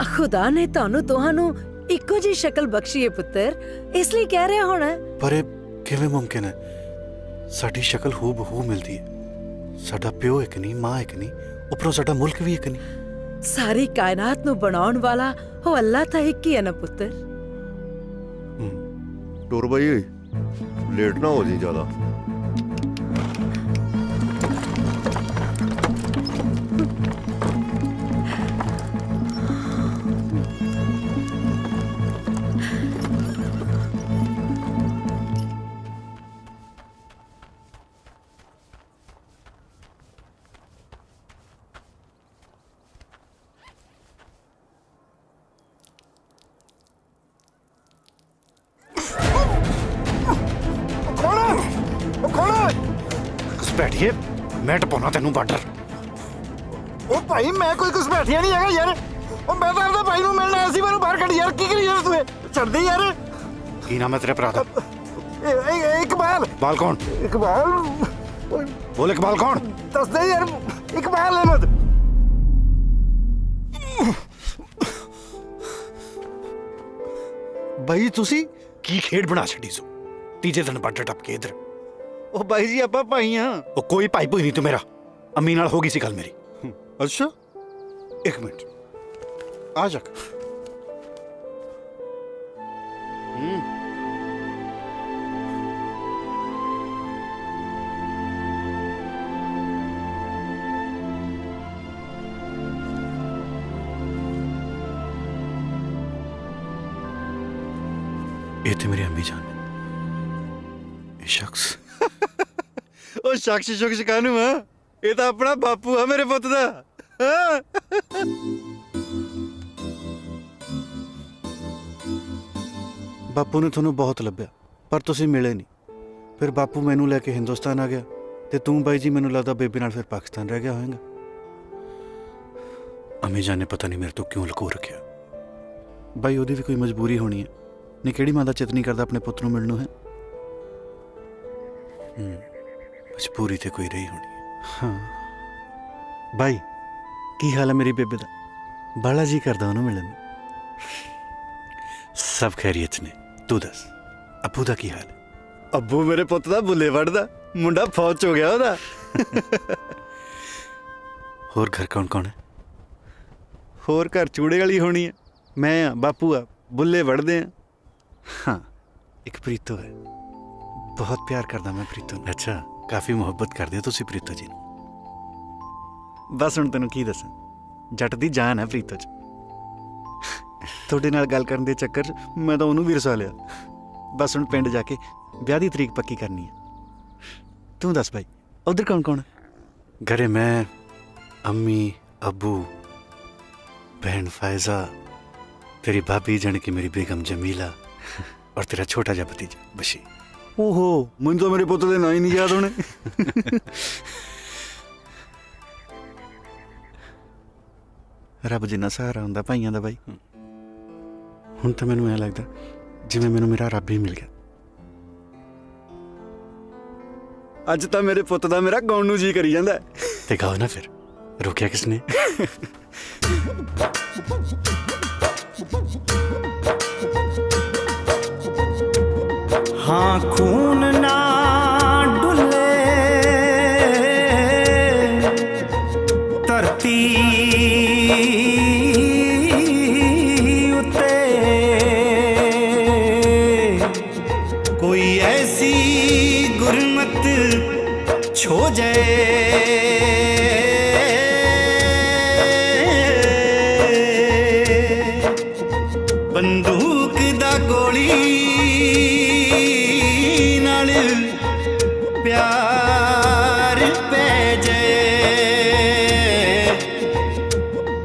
खुदा ने तानू तोहानू इक्को जी शक्ल बख्शी है पुत्तर, इसलिए कह रहा होना। पर ये किवें मुमकिन है? साडी शक्ल हू बहू मिलती है। साडा प्यो एक नहीं, मां एक नहीं, उपरों साडा मुल्क भी एक नहीं। सारी कायनात नु बनाउण वाला हो अल्लाह ता एक ही है ना पुत्तर। टुर भाई लेट ना हो जी ज्यादा। बैठिए मैं टपाना तेनू बार्डर। ओ भाई मैं कोई कुछ बैठिया नहीं है यार। ओ मैं तो अपने भाई नु मिलना आया सी, मैनू बाहर कढ़ यार। की करी यार तू? छड़ दे यार। की नाम है तेरे भरा दा? इकबाल। बाल कौन? इकबाल। बोल इकबाल कौन? दस दे यार। इकबाल अहमद। भाई तुसी की खेड बना छड़ी सो? तीजे दिन बार्डर टप के इधर। ओ भाई जी ਆਪਾਂ ਭਾਈ ਆ। ओ कोई भाई भूई नहीं तू मेरा। अम्मी नाल होगी सी गल मेरी। अच्छा एक मिनट आ जा। ये थे मेरी अम्मी जान। ये शख्स ਉਹ ਸ਼ਖਸ ਸ਼ਖਸ ਕਾਹਨੂੰ ਆ? ਇਹ ਤਾਂ ਆਪਣਾ ਬਾਪੂ ਆ ਮੇਰੇ ਪੁੱਤ ਦਾ। ਬਾਪੂ ਨੇ ਤੁਹਾਨੂੰ ਬਹੁਤ ਲੱਭਿਆ ਪਰ ਤੁਸੀਂ ਮਿਲੇ ਨਹੀਂ। ਫਿਰ ਬਾਪੂ ਮੈਨੂੰ ਲੈ ਕੇ ਹਿੰਦੁਸਤਾਨ ਆ ਗਿਆ ਤੇ ਤੂੰ ਬਾਈ ਜੀ ਮੈਨੂੰ ਲੱਗਦਾ ਬੇਬੀ ਨਾਲ ਫਿਰ ਪਾਕਿਸਤਾਨ ਰਹਿ ਗਿਆ ਹੋਵੇਂਗਾ। ਅਮੀ ਜਾਨ ਨੇ ਪਤਾ ਨਹੀਂ ਮੇਰੇ ਤੋਂ ਕਿਉਂ ਲੁਕੋ ਰੱਖਿਆ। ਬਾਈ ਉਹਦੀ ਵੀ ਕੋਈ ਮਜਬੂਰੀ ਹੋਣੀ ਹੈ। ਨਹੀਂ ਕਿਹੜੀ ਮਾਂ ਦਾ ਚਿੱਤ ਨਹੀਂ ਕਰਦਾ ਆਪਣੇ ਪੁੱਤ ਨੂੰ ਮਿਲਣ ਨੂੰ ਹੈ। मजबूरी तो कोई रही होनी है। हाँ भाई की हाल है मेरी बेबे दा? बड़ा जी करदा उन्होंने मिलन। सब खैरियत ने। तू दस अबू दा की हाल है? अबू मेरे पुत दा बुले वड़दा, मुंडा फौज हो गया ओदा। होर घर कौन कौन है? होर घर चूड़े वाली होनी है। मैं आ, बापू आ, बुले वड़दे आ। हाँ एक प्रीतो है, बहुत प्यार करदा मैं प्रीतो। अच्छा काफी मुहब्बत करदे हो तुसी प्रीतो जी नूं। बस हुण तैनूं की दसां, जट दी जान है प्रीतो च। तुहाडे नाल गल करन दे चक्कर च मैं तां ओनूं भी रसा लिया। बस हुण पिंड जाके ब्याह दी तरीक पक्की करनी है। तू दस भाई उधर कौन कौन है? घरे मैं, अम्मी, अबू, बहन फायजा, तेरी भाभी जाने की मेरी बेगम जमीला और तेरा छोटा जा भतीजा बशीर। ओहो मुझे तो मेरे पुत दे ना ही नहीं याद होने। रब जिन्ना सहारा हुंदा भाइयां दा बाई। हुण तां मैनूं ऐ लगदा जिवें मैनूं मेरा रब ही मिल गया। अज तां मेरे पुत दा मेरा गाउण नूं जी करी जांदा है। ते गाओ ना फिर, रोकिया किसने? हाँ खून ना डुले धरती उते कोई ऐसी गुरमत छो जाए बंदूक दा गोली नाल प्यार पै जाए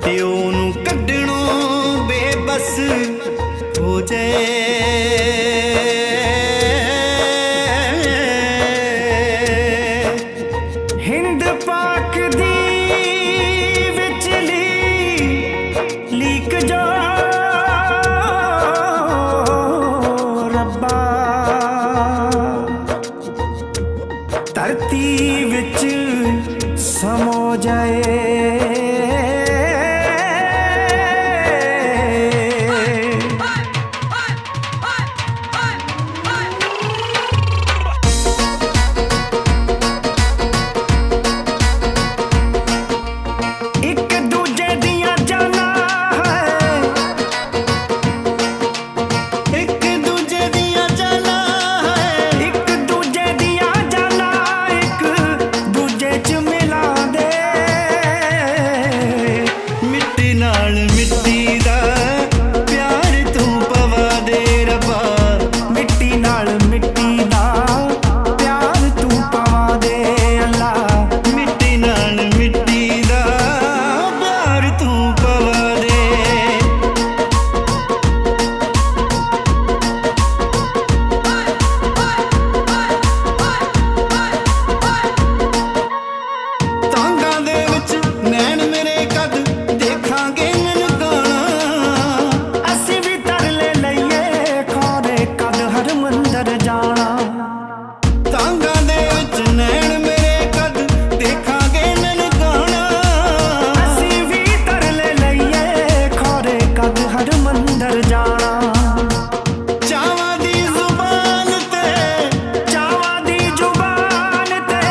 ते ओनू कड्ढणों बेबस हो जाए हिंद पाक दी विचली लीक जो रब्बा धरती विच समो जाए एक दूजे दियां जाना है एक दूजे दियां जाना है एक दूजे दियां जाना एक दूजे च मिला दे मिट्टी नाल मिट्टी दा प्यार तू पवा दे रब्बा मिट्टी नाल मिट्टी दा प्यार तू पवा दे अल्लाह मिट्टी नाल मिट्टी दा प्यार तू पवा दे ਤਾਂਗਾਂ ਦੇ ਵਿੱਚ ਨੈਣ ਮੇਰੇ ਕਦ ਦੇਖਾਂਗੇ ਨਨਕਾਣਾ ਅਸੀਂ ਵੀ ਤਰਲੇ ਲਈਏ ਖੋਰੇ ਕਦ ਹਰ ਮੰਦਰ ਜਾਣਾ ਤਾਂਗਾਂ ਦੇ ਵਿੱਚ ਨੈਣ ਮੇਰੇ ਕਦ ਦੇਖਾਂਗੇ ਨਨਕਾਣਾ ਅਸੀਂ ਵੀ ਤਰਲੇ ਲਈਏ ਖੋਰੇ ਕਦ ਹਰ ਮੰਦਰ ਜਾਣਾ ਚਾਵਾਂ ਦੀ ਜ਼ੁਬਾਨ ਤੇ ਚਾਵਾਂ ਦੀ ਜ਼ੁਬਾਨ ਤੇ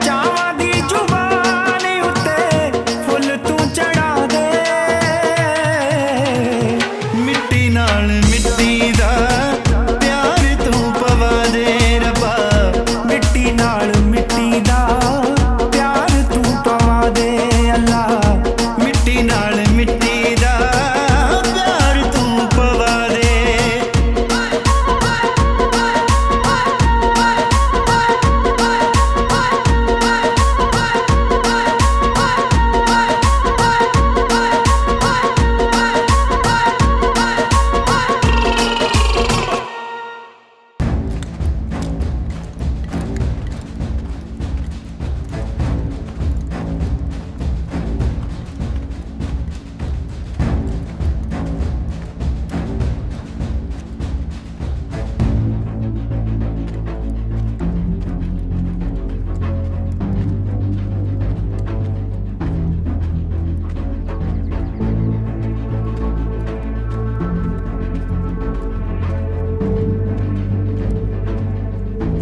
ਚਾਵਾਂ ਦੀ ਜ਼ੁਬਾਨ ਉੱਤੇ ਫੁੱਲ ਤੂੰ ਚੜਾ ਦੇ ਮਿੱਟੀ ਨਾਲ ਮਿੱਟੀ ਦਾ ਪਿਆਰ ਤੂੰ ਪਵਾ ਦੇ ਰੱਬਾ ਮਿੱਟੀ ਨਾਲ ਮਿੱਟੀ ਦਾ ਪਿਆਰ ਤੂੰ ਪਵਾ ਦੇ ਅੱਲਾ ਮਿੱਟੀ ਨਾਲ ਮਿੱਟੀ ਦਾ ਪਿਆਰ ਤੂੰ ਪਵਾ ਦੇ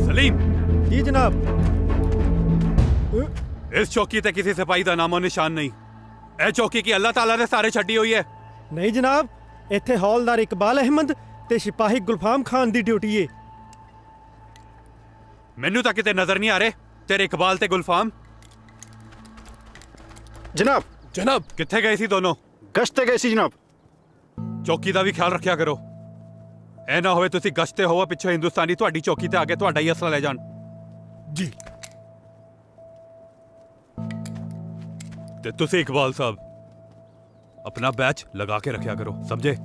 सलीम जी जनाब इस चौकी ते किसी सिपाही का नामो निशान नहीं ए चौकी की अल्लाह ताला ने सारे छड्डी हुई है नहीं जनाब ਇੱਥੇ ਹੌਲਦਾਰ ਇਕਬਾਲ ਅਹਿਮਦ ਤੇ ਸਿਪਾਹੀ ਗੁਲਫਾਮ ਖਾਨ ਦੀ ਡਿਊਟੀ ਏ मैनू तो किते नजर नहीं आ रहे तेरे इकबाल ते गुलफाम जनाब जनाब किथे गए सी दोनों गश्त गए सी जनाब चौकी का भी ख्याल रखा करो ए ना होवे तुसी गश्ते होवा पिछे हिंदुस्तानी तुहाडी चौकी ते आके तुहाडा ही असला ले जान जी ते तुसी इकबाल साहब अपना बैच लगा के रखा करो समझे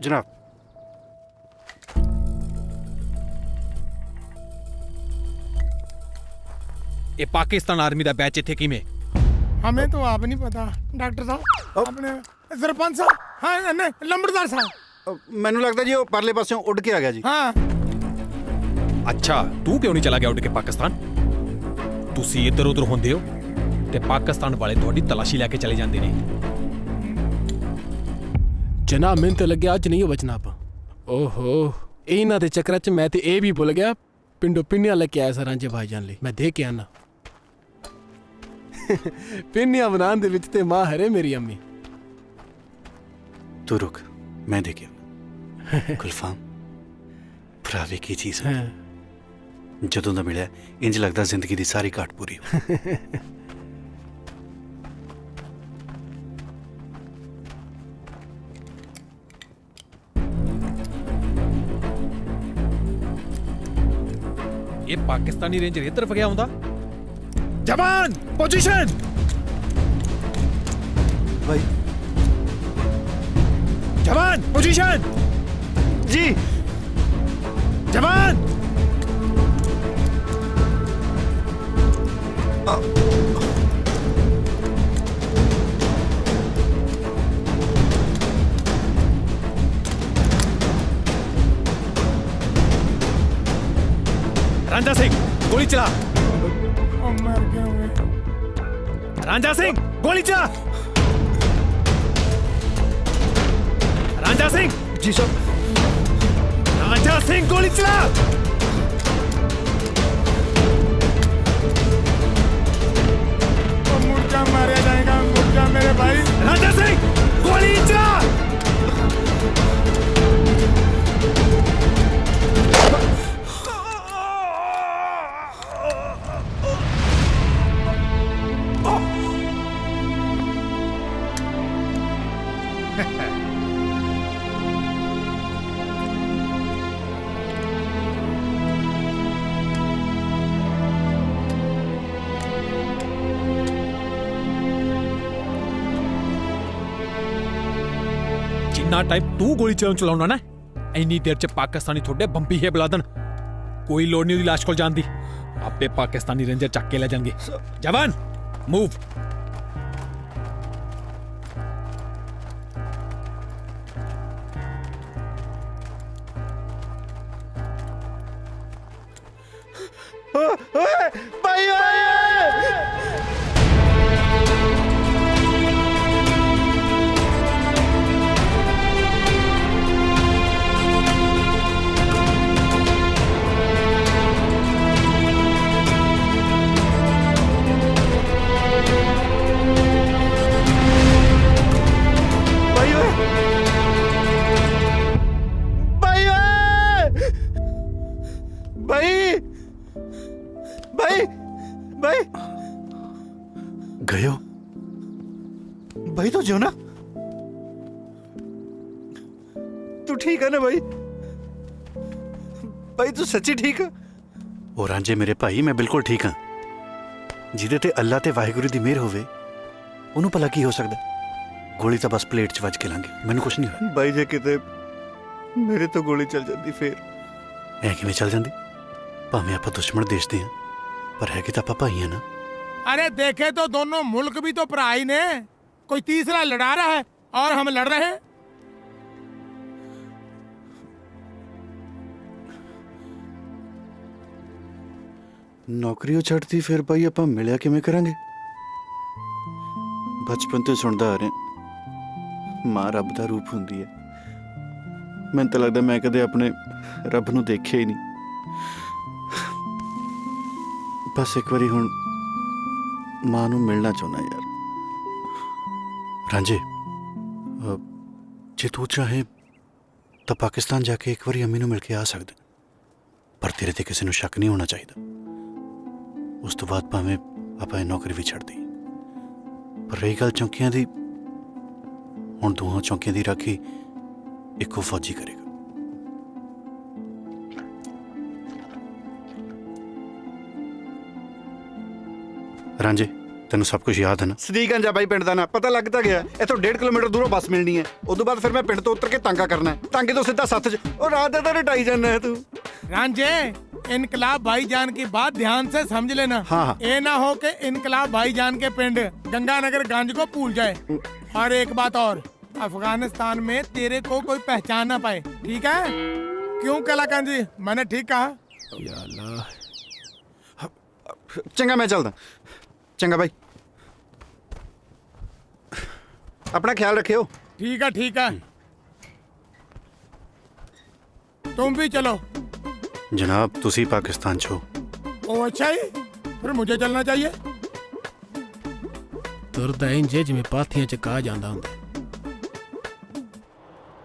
जनाब ये पाकिस्तान आर्मी दा बैच इत्थे किवें हमें तो आप नहीं पता डॉक्टर साहब अपने सरपंच साहब हाँ नहीं लंबड़दार साहब मैनू लगता जी वो परले पासों उड़ के आ गया जी हाँ अच्छा तू क्यों नहीं चला गया उड़ के पाकिस्तान तुसी इधर उधर होंदे हो ते पाकिस्तान वाले तुहाडी तलाशी लैके चले जांदे ने जनाब मैंने तो लगे आज नहीं हो बचना आप ओहो ਇਹਨਾਂ ਦੇ ਚੱਕਰਾਂ 'ਚ ਮੈਂ ਤੇ ਇਹ ਵੀ ਭੁੱਲ ਗਿਆ ਪਿੰਡੋਂ ਪਿੰਨੀਆਂ ਲੈ ਕੇ ਆਇਆ ਸਾਂ ਰਾਂਝੇ ਭਾਈਜਾਨ ਲਈ। ਮੈਂ ਦੇ ਕੇ ਆਣਾ ਪਿੰਨੀਆਂ ਬਣਾਉਣ ਦੇ ਵਿੱਚ ਤੇ ਮਾਹਿਰ ਹੈ ਮੇਰੀ ਅੰਮੀ। ਤੂੰ ਰੁਕ, ਮੈਂ ਦੇ ਕੇ ਗੁਲਫਾਮ ਭਰਾਵੇ ਕੀ ਚੀਜ਼ ਹੈ। ਜਦੋਂ ਦਾ ਮਿਲਿਆ ਇੰਜ ਲੱਗਦਾ ਜ਼ਿੰਦਗੀ ਦੀ ਸਾਰੀ ਘਾਟ ਪੂਰੀ ਹੋ। ਇਹ ਪਾਕਿਸਤਾਨੀ ਰੇਂਜਰ ਇਹ ਤਰਫ ਗਿਆ ਹੁੰਦਾ। जवान पोजीशन भाई जवान पोजीशन जी जवान रांझा सिंह गोली चला। मर गए। रांझा सिंह गोली चला। रांझा सिंह जी साहब। रांझा सिंह गोली चला। मुर्गा मारा जाएगा, मुर्गा मेरे भाई। रांझा सिंह गोली चला। ਜਿੰਨਾ ਟਾਈਮ ਤੂੰ ਗੋਲੀ ਚਲਾਉਣਾ ਨਾ ਇੰਨੀ ਦੇਰ ਚ ਪਾਕਿਸਤਾਨੀ ਤੁਹਾਡੇ ਬੰਬੀ ਹੈ ਬੁਲਾ ਦੇਣ। ਕੋਈ ਲੋੜ ਨਹੀਂ ਉਹਦੀ ਲਾਸ਼ ਕੋਲ ਜਾਣ ਦੀ, ਆਪੇ ਪਾਕਿਸਤਾਨੀ ਰੇਂਜਰ ਚੱਕ ਕੇ ਲੈ ਜਾਣਗੇ। ਜਵਾਨ ਮੂਵ। भाई भाई गए हो भाई? तो जो ना तू ठीक है ना भाई? भाई तू सच्ची ठीक है? ओ रांझे मेरे भाई मैं बिल्कुल ठीक हाँ। ਜਿਹਦੇ ਤੇ ਅੱਲਾ ਤੇ ਵਾਹਿਗੁਰੂ ਦੀ ਮਿਹਰ ਹੋਵੇ ਉਹਨੂੰ ਭਲਾ ਕੀ ਹੋ ਸਕਦਾ। ਗੋਲੀ ਤਾਂ ਬਸ ਪਲੇਟ 'ਚ ਵੱਜ ਕੇ ਲੰਘੀ, ਮੈਨੂੰ ਕੁਝ ਨਹੀਂ ਹੋਇਆ। ਬਾਈ ਜੇ ਕਿਤੇ ਮੇਰੇ ਤੋਂ ਗੋਲੀ ਚੱਲ ਜਾਂਦੀ ਫੇਰ? ਐ ਕਿਵੇਂ ਚੱਲ ਜਾਂਦੀ? ਭਾਵੇਂ ਆਪਾਂ ਦੁਸ਼ਮਣ ਦੇਸ਼ ਦੇ ਹਾਂ पर है कि तो भाई है ना। अरे देखे तो दोनों मुल्क भी तो पराई ने, कोई तीसरा लड़ा रहा है और हम लड़ रहे हैं। नौकरी छड्डती फिर भाई आप मिलिया किवें करांगे? बचपन तो सुनदा आ रहे मां रब दा रूप हुंदी है। मैनूं तां लगदा मैं कदे अपने रब नूं देखिया ही नहीं। बस एक बारी हुण मां नूं मिलना चाहुंदा यार। रांझे जे तू चाहे तो पाकिस्तान जाके एक बारी अम्मी नूं मिल के आ सकदे, पर तेरे ते किसी नूं शक नहीं होना चाहिए। उस तो बाद भावें आपां नौकरी भी छड्ड दी। पर रही गल चौंकियां दी, हुण दोहां चौंकियां दी राखी इक्को फौजी करेगा। रांझे तेन सब कुछ याद है ना? सदीकगंज आ बाई पिंड दा ना पता लगता गया। इथों 1.5 किलोमीटर दूरों बस मिलनी है। उस बाद फिर मैं पिंड तो उतर के टांगा करना है। टांगे तो सीधा सत्त च और रात दा रटाई जाना है तू। रांझे इनकलाब भाईजान की बात ध्यान से समझ लेना। हाँ हाँ। ये ना हो कि इनकलाब भाईजान के पिंड गंगानगर गंज को भूल जाए। और एक बात और, अफगानिस्तान में तेरे को कोई पहचान ना पाए, ठीक है? क्यों कलाकंद जी, मैंने ठीक कहा? चंगा मैं चलदा। चंगा भाई, अपना ख्याल रखियो। ठीक है ठीक है। तुम भी चलो। जनाब तुसी पाकिस्तान छो। ओ अच्छा ही, फिर मुझे चलना चाहिए। ਤੁਰਦਾ ਇੰਜ ਜਿਵੇਂ ਪਾਥੀਆਂ ਚ ਕਾ ਜਾਂਦਾ ਹੁੰਦਾ।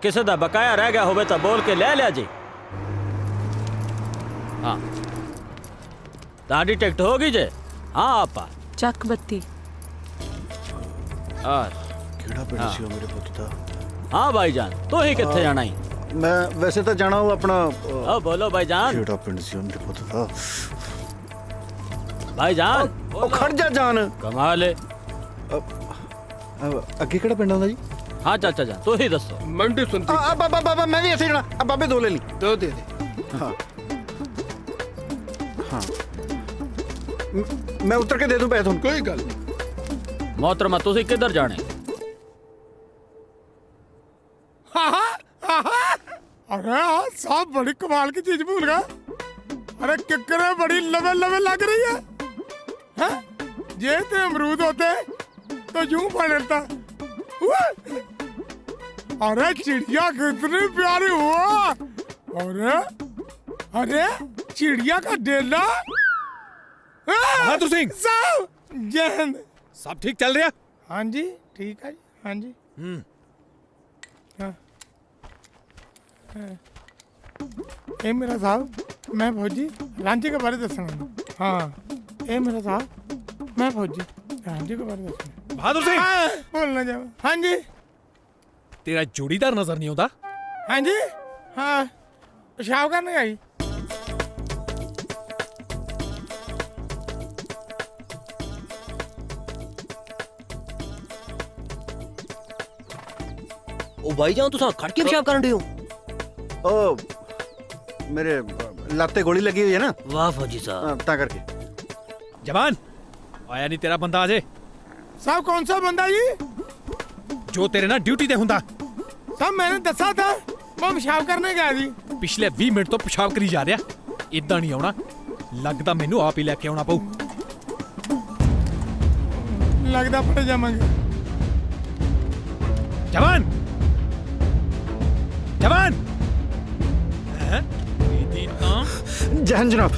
ਕਿਸੇ ਦਾ ਬਕਾਇਆ ਰਹਿ ਗਿਆ ਹੋਵੇ ਤਾਂ ਬੋਲ ਕੇ ਲੈ ਲਿਆ ਜੀ। ਹਾਂ ਤੁਹਾਡੀ ਟਿਕਟ ਹੋ ਗਈ ਜੇ? ਹਾਂ ਆਪਾ ਚੱਕ ਬੱਤੀ। ਕਿਹੜਾ ਪਿੰਡ ਸੀ ਉਹ ਮੇਰੇ ਪੁੱਤ ਦਾ? हाँ भाईजान, तू ही किथे जाना ही? मैं वैसे तो जाना हूँ अपना। ओ बोलो भाईजान। किहड़ा पिंड सी मेरे पुत दा? भाईजान ओ खड़ जा जान। कमाल है। अगे किहड़ा पिंड आंदा जी? हाँ चाचा जान, तू ही दसो। मंडी सुनती। बाबा मैं भी ऐसे जाना। अब बाबे दो ले ली। दो दे दे। हाँ हाँ मैं उतर के दे दूं पैसे तुम। कोई गल मोहतरमा तुसी किधर जाने? अरे हाँ साहब, बड़ी कमाल की चीज भूल गया। अरे किकरे बड़ी लवे लवे लग रही है, हैं? ये तो अमरूद होते तो यूं पड़ता। अरे चिड़िया कितनी प्यारी हुआ। अरे अरे चिड़िया का डेला। बहादुर सिंह साहब जय हिंद। सब ठीक चल रहा? हाँ जी ठीक है जी। हाँ जी। हाँ। ए मेरा साहब, मैं फौजी रांची के बारे दसना। हाँ ए मेरा साहब, मैं फौजी रांची के बारे दसना। बहादुर सिंह बोलना जाओ। हाँ जी। तेरा जोड़ीदार नजर नहीं आता? हाँ जी। हाँ पेशाब करने आई। ओ भाईजान तुसा खड़ के पेशाब करन रहे हो? ओ मेरे लाते गोली लगी हुई है ना। वाह फौजी साहब। ता करके। जवान आया नहीं तेरा बंदा अजे? साहब कौन सा बंदा जी? जो तेरे ना ड्यूटी ते हुंदा। साहब मैंने दसा था मैं पेशाब करने गया जी। पिछले 20 मिनट तो पेशाब करी जा रहा। इदां नहीं आउणा, लगदा मैनू आप ही लेके आउणा पऊ। लगदा पड़ जावांगे। जवान जवान जहन जनाब।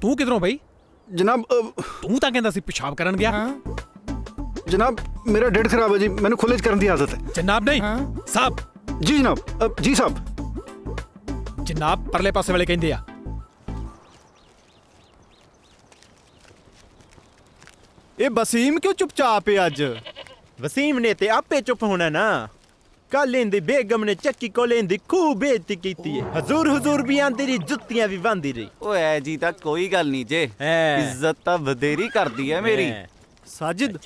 तू किधरों भाई? जनाब तू तां कहंदा सी पेशाब करन गया। जनाब मेरा डेढ़ खराब है जी, मैंने खुले करने की आदत है। जनाब नहीं साहब। जी जनाब। जी साहब। जनाब परले पासे वाले कहंदे आ। ए वसीम क्यों चुपचाप है अज? वसीम ने ते आपे चुप होना ना। कल इंदी बेगम ने चक्की को लेंदी खूब बेइज्जती कीती है। हजूर हुजूर भी आंदी रही, जुत्तियां भी बांधी रही। ओए जी तां कोई गल नहीं जे, इज्जत तां बधेरी करदी है मेरी। साजिद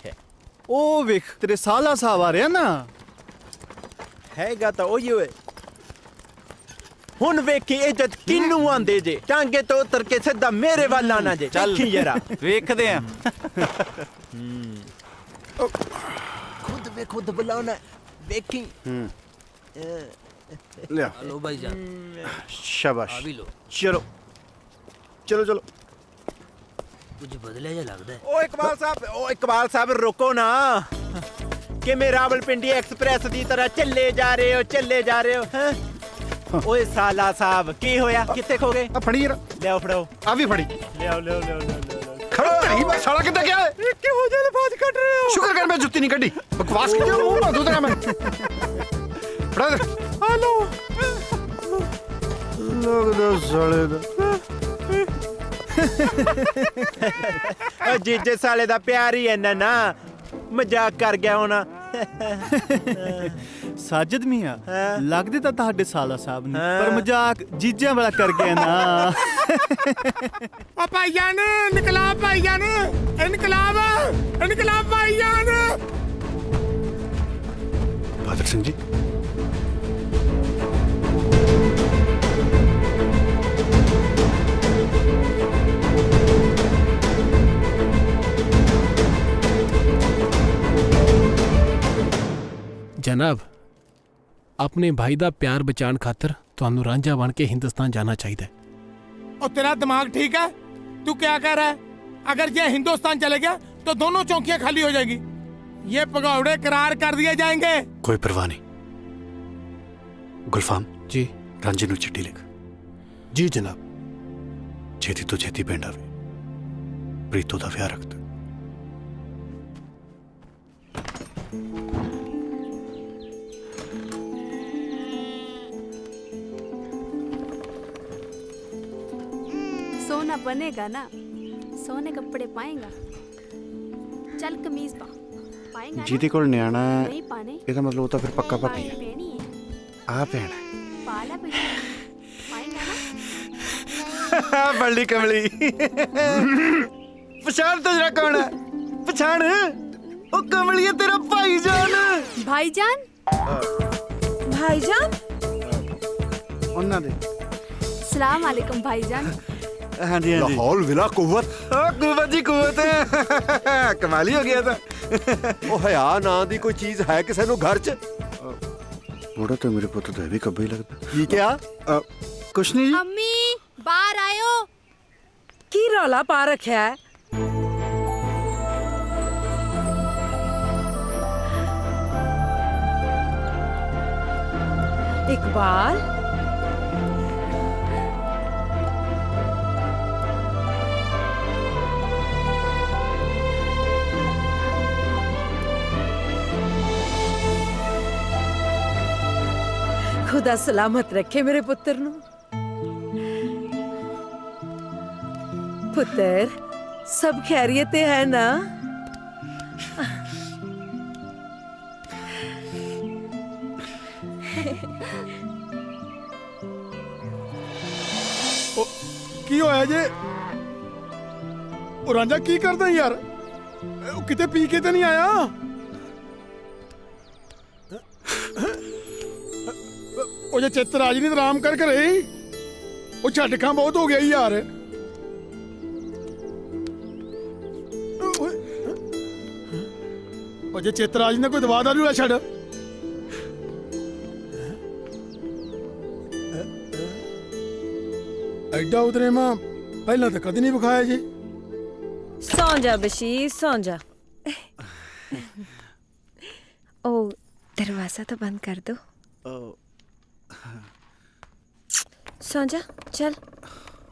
ओ वेख तेरे साला साहब आ रहे ना। हैगा तां ओही होए। हुन वेखी इज्जत किन्नू आंदे जे। टांगे तो उतर के सीधा मेरे वाल आना जे। चल देखी जरा वेखदे हैं। खुद वे खुद बुलाना देखी। ले लो भाईजान। शाबाश। आ भी लो। चलो चलो चलो। कुछ बदले जा लगदा है। ओ इकबाल साहब रुको ना। कि मैं रावलपिंडी एक्सप्रेस की तरह चले जा रहे हो हैं? ओए साला साहब की होया? किथे खो गए? फड़ी जरा। ले आओ फड़ाओ। आ भी फड़ी। ले आओ। खड़ो नहीं बस साला कितना क्या है? क्यों हो जाले बाज कट रहे हो? शुक्र कर मैं जुत्ती नहीं कड्डी। बकवास क्यों मुंह मार दूं तेरा मैं। फड़ा दे। हेलो लोग दो साले दा। जीजे साले दा प्यार ही है ना। मजाक कर गया होना। साजिद मियां लगदे तां तुहाडे साला साहब ने, पर मजाक जीजियां वाला कर गए ना। ओ भाईजान इनकलाब, भाईजान इनकलाब, इनकलाब भाईजान। बहादुर सिंह जी जनाब अपने भाई दा प्यार बचान खातर तुहानू रांझा बन के हिंदुस्तान जाना चाहिए। और तेरा दिमाग ठीक है? तू क्या कह रहा है? अगर ये हिंदुस्तान चले गया तो दोनों चौकियां खाली हो जाएगी। ये पगौड़े करार कर दिए जाएंगे। कोई परवाह नहीं। गुलफाम जी रांझे नू चिट्ठी लिख। जी जनाब, छेती तो छेती पिंड आवे, प्रीतो दा विआह रखते। सोना बनेगा ना, सोने कपड़े पाएगा। चल कमीज पा, पाएगा ना? ਜਿਹਦੇ ਕੋਲ ਨਿਆਣਾ ਹੈ नहीं पाने ਇਹਦਾ ਮਤਲਬ ਉਹ ਤਾਂ ਫਿਰ ਪੱਕਾ ਭਾਬੀ ਹੈ। पहनी है, ਆ ਭੈਣ पाला पहनी पाएगा ना? बड़ी कमली पछाण तो जरा कौन है? पछाण ओ कमली है तेरा भाईजान। भाईजान? भाईजान? ਉਹਨਾਂ ਦੇ सलाम वालेकुम भाईजान। हाँ जी हाँ जी। लाहौल विला कुव्वत। कुव्वत जी कुव्वत कमाल ही हो गया था। ਉਹ ਹਯਾ ਨਾਂ ਦੀ ਕੋਈ ਚੀਜ਼ ਹੈ ਕਿਸੇ ਨੂੰ ਘਰ 'ਚ? ਬੋੜਾ ਤਾਂ ਮੇਰੇ ਪੁੱਤ ਦਾ ਵੀ ਕੱਬਾ ਹੀ ਲੱਗਦਾ। ਕੀ ਕਿਹਾ? ਕੁਛ ਨਹੀਂ ਜੀ। अम्मी बाहर आयो। की रौला पा रखा है? इकबाल, खुदा सलामत रखे मेरे पुत्र नू। पुत्र, सब खैरियत है ना? ਕੀ ਹੋਇਆ ਜੇ? ਉਹ ਰਾਂਝਾ ਕੀ ਕਰਦਾ ਯਾਰ? ਉਹ ਕਿਤੇ ਪੀ ਕੇ ਤੇ ਨਹੀਂ ਆਇਆ? ਉਹ ਜੇ ਚਿੱਤਰਾਜ ਨਹੀਂ ਆਰਾਮ ਕਰ ਘਰੇ। ਉਹ ਛੱਡ ਖਾਂ ਬਹੁਤ ਹੋ ਗਿਆ ਯਾਰ। ਉਹ ਜੇ ਚਿੱਤਰਾਜ ਨੇ ਕੋਈ ਦਵਾ ਦਾ ਨਹੀਂ ਛੱਡ। ਐਡਾ ਉਤਰੇ ਮਾਂ ਪਹਿਲਾਂ ਤਾਂ ਕਦੇ ਨਹੀਂ ਵਿਖਾਇਆ ਜੀ। सौ जा बशीर, सौ जा। ओ दरवाजा तो बंद कर दो। सो जा, चल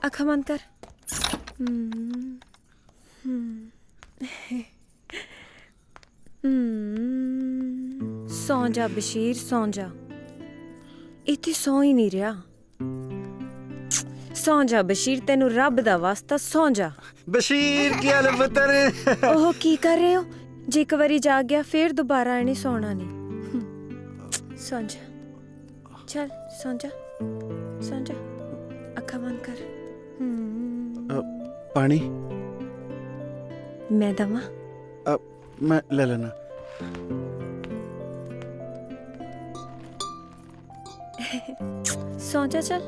आँखें बंद कर। सौ जा बशीर, सौ जा। इत्थे सौ ही नहीं रहा। सौ जा बशीर, तेनू रब दा वास्ता सौ जा। बशीर की हाल पुत्र? ओह की कर रहे हो? जे एक बारी जाग गया फिर दोबारा इन्हें सोना नहीं। सौ जा, चल सौ जा, सौ जा, अखा बंद कर। पानी मैं दवा? मैं ले लेना। सौ जा, चल।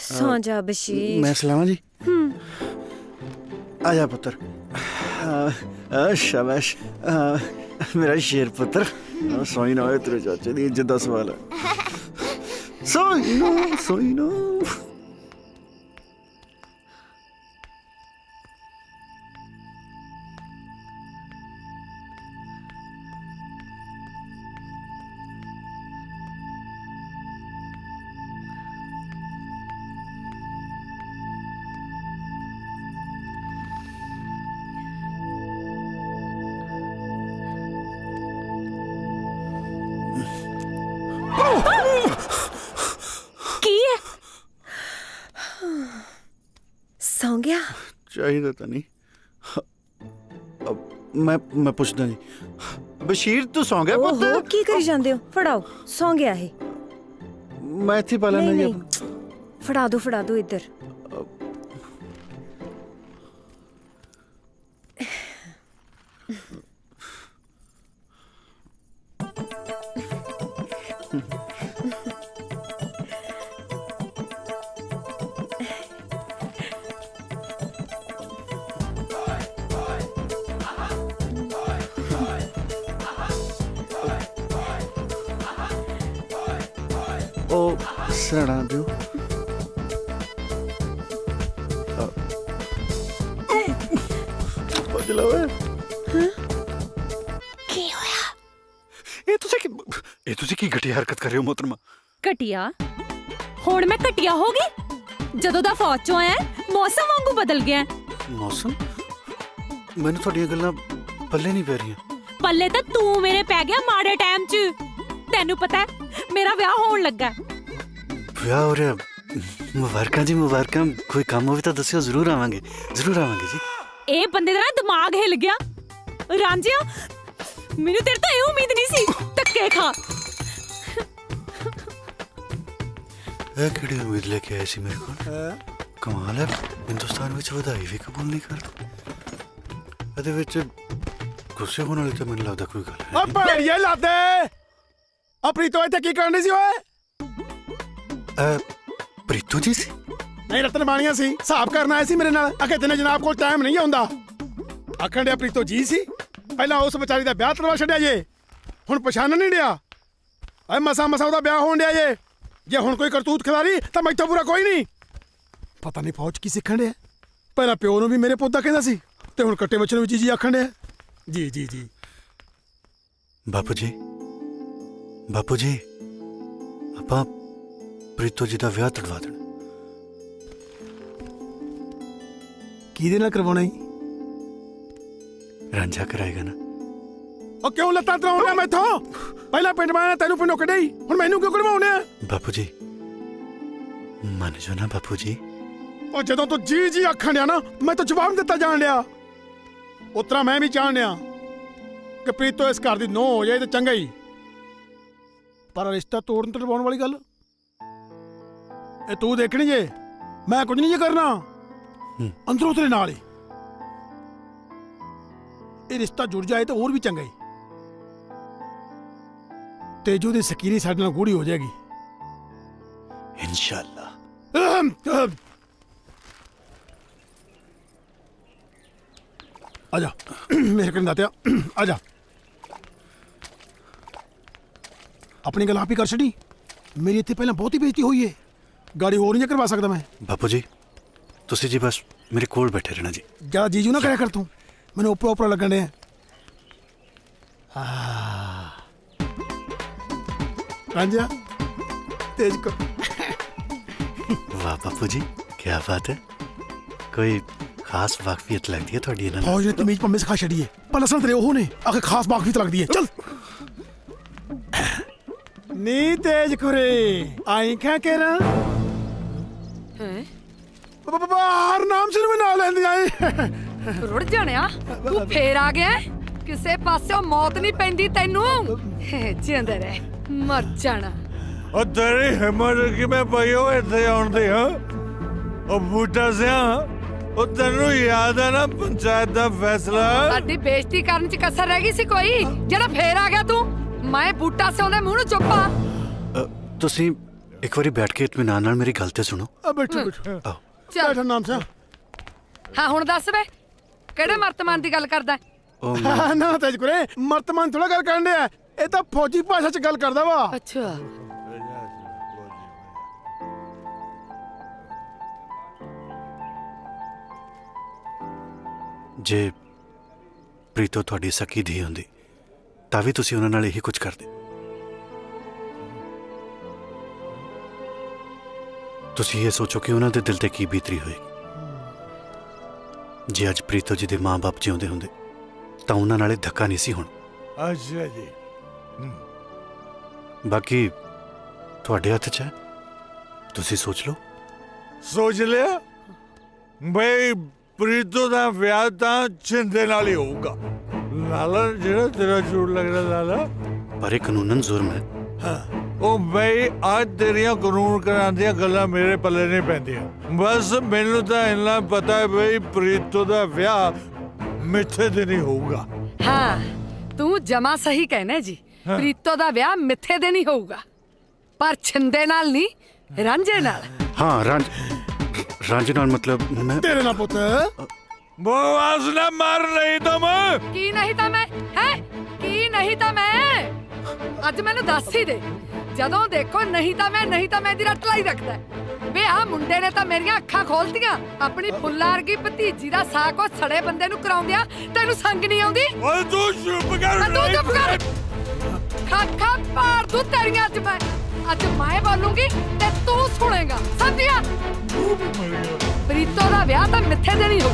सौ जा बशीर। मैं सलामा जी। आजा पुत्र। शाबाश मेरा शेर पुत्र। सोई ना होए तेरे चाचे दी इज्जत दा सवाल है। सोई ना, सोई ना। की है? सौ गया? चाहिए तो नहीं। मैं पूछदा जी। बशीर तू सौ गया पुत्र? ओहो की करी जांदे हो? फड़ाओ, सौ गया है। मैं इत्थे पा लैना जी। फड़ा दो इधर। ओ सड़ा दियो। बजला वे। ਜਿਹੀ ਹਰਕਤ ਕਰ ਰਹੇ ਹੋ ਮੋਹਤਰਮਾ? ਘਟਿਆ? ਹੁਣ ਮੈਂ ਘਟਿਆ ਹੋ ਗਈ? ਜਦੋਂ ਦਾ ਫੌਜ ਚੋਂ ਆਇਆ ਮੌਸਮ ਵਾਂਗੂ ਬਦਲ ਗਿਆ। ਮੌਸਮ? ਮੈਨੂੰ ਤੁਹਾਡੀਆਂ ਗੱਲਾਂ ਪੱਲੇ ਨਹੀਂ ਪੈ ਰਹੀਆਂ। ਪੱਲੇ ਤਾਂ ਤੂੰ ਮੇਰੇ ਪੈ ਗਿਆ ਮਾੜੇ ਟਾਈਮ 'ਚ। ਤੈਨੂੰ ਪਤਾ ਹੈ ਮੇਰਾ ਵਿਆਹ ਹੋਣ ਲੱਗਾ। ਵਿਆਹ ਹੋ ਰਿਹਾ? ਮੁਬਾਰਕਾਂ ਜੀ, ਮੁਬਾਰਕਾਂ। ਕੋਈ ਕੰਮ ਹੋਵੇ ਤਾਂ ਦੱਸਿਓ, ਜ਼ਰੂਰ ਆਵਾਂਗੇ, ਜ਼ਰੂਰ ਆਵਾਂਗੇ ਜੀ। ਇਹ ਬੰਦੇ ਦਾ ਨਾ ਦਿਮਾਗ ਹਿੱਲ ਗਿਆ। ਰਾਂਝਿਆ, ਮੈਨੂੰ ਤੇਰੇ ਤੋਂ ਇਹ ਉਮੀਦ ਨਹੀਂ ਸੀ। ਧੱਕੇ ਖਾ। ਇਹ ਕਿਹੜੀ ਉਮੀਦ ਲੈ ਕੇ ਆਏ ਸੀ ਮੇਰੇ ਕੋਲ? ਕਮਾਲ ਹੈ, ਹਿੰਦੁਸਤਾਨ ਵਿੱਚ ਵਧਾਈ ਵੀ ਕਬੂਲ ਨਹੀਂ ਕਰ। ਇਹਦੇ ਵਿੱਚ ਗੁੱਸੇ ਹੋਣ ਵਾਲੀ ਤਾਂ ਮੈਨੂੰ ਲੱਗਦਾ ਕੋਈ ਗੱਲ ਹੈ। ਓ ਭੈੜੀਏ ਲਾਦੇ, ਆਪਣੀ ਤੋਂ ਇੱਥੇ ਕੀ ਕਰਨੀ ਸੀ ਓਏ? ਪ੍ਰੀਤੋ ਜੀ ਸੀ? ਨਹੀਂ, ਰਤਨ ਬਾਣੀਆਂ ਸੀ। ਹਿਸਾਬ ਕਰਨ ਆਏ ਸੀ ਮੇਰੇ ਨਾਲ। ਆਖੇ ਤੈਨੂੰ ਜਨਾਬ ਕੋਲ ਟਾਈਮ ਨਹੀਂ ਆਉਂਦਾ। ਆਖਣ ਡਿਆ ਪ੍ਰੀਤੋ ਜੀ ਸੀ। ਪਹਿਲਾਂ ਉਸ ਵਿਚਾਰੀ ਦਾ ਵਿਆਹ ਕਰਵਾ ਛੱਡਿਆ ਜੇ, ਹੁਣ ਪਛਾਣ ਨਹੀਂ ਡਿਆ। ਓਏ ਮਸਾ ਮਸਾ ਉਹਦਾ ਵਿਆਹ ਹੋਣ ਡਿਆ ਜੇ ਹੁਣ ਕੋਈ ਕਰਤੂਤ ਖਿਲਾਰੀ ਤਾਂ ਮੈਥੋਂ ਪੂਰਾ ਕੋਈ ਨਹੀਂ। ਪਤਾ ਨਹੀਂ ਫੌਜ ਕੀ ਸਿੱਖਣ ਡਿਆ। ਪਹਿਲਾਂ ਪਿਓ ਨੂੰ ਵੀ ਮੇਰੇ ਪੁੱਤ ਦਾ ਕਹਿੰਦਾ ਸੀ ਤੇ ਹੁਣ ਕੱਟੇ ਬੱਚੇ ਨੂੰ ਵੀ ਜੀ ਆਖਣ ਡਿਆ। ਜੀ ਜੀ ਜੀ। ਬਾਪੂ ਜੀ, ਬਾਪੂ ਜੀ, ਆਪਾਂ ਪ੍ਰੀਤੋ ਜੀ ਦਾ ਵਿਆਹ ਤੜਵਾ ਦੇਣਾ। ਕਿਹਦੇ ਨਾਲ ਕਰਵਾਉਣਾ ਹੀ? ਰਾਂਝਾ ਕਰਾਏਗਾ ਨਾ। ਉਹ ਕਿਉਂ ਲੱਤਾਂ ਤਰਾਉਣਾ ਮੈਥੋਂ? ਪਹਿਲਾਂ ਪਿੰਡ ਮਾਇਆ ਤੈਨੂੰ ਪਿੰਡੋਂ ਕੱਢਿਆ, ਹੁਣ ਮੈਨੂੰ ਕਿਉਂ ਕਢਵਾਉਣੇ ਆ? ਬਾਪੂ ਜੀ ਮੰਨ ਜਾਓ ਨਾ ਬਾਪੂ ਜੀ। ਉਹ ਜਦੋਂ ਤੂੰ ਜੀ ਜੀ ਆਖਣ ਡਿਆ ਨਾ, ਮੈਂ ਤਾਂ ਜਵਾਬ ਦਿੱਤਾ ਜਾਣ ਡਿਆ। ਉਤਰਾ ਮੈਂ ਵੀ ਜਾਣ ਡਿਆ ਕਿ ਪ੍ਰੀਤੋ ਇਸ ਘਰ ਦੀ ਨੋ ਹੋ ਜਾਏ ਤਾਂ ਚੰਗਾ ਹੀ, ਪਰ ਰਿਸ਼ਤਾ ਤੋੜਨ ਤੜਵਾਉਣ ਵਾਲੀ ਗੱਲ ਇਹ ਤੂੰ ਦੇਖਣੀ ਜੇ। ਮੈਂ ਕੁਝ ਨਹੀਂ ਜੇ ਕਰਨਾ, ਅੰਦਰੋਂ ਤੇਰੇ ਨਾਲ ਹੀ। ਇਹ ਰਿਸ਼ਤਾ ਜੁੜ ਜਾਏ ਤਾਂ ਹੋਰ ਵੀ ਚੰਗਾ ਹੀ। ਤੇਜੂ ਦੀ ਸਕੀਰੀ ਸਾਡੇ ਨਾਲ ਗੂੜੀ ਹੋ ਜਾਏਗੀ ਇਨਸ਼ਾਅੱਲਾ। आजा मेरे कन दातिया, आजा। अपनी गल आप ही कर छड़ी। मेरी इतने पहले बहुत ही बेइज्जती हुई है, गाड़ी और नहीं करवा सकता मैं। बापू जी तुसी जी बस मेरे कोल बैठे रहना जी। ज्यादा जीजू ना करा कर तू, मैंने ऊपर ऊपर लगन डे। रांझा तेज को। वाह बापू जी क्या बात है, कोई खास वाकफियत लगती है थोड़ी ना। फौज ने तमीज पम्मे सिखा छड़ी है, पर असल तेरे ओहो ने आखिर खास वाकफियत लगती है। चल नी तेज कुरे आई क्या कह रहा हैं? बाहर नाम से मैं ना लेंदी आई। रुड़ जानिया तू फेर आ गया, किसे पासे मौत नहीं पैंदी तैनू। जिंदे रह मर जाना। ओ तेरी हिम्मत कि मैं पईओ इत्थे आउण दी हां। ओ बूटा सिया ओ तेनू याद है ना पंचायत दा फैसला? साडी बेइज्जती करन च कसर रह गई सी कोई? जेड़ा फेर आ गया तू, मैं बूटा सिया दे मुंह नु चुप्पा। तुसी एक बारी बैठ के इत्मीनान नाल मेरी गल ते सुनो। बैठो बैठो चल बैठो नाम से। हां हुण दस वे केड़े मर्तमान दी गल करदा है? ना तेज कुरे मर्तमान थोड़ा गल करन दे, ए तां फौजी भाषा च गल करदा वा। अच्छा जे प्रीतो थोड़ी सकी धी हुंदी तां भी तुसी उन्हां नाल यही कुछ करदे। तुसी ये सोचो कि उन्हां दे दिल ते की बीतरी होएगी जे अज प्रीतो जी दे मां बाप जिउंदे हुंदे तां उन्हां नाल धक्का नहीं सी होना। अच्छा जी। बाकी तुहाडे हत्थ च है, तुसी सोच लो। सोच लिया भाई प्रीतो दा विआह तां छिंदे नाल ही होऊगा। लाला जेड़ा तेरा झूठ लग रहा लाला, पर ये कानूनन जुर्म है। हाँ ओ भाई आज तेरिया कानून करांदियां गल्लां मेरे पल्ले नहीं पैंदियां। बस मैनू तां इन्ना पता है भाई प्रीतो दा विआह मिथे दिन ही होऊगा। हाँ तू जमा सही कहना जी। हाँ। प्रीतो दा ब्याह मिथे दिन ही होऊगा, पर छिंदे नाल नहीं रांझे नाल। हाँ रांझे नाल मतलब मैं तेरे ना पुत बकवास ना मार नहीं तो मैं की नहीं था मैं है की नहीं था मैं अज मैनू दस ही दे। जदों देखो नहीं था मैं दी रट लाई रखदा है। वे आ मुंडे ने तां मेरियां अखां खोलतियां, अपनी फुल्ला वर्गी भतीजी दा साक ओ सड़े बंदे नू कराउंदियां तैनू संग नहीं आउंदी। ओए तू चुप कर। तू चुप कर। ਅੱਖਾਂ ਪਾੜ ਦੂੰ ਤੇਰੀਆਂ ਅੱਜ ਮੈਂ ਬੋਲੂੰਗੀ ਤੇ ਤੂੰ ਸੁਣੇਗਾ ਸਮਝਿਆ। ਪ੍ਰੀਤੋ ਦਾ ਵਿਆਹ ਤਾਂ ਮਿੱਥੇ ਦੇ ਨਹੀਂ ਹੋ।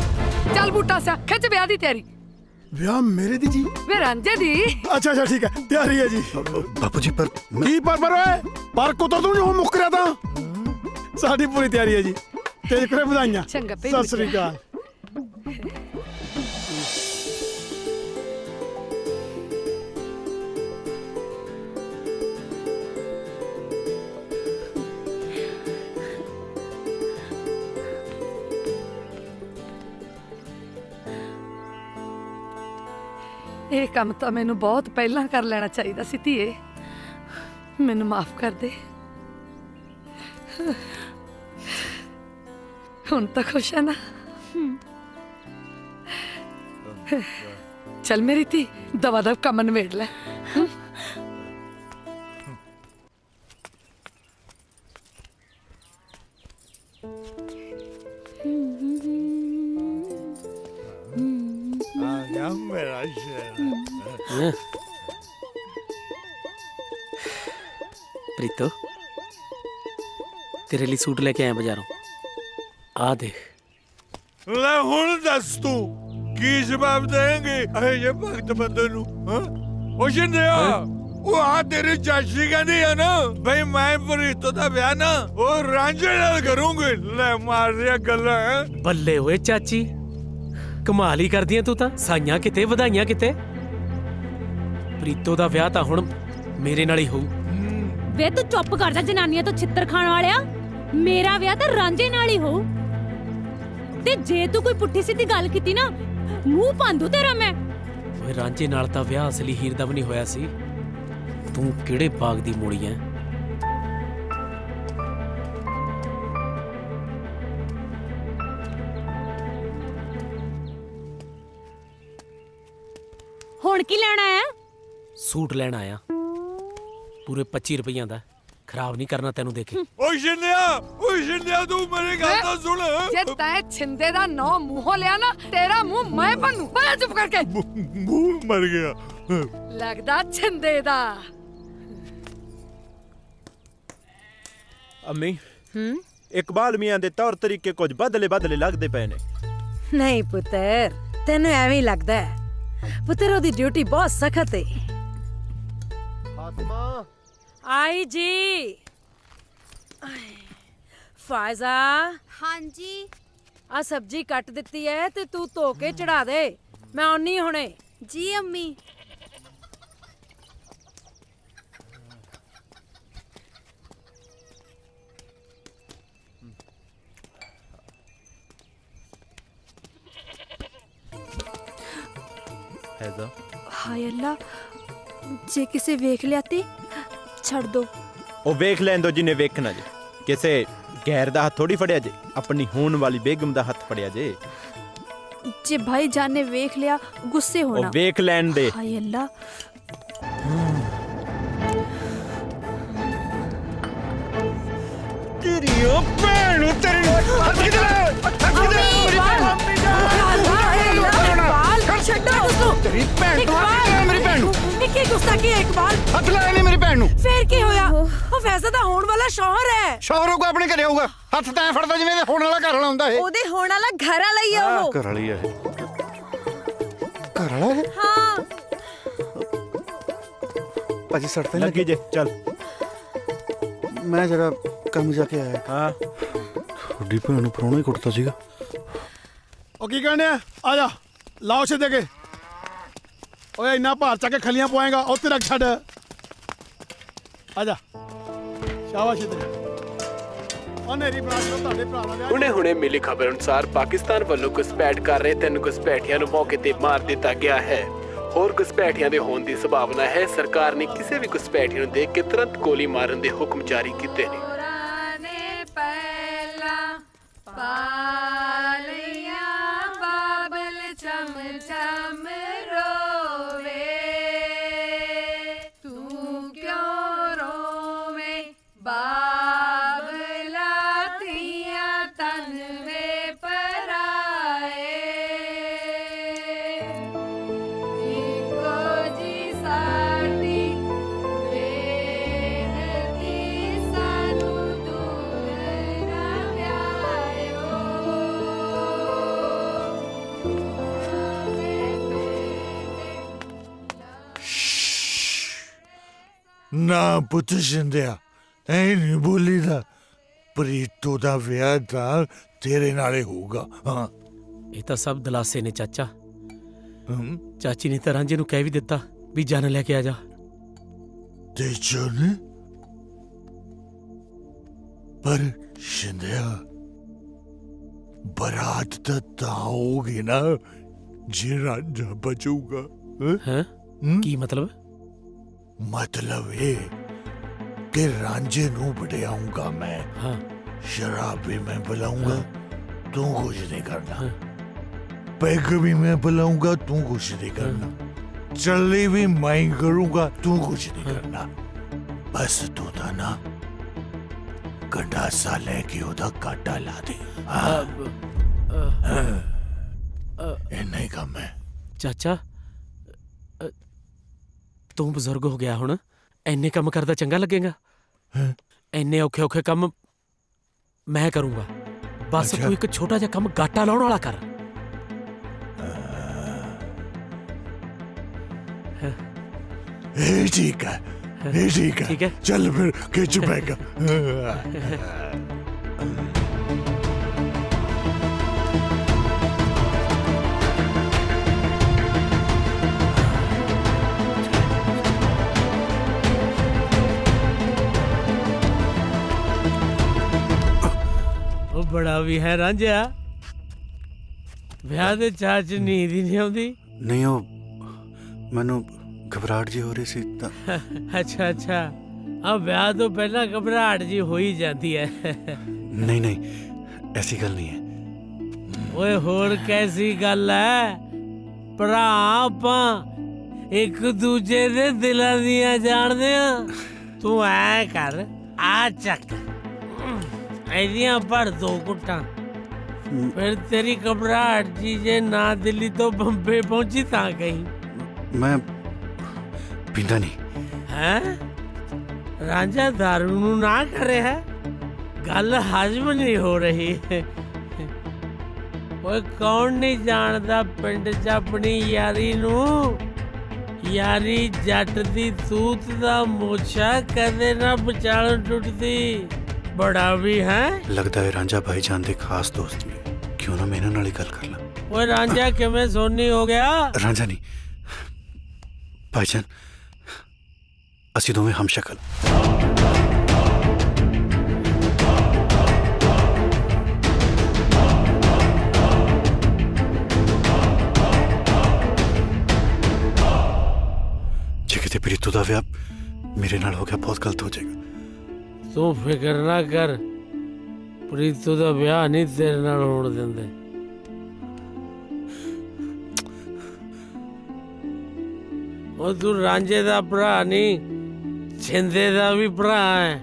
ਚੱਲ ਬੂਟਾ ਸਿਆ ਖਿੱਚ ਵਿਆਹ ਦੀ ਤਿਆਰੀ। ਵਿਆਹ ਮੇਰੇ ਦੀ ਜੀ? ਵੇ ਰਾਂਝੇ ਦੀ। ਅੱਛਾ ਅੱਛਾ ਠੀਕ ਹੈ, ਤਿਆਰੀ ਹੈ ਜੀ। ਬਾਪੂ ਜੀ ਪਰ ਕੀ ਪਰ ਓਏ ਪਰ ਕੁੱਤਰ ਤੂੰ ਜੋ ਮੁੱਕ ਰਿਹਾ ਤਾਂ ਸਾਡੀ ਪੂਰੀ ਤਿਆਰੀ ਹੈ ਜੀ। ਤੇਜ ਕਰੇ ਵਧਾਈਆਂ। ਚੰਗਾ ਭਈ। ਸਤਿ ਸ੍ਰੀ ਅਕਾਲ। ਇਹ ਕੰਮ ਤਾਂ ਮੈਨੂੰ ਬਹੁਤ ਪਹਿਲਾਂ ਕਰ ਲੈਣਾ ਚਾਹੀਦਾ ਸੀ ਧੀਏ, ਮੈਨੂੰ ਮਾਫ ਕਰ ਦੇ। ਹੁਣ ਤਾਂ ਖੁਸ਼ ਹੈ ਨਾ? ਚੱਲ ਮੇਰੀ ਧੀ ਦਵਾ ਦਵ ਕੰਮ ਨਿਬੇੜ ਲੈ। मेरा शेर। प्रीतो तेरे लिए सूट लेके आया बाजारों, आ देख। ले हुण दस तू की जवाब देंगे ये भक्त बंदे नु? ओ शिंदिया वो आ तेरी चाची कहती है ना भाई मैं प्रीतो दा ब्याह ना वो रांझे नाल करूंगी। ले मार दिया गल्ला। बल्ले होए चाची, कमाल ही कर दिया तू तां। साइयां किते ਵਧਾਈਆਂ किते। ਪ੍ਰੀਤੋ ਦਾ ਵਿਆਹ ਤਾਂ ਹੁਣ ਮੇਰੇ ਨਾਲ ਹੀ ਹੋਊ। ਵੇ ਤੂੰ ਚੁੱਪ ਕਰ ਜਾ ਜਨਾਨੀਆਂ ਤੋਂ ਛਿੱਤਰ ਖਾਣ ਵਾਲਿਆ। ਮੇਰਾ ਵਿਆਹ ਤਾਂ ਰਾਂਝੇ ਨਾਲ ਹੀ ਹੋਊ ਤੇ ਜੇ ਤੂੰ ਕੋਈ ਪੁੱਠੀ ਸਿੱਧੀ ਗੱਲ ਕੀਤੀ ਨਾ ਮੂੰਹ ਭੰਦੂ ਤੇਰਾ ਮੈਂ। ਓਏ ਰਾਂਝੇ ਨਾਲ ਤਾਂ ਵਿਆਹ ਅਸਲੀ ਹੀਰ ਦਾ ਵੀ ਨਹੀਂ ਹੋਇਆ ਸੀ। ਤੂੰ ਕਿਹੜੇ ਬਾਗ ਦੀ ਮੋੜੀ ਐ? ਹੁਣ ਕੀ ਲੈਣਾ ਹੈ? ਸੂਟ ਲੈਣ ਆਇਆ, ਪੂਰੇ 25 ਰੁਪਈਆਂ ਦਾ। ਖਰਾਬ ਨਹੀਂ ਕਰਨਾ ਤੈਨੂੰ ਦੇਖੇ। ਓ ਸ਼ਿੰਦਿਆ ਤੂੰ ਮੇਰੀ ਗੱਲ ਤਾਂ ਸੁਣ। ਜੇ ਤੈਂ ਛਿੰਦੇ ਦਾ ਨਾਂ ਮੂੰਹੋਂ ਲਿਆ ਨਾ ਤੇਰਾ ਮੂੰਹ ਮੈਂ ਭੰਨੂ। ਬੜਾ ਚੁੱਪ ਕਰਕੇ। ਮੂੰਹ ਮਰ ਗਿਆ ਲੱਗਦਾ ਛਿੰਦੇ ਦਾ। ਅੰਮੀ ਇਕਬਾਲ ਮੀਆਂ ਦੇ ਤੌਰ ਤਰੀਕੇ ਕੁਝ ਬਦਲੇ ਲੱਗਦੇ ਪਏ ਨੇ। ਨਹੀਂ ਪੁੱਤਰ, ਤੈਨੂੰ ਐਵੇਂ ਹੀ ਲੱਗਦਾ ਹੈ। ਪੁੱਤਰ ਉਹਦੀ ਡਿਊਟੀ ਬਹੁਤ ਸਖਤ ਹੈ। ਫਾਤਮਾ आई जी। फायजा। हाँ जी। आ सब्जी कट दिती है ते तू धो के चढ़ा दे, मैं आउनी हुणे। जी अम्मी। हैजा हाय अल्लाह, जे किसे वेख लिया ते ਛੱਡ ਦੋ। ਉਹ ਵੇਖ ਲੈਣ ਦੋ ਜਿਹਨੇ ਵੇਖਣਾ ਜੇ। ਕਿਸੇ ਗੈਰ ਦਾ ਹੱਥ ਥੋੜੀ ਫੜਿਆ ਜੇ, ਆਪਣੀ ਹੋਣ ਵਾਲੀ ਬੇਗਮ ਦਾ ਹੱਥ ਫੜਿਆ ਜੇ। ਜੇ ਭਾਈ ਜਾਨ ਨੇ ਵੇਖ ਲਿਆ ਗੁੱਸੇ ਹੋਣਾ। ਉਹ ਵੇਖ ਲੈਣ ਦੇ। ਹਾਏ ਅੱਲਾ। ਤੇਰੀ ਉਹ ਭੈਣ ਨੂੰ ਤੇਰੀ ਹੱਥ ਕਿੱਥੇ ਲੈ ਮੇਰੀ ਛੱਡੋ ਉਸਨੂੰ। ਤੇਰੀ ਭੈਣ ਤੋਂ ਮੇਰੀ ਭੈਣ ਨੂੰ ਕੀ ਗੁਸਤਾਖੀ ਹੈ ਇਕਬਾਲ। ਹੱਥ ਲਾਇਆ ਨਹੀਂ ਮੇਰੀ ਭੈਣ ਨੂੰ। ਫੇਰ ਕੀ ਹੋਇਆ? ਉਹ ਫੈਸਲਾ ਤਾਂ ਹੋਣ ਵਾਲਾ ਸ਼ੌਹਰ ਹੈ। ਸ਼ੌਹਰ ਹੋਊਗਾ ਆਪਣੇ ਘਰੇ ਆਊਗਾ। ਹੱਥ ਤਾਂ ਫੜਦਾ ਜਿਵੇਂ ਹੋਣ ਵਾਲਾ ਘਰ ਵਾਲਾ ਹੁੰਦਾ ਇਹ। ਉਹਦੇ ਹੋਣ ਵਾਲਾ ਘਰ ਵਾਲਾ ਹੀ ਆ ਉਹ। ਘਰ ਵਾਲੀ ਹੈ। ਘਰ ਵਾਲਾ ਹੈ? ਹਾਂ ਭਾਜੀ ਸੜ ਤਾਂ ਲੱਗੀ ਜੇ। ਚੱਲ ਮੈਂ ਜਰਾ ਕੰਮ ਜਾ ਕੇ ਆਇਆ। ਹਾਂ ਤੁਹਾਡੀ ਭੈਣ ਨੂੰ ਪਰੌਣਾ ਹੀ ਕੁੱਟਦਾ ਸੀਗਾ। ਉਹ ਕੀ ਕਹਿੰਦੇ ਆ ਜਾ ਲਾਓ ਛੇ ਕੇ। ਓਏ ਇੰਨਾ ਭਾਰ ਚੱਕ ਕੇ ਖਲੀਆਂ ਪਵਾਏਗਾ, ਉੱਥੇ ਰੱਖ ਛੱਡ। ਆ ਜਾ ਸ਼ਾਬਾਸ਼ ਤੇਰੇ। ਉਹ ਨੇਰੀ ਬਣਾ ਕੇ ਤੁਹਾਡੇ ਭਰਾਵਾਂ ਦੇ ਹੁਣੇ ਮਿਲੀ ਖਬਰ ਅਨੁਸਾਰ ਪਾਕਿਸਤਾਨ ਵੱਲੋਂ ਘੁਸਪੈਠ ਕਰ ਰਹੇ 3 ਘੁਸਪੈਠੀਆਂ ਨੂੰ ਮੌਕੇ ਤੇ ਮਾਰ ਦਿੱਤਾ ਗਿਆ ਹੈ। ਹੋਰ ਘੁਸਪੈਠੀਆਂ ਦੇ ਹੋਣ ਦੀ ਸੰਭਾਵਨਾ ਹੈ। ਸਰਕਾਰ ਨੇ ਕਿਸੇ ਵੀ ਘੁਸਪੈਠੀ ਨੂੰ ਦੇਖ ਕੇ ਤੁਰੰਤ ਗੋਲੀ ਮਾਰਨ ਦੇ ਹੁਕਮ ਜਾਰੀ ਕੀਤੇ ਨੇ। ਨਾ ਪੁੱਤ ਸ਼ਿੰਦਿਆ ਐ ਨਹੀਂ ਬੋਲੀਦਾ ਪ੍ਰੀਤੋ ਦਾ ਵਿਆਹ ਤਾਂ ਤੇਰੇ ਨਾਲੇ ਹੋਊਗਾ ਹਾਂ ਇਹ ਤਾਂ ਸਭ ਦਲਾਸੇ ਨੇ ਚਾਚਾ। ਚਾਚੀ ਨੇ ਤਾਂ ਰਾਂਝੇ ਨੂੰ ਕਹਿ ਵੀ ਦਿੱਤਾ ਵੀ ਜਨ ਲੈ ਕੇ ਆ ਜਾ। ਤੇ ਜਨ ਪਰ ਸ਼ਿੰਦਿਆ ਬਰਾਤ ਤਾਂ ਹੋਊਗੀ ਨਾ ਜੇ ਰਾਂਝਾ ਬਚੂਗਾ। ਹੈ ਕੀ ਮਤਲਬ? मतलब ये कि रांझे नू बढ़ियाऊंगा मैं। हाँ। शराब भी मैं पिलाऊंगा, तू कुछ नहीं करना। पैग भी मैं पिलाऊंगा, तू कुछ नहीं करना। चल्ली भी मैं ही करूंगा, तू कुछ नहीं करना। बस तू था ना गंडासा लेके उधर काटा ला दे। इन्ना ही काम है। ਚਾਚਾ ਤੂੰ ਬਜ਼ੁਰਗ ਹੋ ਗਿਆ ਹੁਣ, ਐਨੇ ਕੰਮ ਕਰਦਾ ਚੰਗਾ ਲੱਗੇਗਾ? ਐਨੇ ਔਖੇ ਔਖੇ ਕੰਮ ਮੈਂ ਕਰੂੰਗਾ, ਬਸ ਤੂੰ ਇੱਕ ਛੋਟਾ ਜਿਹਾ ਕੰਮ ਗਾਟਾ ਲਾਉਣ ਵਾਲਾ ਕਰ। ठीक है, ठीक है। चल फिर खिंच पैगा। ਬੜਾ ਵੀ ਹੈ ਰਾਂਝਿਆ, ਵਿਆਹ ਦੇ ਚਾਅ 'ਚ ਨੀਂਦ ਹੀ ਨਹੀਂ ਆਉਂਦੀ। ਨਹੀਂ ਉਹ ਮੈਨੂੰ ਘਬਰਾਹਟ ਜੀ ਹੋ ਰਹੀ ਸੀ ਤਾਂ। ਅੱਛਾ ਅੱਛਾ, ਆ ਵਿਆਹ ਤੋਂ ਪਹਿਲਾਂ ਘਬਰਾਹਟ ਜੀ ਹੋ ਹੀ ਜਾਂਦੀ ਹੈ। ਨਹੀਂ ਨਹੀਂ ਐਸੀ ਗੱਲ ਨਹੀਂ ਹੈ। ਓਏ ਹੋਰ ਕੈਸੀ ਗੱਲ ਹੈ? ਭਰਾ ਆਪਾਂ ਇੱਕ ਦੂਜੇ ਦੇ ਦਿਲਾਂ ਦੀਆਂ ਜਾਣਦੇ ਆ। ਤੂੰ ਐ ਕਰ, ਆ ਚੱਕ ਇਹਦੀਆਂ ਭਰ 2 ਘੁੱਟਾਂ, ਫਿਰ ਤੇਰੀ ਘਬਰਾਹਟ ਜੀ ਜੇ ਨਾ ਦਿੱਲੀ ਤੋਂ ਬੰਬੇ ਪਹੁੰਚੀ ਤਾਂ ਕਹੀਂ। ਮੈਂ ਪੀਂਦਾ ਨਹੀਂ। ਹੈ ਰਾਂਝਾ ਦਾਰੂ ਨੂੰ ਨਾ ਕਰੇ ਹੈ, ਗੱਲ ਹਜਮ ਨਹੀਂ ਹੋ ਰਹੀ। ਓਏ ਕੌਣ ਨਹੀਂ ਜਾਣਦਾ ਪਿੰਡ 'ਚ ਆਪਣੀ ਯਾਰੀ ਨੂੰ? ਯਾਰੀ ਜੱਟ ਦੀ ਤੂਤ ਦਾ ਮੋਛਾ ਕਦੇ ਨਾ ਵਿਚਾਲੋਂ ਟੁੱਟਦੀ। ਬੜਾ ਵੀ ਹੈ ਲੱਗਦਾ ਹੈ ਰਾਂਝਾ ਭਾਈਜਾਨ ਦੇ ਖਾਸ ਦੋਸਤ ਨੇ। ਕਿਉਂ ਨਾ ਮੈਂ ਇਹਨਾਂ ਨਾਲ ਹੀ ਗੱਲ ਕਰ ਲਾਂ। ਓਏ ਰਾਂਝਾ ਕਿਵੇਂ ਸੋਨੀ ਹੋ ਗਿਆ? ਰਾਂਝਾ ਨਹੀਂ ਭਾਈਜਾਨ, ਅਸੀਂ ਦੋਵੇਂ ਹਮਸ਼ਕਲ। ਜੇ ਕਿਤੇ ਪ੍ਰੀਤੋ ਦਾ ਵਿਆਹ ਮੇਰੇ ਨਾਲ ਹੋ ਗਿਆ ਬਹੁਤ ਗਲਤ ਹੋ ਜਾਏਗਾ। ਤੂੰ ਫਿਕਰ ਨਾ ਕਰ, ਪ੍ਰੀਤੋ ਦਾ ਵਿਆਹ ਨਹੀਂ ਤੇਰੇ ਨਾਲ ਹੋਣ ਦਿੰਦੇ। ਉਹ ਤੂੰ ਰਾਂਝੇ ਦਾ ਭਰਾ ਨਹੀਂ, ਛਿੰਦੇ ਦਾ ਵੀ ਭਰਾ ਹੈ।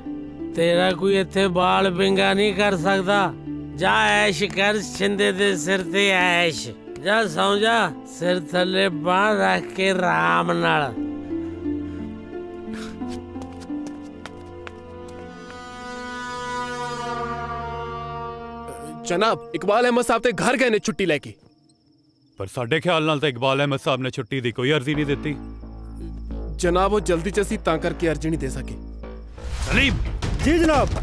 ਤੇਰਾ ਕੋਈ ਇੱਥੇ ਬਾਲ ਬਿੰਗਾ ਨਹੀਂ ਕਰ ਸਕਦਾ। ਜਾ ਐਸ਼ ਕਰ ਛਿੰਦੇ ਦੇ ਸਿਰ ਤੇ ਐਸ਼। ਜਾ ਸੌਂ ਜਾ, ਸਿਰ ਥੱਲੇ ਬਾਂਹ ਰੱਖ ਕੇ ਆਰਾਮ ਨਾਲ। जनाब इकबाल अहमद साहब ते घर गए ने छुट्टी लेके, पर साडे ख्याल नाल ते इकबाल अहमद साहब ने छुट्टी दी कोई अर्जी नहीं दित्ती। जनाब वो जल्दी च असीं तां करके अर्जी नहीं दे सके। सलीम। जी जनाब।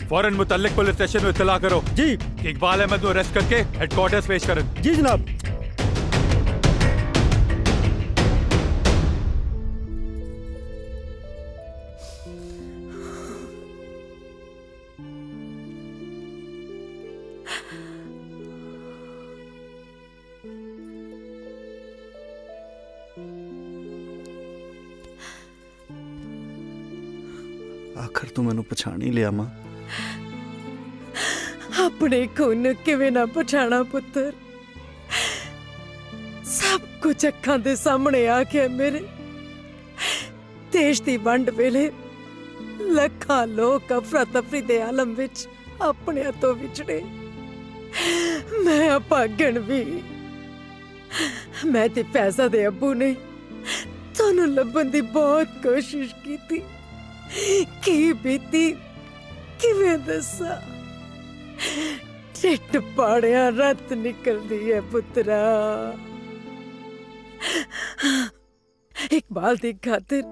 फौरन मुतल्लिक पुलिस स्टेशन में इत्तला करो जी कि इकबाल अहमद को अरेस्ट करके हेडक्वार्टर्स पेश करन। जी जनाब। ਆਖਰ ਤੂੰ ਮੈਨੂੰ ਪਛਾਣ ਹੀ ਲਿਆ ਮਾਂ। ਆਪਣੇ ਖੂਨ ਕਿਵੇਂ ਨਾ ਪਛਾਣਾ ਪੁੱਤਰ। ਸਭ ਕੁਝ ਅੱਖਾਂ ਦੇ ਸਾਹਮਣੇ ਆ ਕੇ ਮੇਰੇ ਦੇਸ਼ ਦੀ ਵੰਡ ਵੇਲੇ ਲੱਖਾਂ ਲੋਕ ਅਫਰਾ ਤਫਰੀ ਦੇ ਆਲਮ ਵਿੱਚ ਆਪਣਿਆਂ ਤੋਂ ਵਿਛੜੇ। ਮੈਂ ਅਪਾਗਣ ਵੀ। ਮੈਂ ਤੇ ਫੈਜ਼ਾ ਦੇ ਅੱਬੂ ਨੇ ਤੁਹਾਨੂੰ ਲੱਭਣ ਦੀ ਬਹੁਤ ਕੋਸ਼ਿਸ਼ ਕੀਤੀ। ਕੀ ਬੀਤੀ ਕਿਵੇਂ ਦੱਸਾਂ? ਢਿੱਡ ਪਾੜਿਆ ਰੱਤ ਨਿਕਲਦੀ ਹੈ ਪੁੱਤਰਾ। ਇਕਬਾਲ ਦੀ ਖਾਤਰ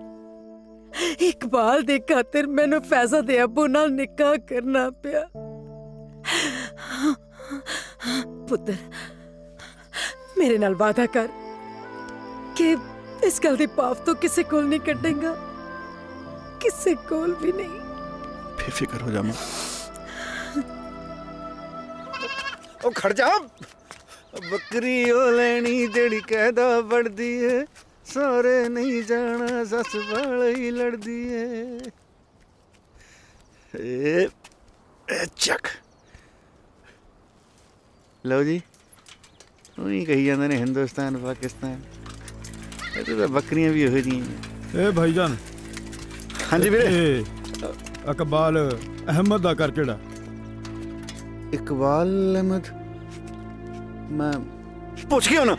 ਇਕਬਾਲ ਦੇ ਖਾਤਰ ਮੈਨੂੰ ਫੈਜ਼ਾ ਦੇ ਅੱਬੂ ਨਾਲ ਨਿਕਾਹ ਕਰਨਾ ਪਿਆ। ਪੁੱਤਰ ਮੇਰੇ ਨਾਲ ਵਾਅਦਾ ਕਰ ਕਿ ਇਸ ਗੱਲ ਦੀ ਪਾਪ ਤੋਂ ਕਿਸੇ ਕੋਲ ਨਹੀਂ ਕੱਢੇਗਾ, ਕਿਸੇ ਕੋਲ ਵੀ ਨਹੀਂ। बेफिक्र हो जा मां। ओ खड़ जा। बकरी ओ लेनी जेड़ी कहदा बढ़दी है, सारे नहीं जाना सस वाल ही लड़दी है। ए चक लो जी, वही कही जाते ने हिंदुस्तान पाकिस्तान, तो बकरियां भी हो दी। ए भाईजान। हाँ जी वीरे। इकबाल अहमद दा घर केड़ा? इकबाल अहमद मैं पूछ गया ना।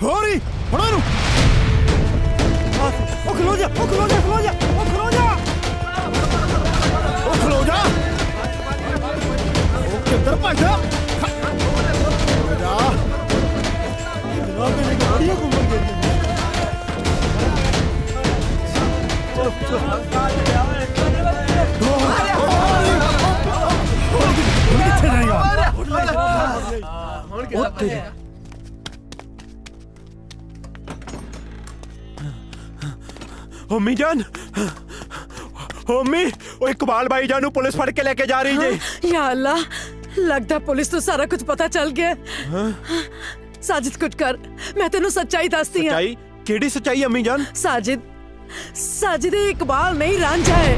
होरी फड़ो नु। ओ खलो जा, ओ खलो जा, खलो जा, ओ खलो जा, ओ खलो जा। ओ किधर भागा? जा जनाब मेरी गाड़ी है घूम गई। चलो चलो किथे जाएगा? ओ तेरे होमी जान, होमी ओ इकबाल भाई जान पुलिस फड़ के लेके जा रही है। या अल्लाह, लगता पुलिस तो सारा कुछ पता चल गया। साजिद कुछ कर, मैं तेनू सच्चाई दसदी हां। सच्चाई? केड़ी सच्चाई अम्मी जान? साजिद इकबाल नहीं रांझा है।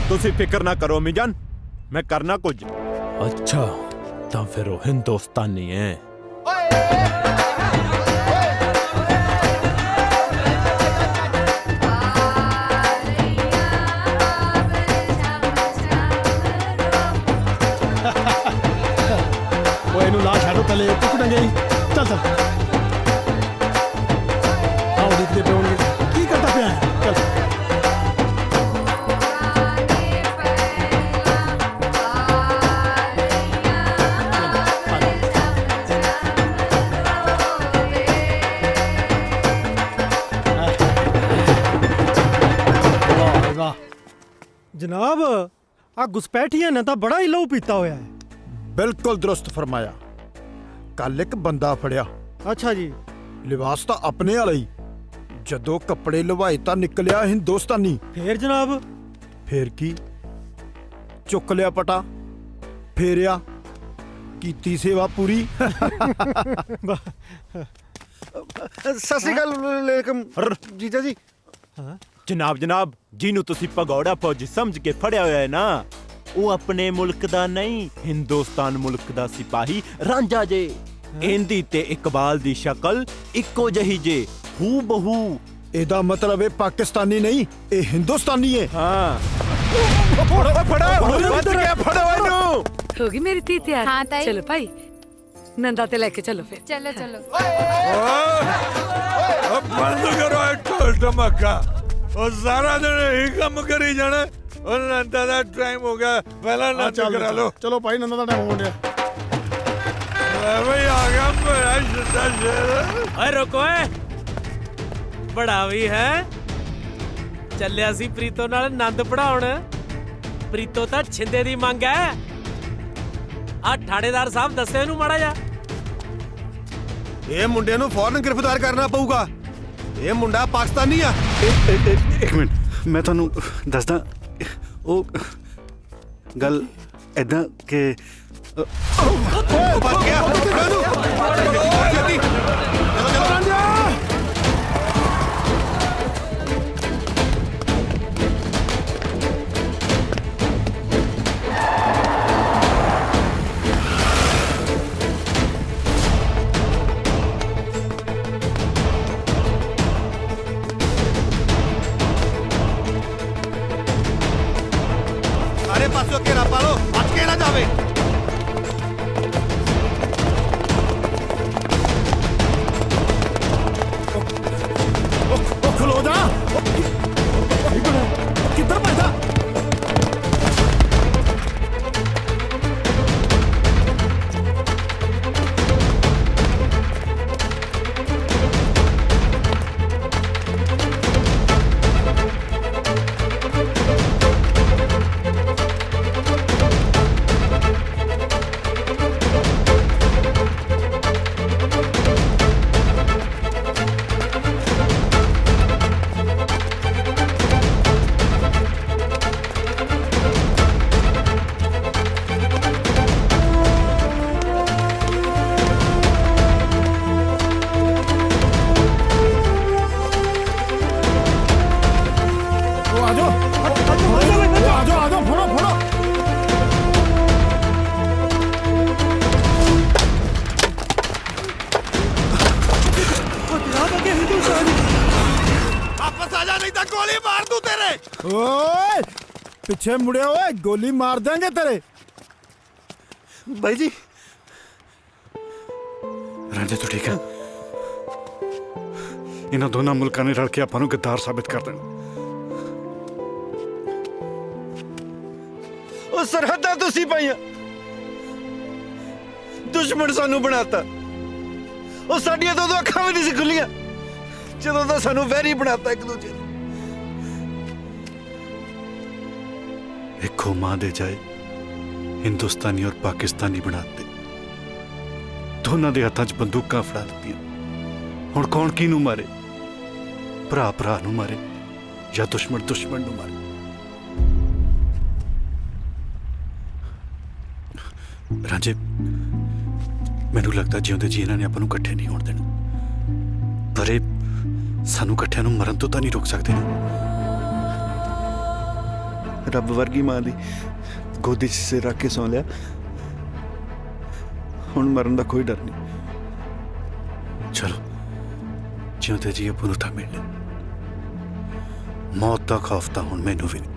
तुसी फिक्र ना करो अम्मी जान, मैं करना कुछ। अच्छा तो फिर वो हिंदुस्तानी है। वो इन्हू ला छाड़ो तले टुकड़ गई। चल चल आओ देखते पे होंगे की करता पे है। चल जनाब आ घुसपैठिया ने तो बड़ा ही लहू पीता होया है। बिल्कुल दुरुस्त फरमाया। कल एक बंदा फड़िया। अच्छा जी। लिबास तो अपने वाला ही, जदों कपड़े लवाए तो निकलिया हिंदुस्तानी। फिर जनाब? फिर की चुक लिया पटा, फेरिया, कीती सेवा पूरी। सत श्री अकाल जीजा जी। जनाब जनाब, जिन्हू तुसी भगौड़ा फौजी समझ के फड़िया होया है ना, वो अपने मुल्क दा नहीं, हिंदुस्तान मुल्क दा सिपाही रांझा जे। इंदी ते इकबाल दी शक्ल इक्को जही जे, हू बहू। एदा मतलब है पाकिस्तानी नहीं, ए हिंदुस्तानी है। हाँ। होगी मेरी धी तैयार? हाँ ताई। चलो भाई, नंदा ते लेके चलो फिर। चलो चलो। बंद करो धमाका। और सारा दिन यही काम करी जाना। और नंदा दा टाइम हो गया, पहला नाच करा लो। चलो भाई, नंदा दा टाइम हो गया। भाई आ गया मेरा शिता शेर। ओए रुको, बड़ा भी है ਚੱਲਿਆ ਸੀ ਪ੍ਰੀਤੋ ਨਾਲ ਆਨੰਦ ਪੜਾਉਣ। ਪ੍ਰੀਤੋ ਤਾਂ ਛਿੰਦੇ ਦੀ ਮੰਗ ਹੈ। ਆ ਠਾਣੇਦਾਰ ਸਾਹਿਬ ਦੱਸੇ ਇਹਨੂੰ ਮਾੜਾ ਜਾ। ਇਹ ਮੁੰਡੇ ਨੂੰ ਫੌਰਨ ਗ੍ਰਿਫਤਾਰ ਕਰਨਾ ਪਊਗਾ। ਇਹ ਮੁੰਡਾ ਪਾਕਿਸਤਾਨੀ ਆ। ਇੱਕ ਮਿੰਟ ਮੈਂ ਤੁਹਾਨੂੰ ਦੱਸਦਾ ਉਹ ਗੱਲ ਐਦਾਂ ਕਿ ਬਚ ਗਿਆ ਜਲਦੀ ਚਲੋ ਰਾਂਝਾ ਸਾਰੇ ਪਾਸੋਂ ਘੇਰਾ ਪਾ ਲਓ ਬਚ ਕੇ ਨਾ ਜਾਵੇ ਉਹ ਖਲੋ ਜਾ ਕਿੱਧਰ ਭੱਜਦਾ ਓਏ ਪਿੱਛੇ ਮੁੜਿਆ ਓਏ ਗੋਲੀ ਮਾਰ ਦਾਂਗੇ ਤੇਰੇ ਬਾਈ ਜੀ ਰਾਂਝਾ ਤੂੰ ਠੀਕ ਹੈ ਇਹਨਾਂ ਦੋਨਾਂ ਮੁਲਕਾਂ ਨੇ ਰਲ ਕੇ ਆਪਾਂ ਨੂੰ ਗੱਦਾਰ ਸਾਬਿਤ ਕਰ ਦੇਣਾ ਉਹ ਸਰਹੱਦਾਂ ਤੁਸੀਂ ਪਾਈਆਂ ਦੁਸ਼ਮਣ ਸਾਨੂੰ ਬਣਾਤਾ ਉਹ ਸਾਡੀਆਂ ਦੋ ਅੱਖਾਂ ਵੀ ਨਹੀਂ ਸੀ ਖੁੱਲੀਆਂ ਜਦੋਂ ਦਾ ਸਾਨੂੰ ਵੈਰੀ ਬਣਾਤਾ ਇੱਕ ਦੂਜੇ ਨੂੰ ਇੱਕੋ ਮਾਂ ਦੇ ਜਾਏ ਹਿੰਦੁਸਤਾਨੀ ਔਰ ਪਾਕਿਸਤਾਨੀ ਬਣਾਤੇ ਦੋਨਾਂ ਦੇ ਹੱਥਾਂ 'ਚ ਬੰਦੂਕਾਂ ਫੜਾ ਦਿੱਤੀਆਂ ਹੁਣ ਕੌਣ ਕਿਹਨੂੰ ਮਾਰੇ ਭਰਾ ਭਰਾ ਨੂੰ ਮਾਰੇ ਜਾਂ ਦੁਸ਼ਮਣ ਦੁਸ਼ਮਣ ਨੂੰ ਮਾਰੇ ਰਾਂਝੇ ਮੈਨੂੰ ਲੱਗਦਾ ਜਿਉਂਦੇ ਜੀ ਇਹਨਾਂ ਨੇ ਆਪਾਂ ਨੂੰ ਇਕੱਠੇ ਨਹੀਂ ਹੋਣ ਦੇਣਾ ਪਰ ਇਹ ਸਾਨੂੰ ਇਕੱਠਿਆਂ ਨੂੰ ਮਰਨ ਤੋਂ ਤਾਂ ਨਹੀਂ ਰੋਕ ਸਕਦੇ ਨਾ ਰੱਬ ਵਰਗੀ ਮਾਂ ਦੀ ਗੋਦੀ 'ਚ ਸਿਰ ਰੱਖ ਕੇ ਸੌਂ ਲਿਆ ਹੁਣ ਮਰਨ ਦਾ ਕੋਈ ਡਰ ਨਹੀਂ ਚਲੋ ਜਿਉਂਦੇ ਜੀ ਆਪਾਂ ਨੂੰ ਤਾਂ ਮਿਲ ਲਿਆ ਮੌਤ ਦਾ ਖੌਫ ਤਾਂ ਹੁਣ ਮੈਨੂੰ ਵੀ ਨਹੀਂ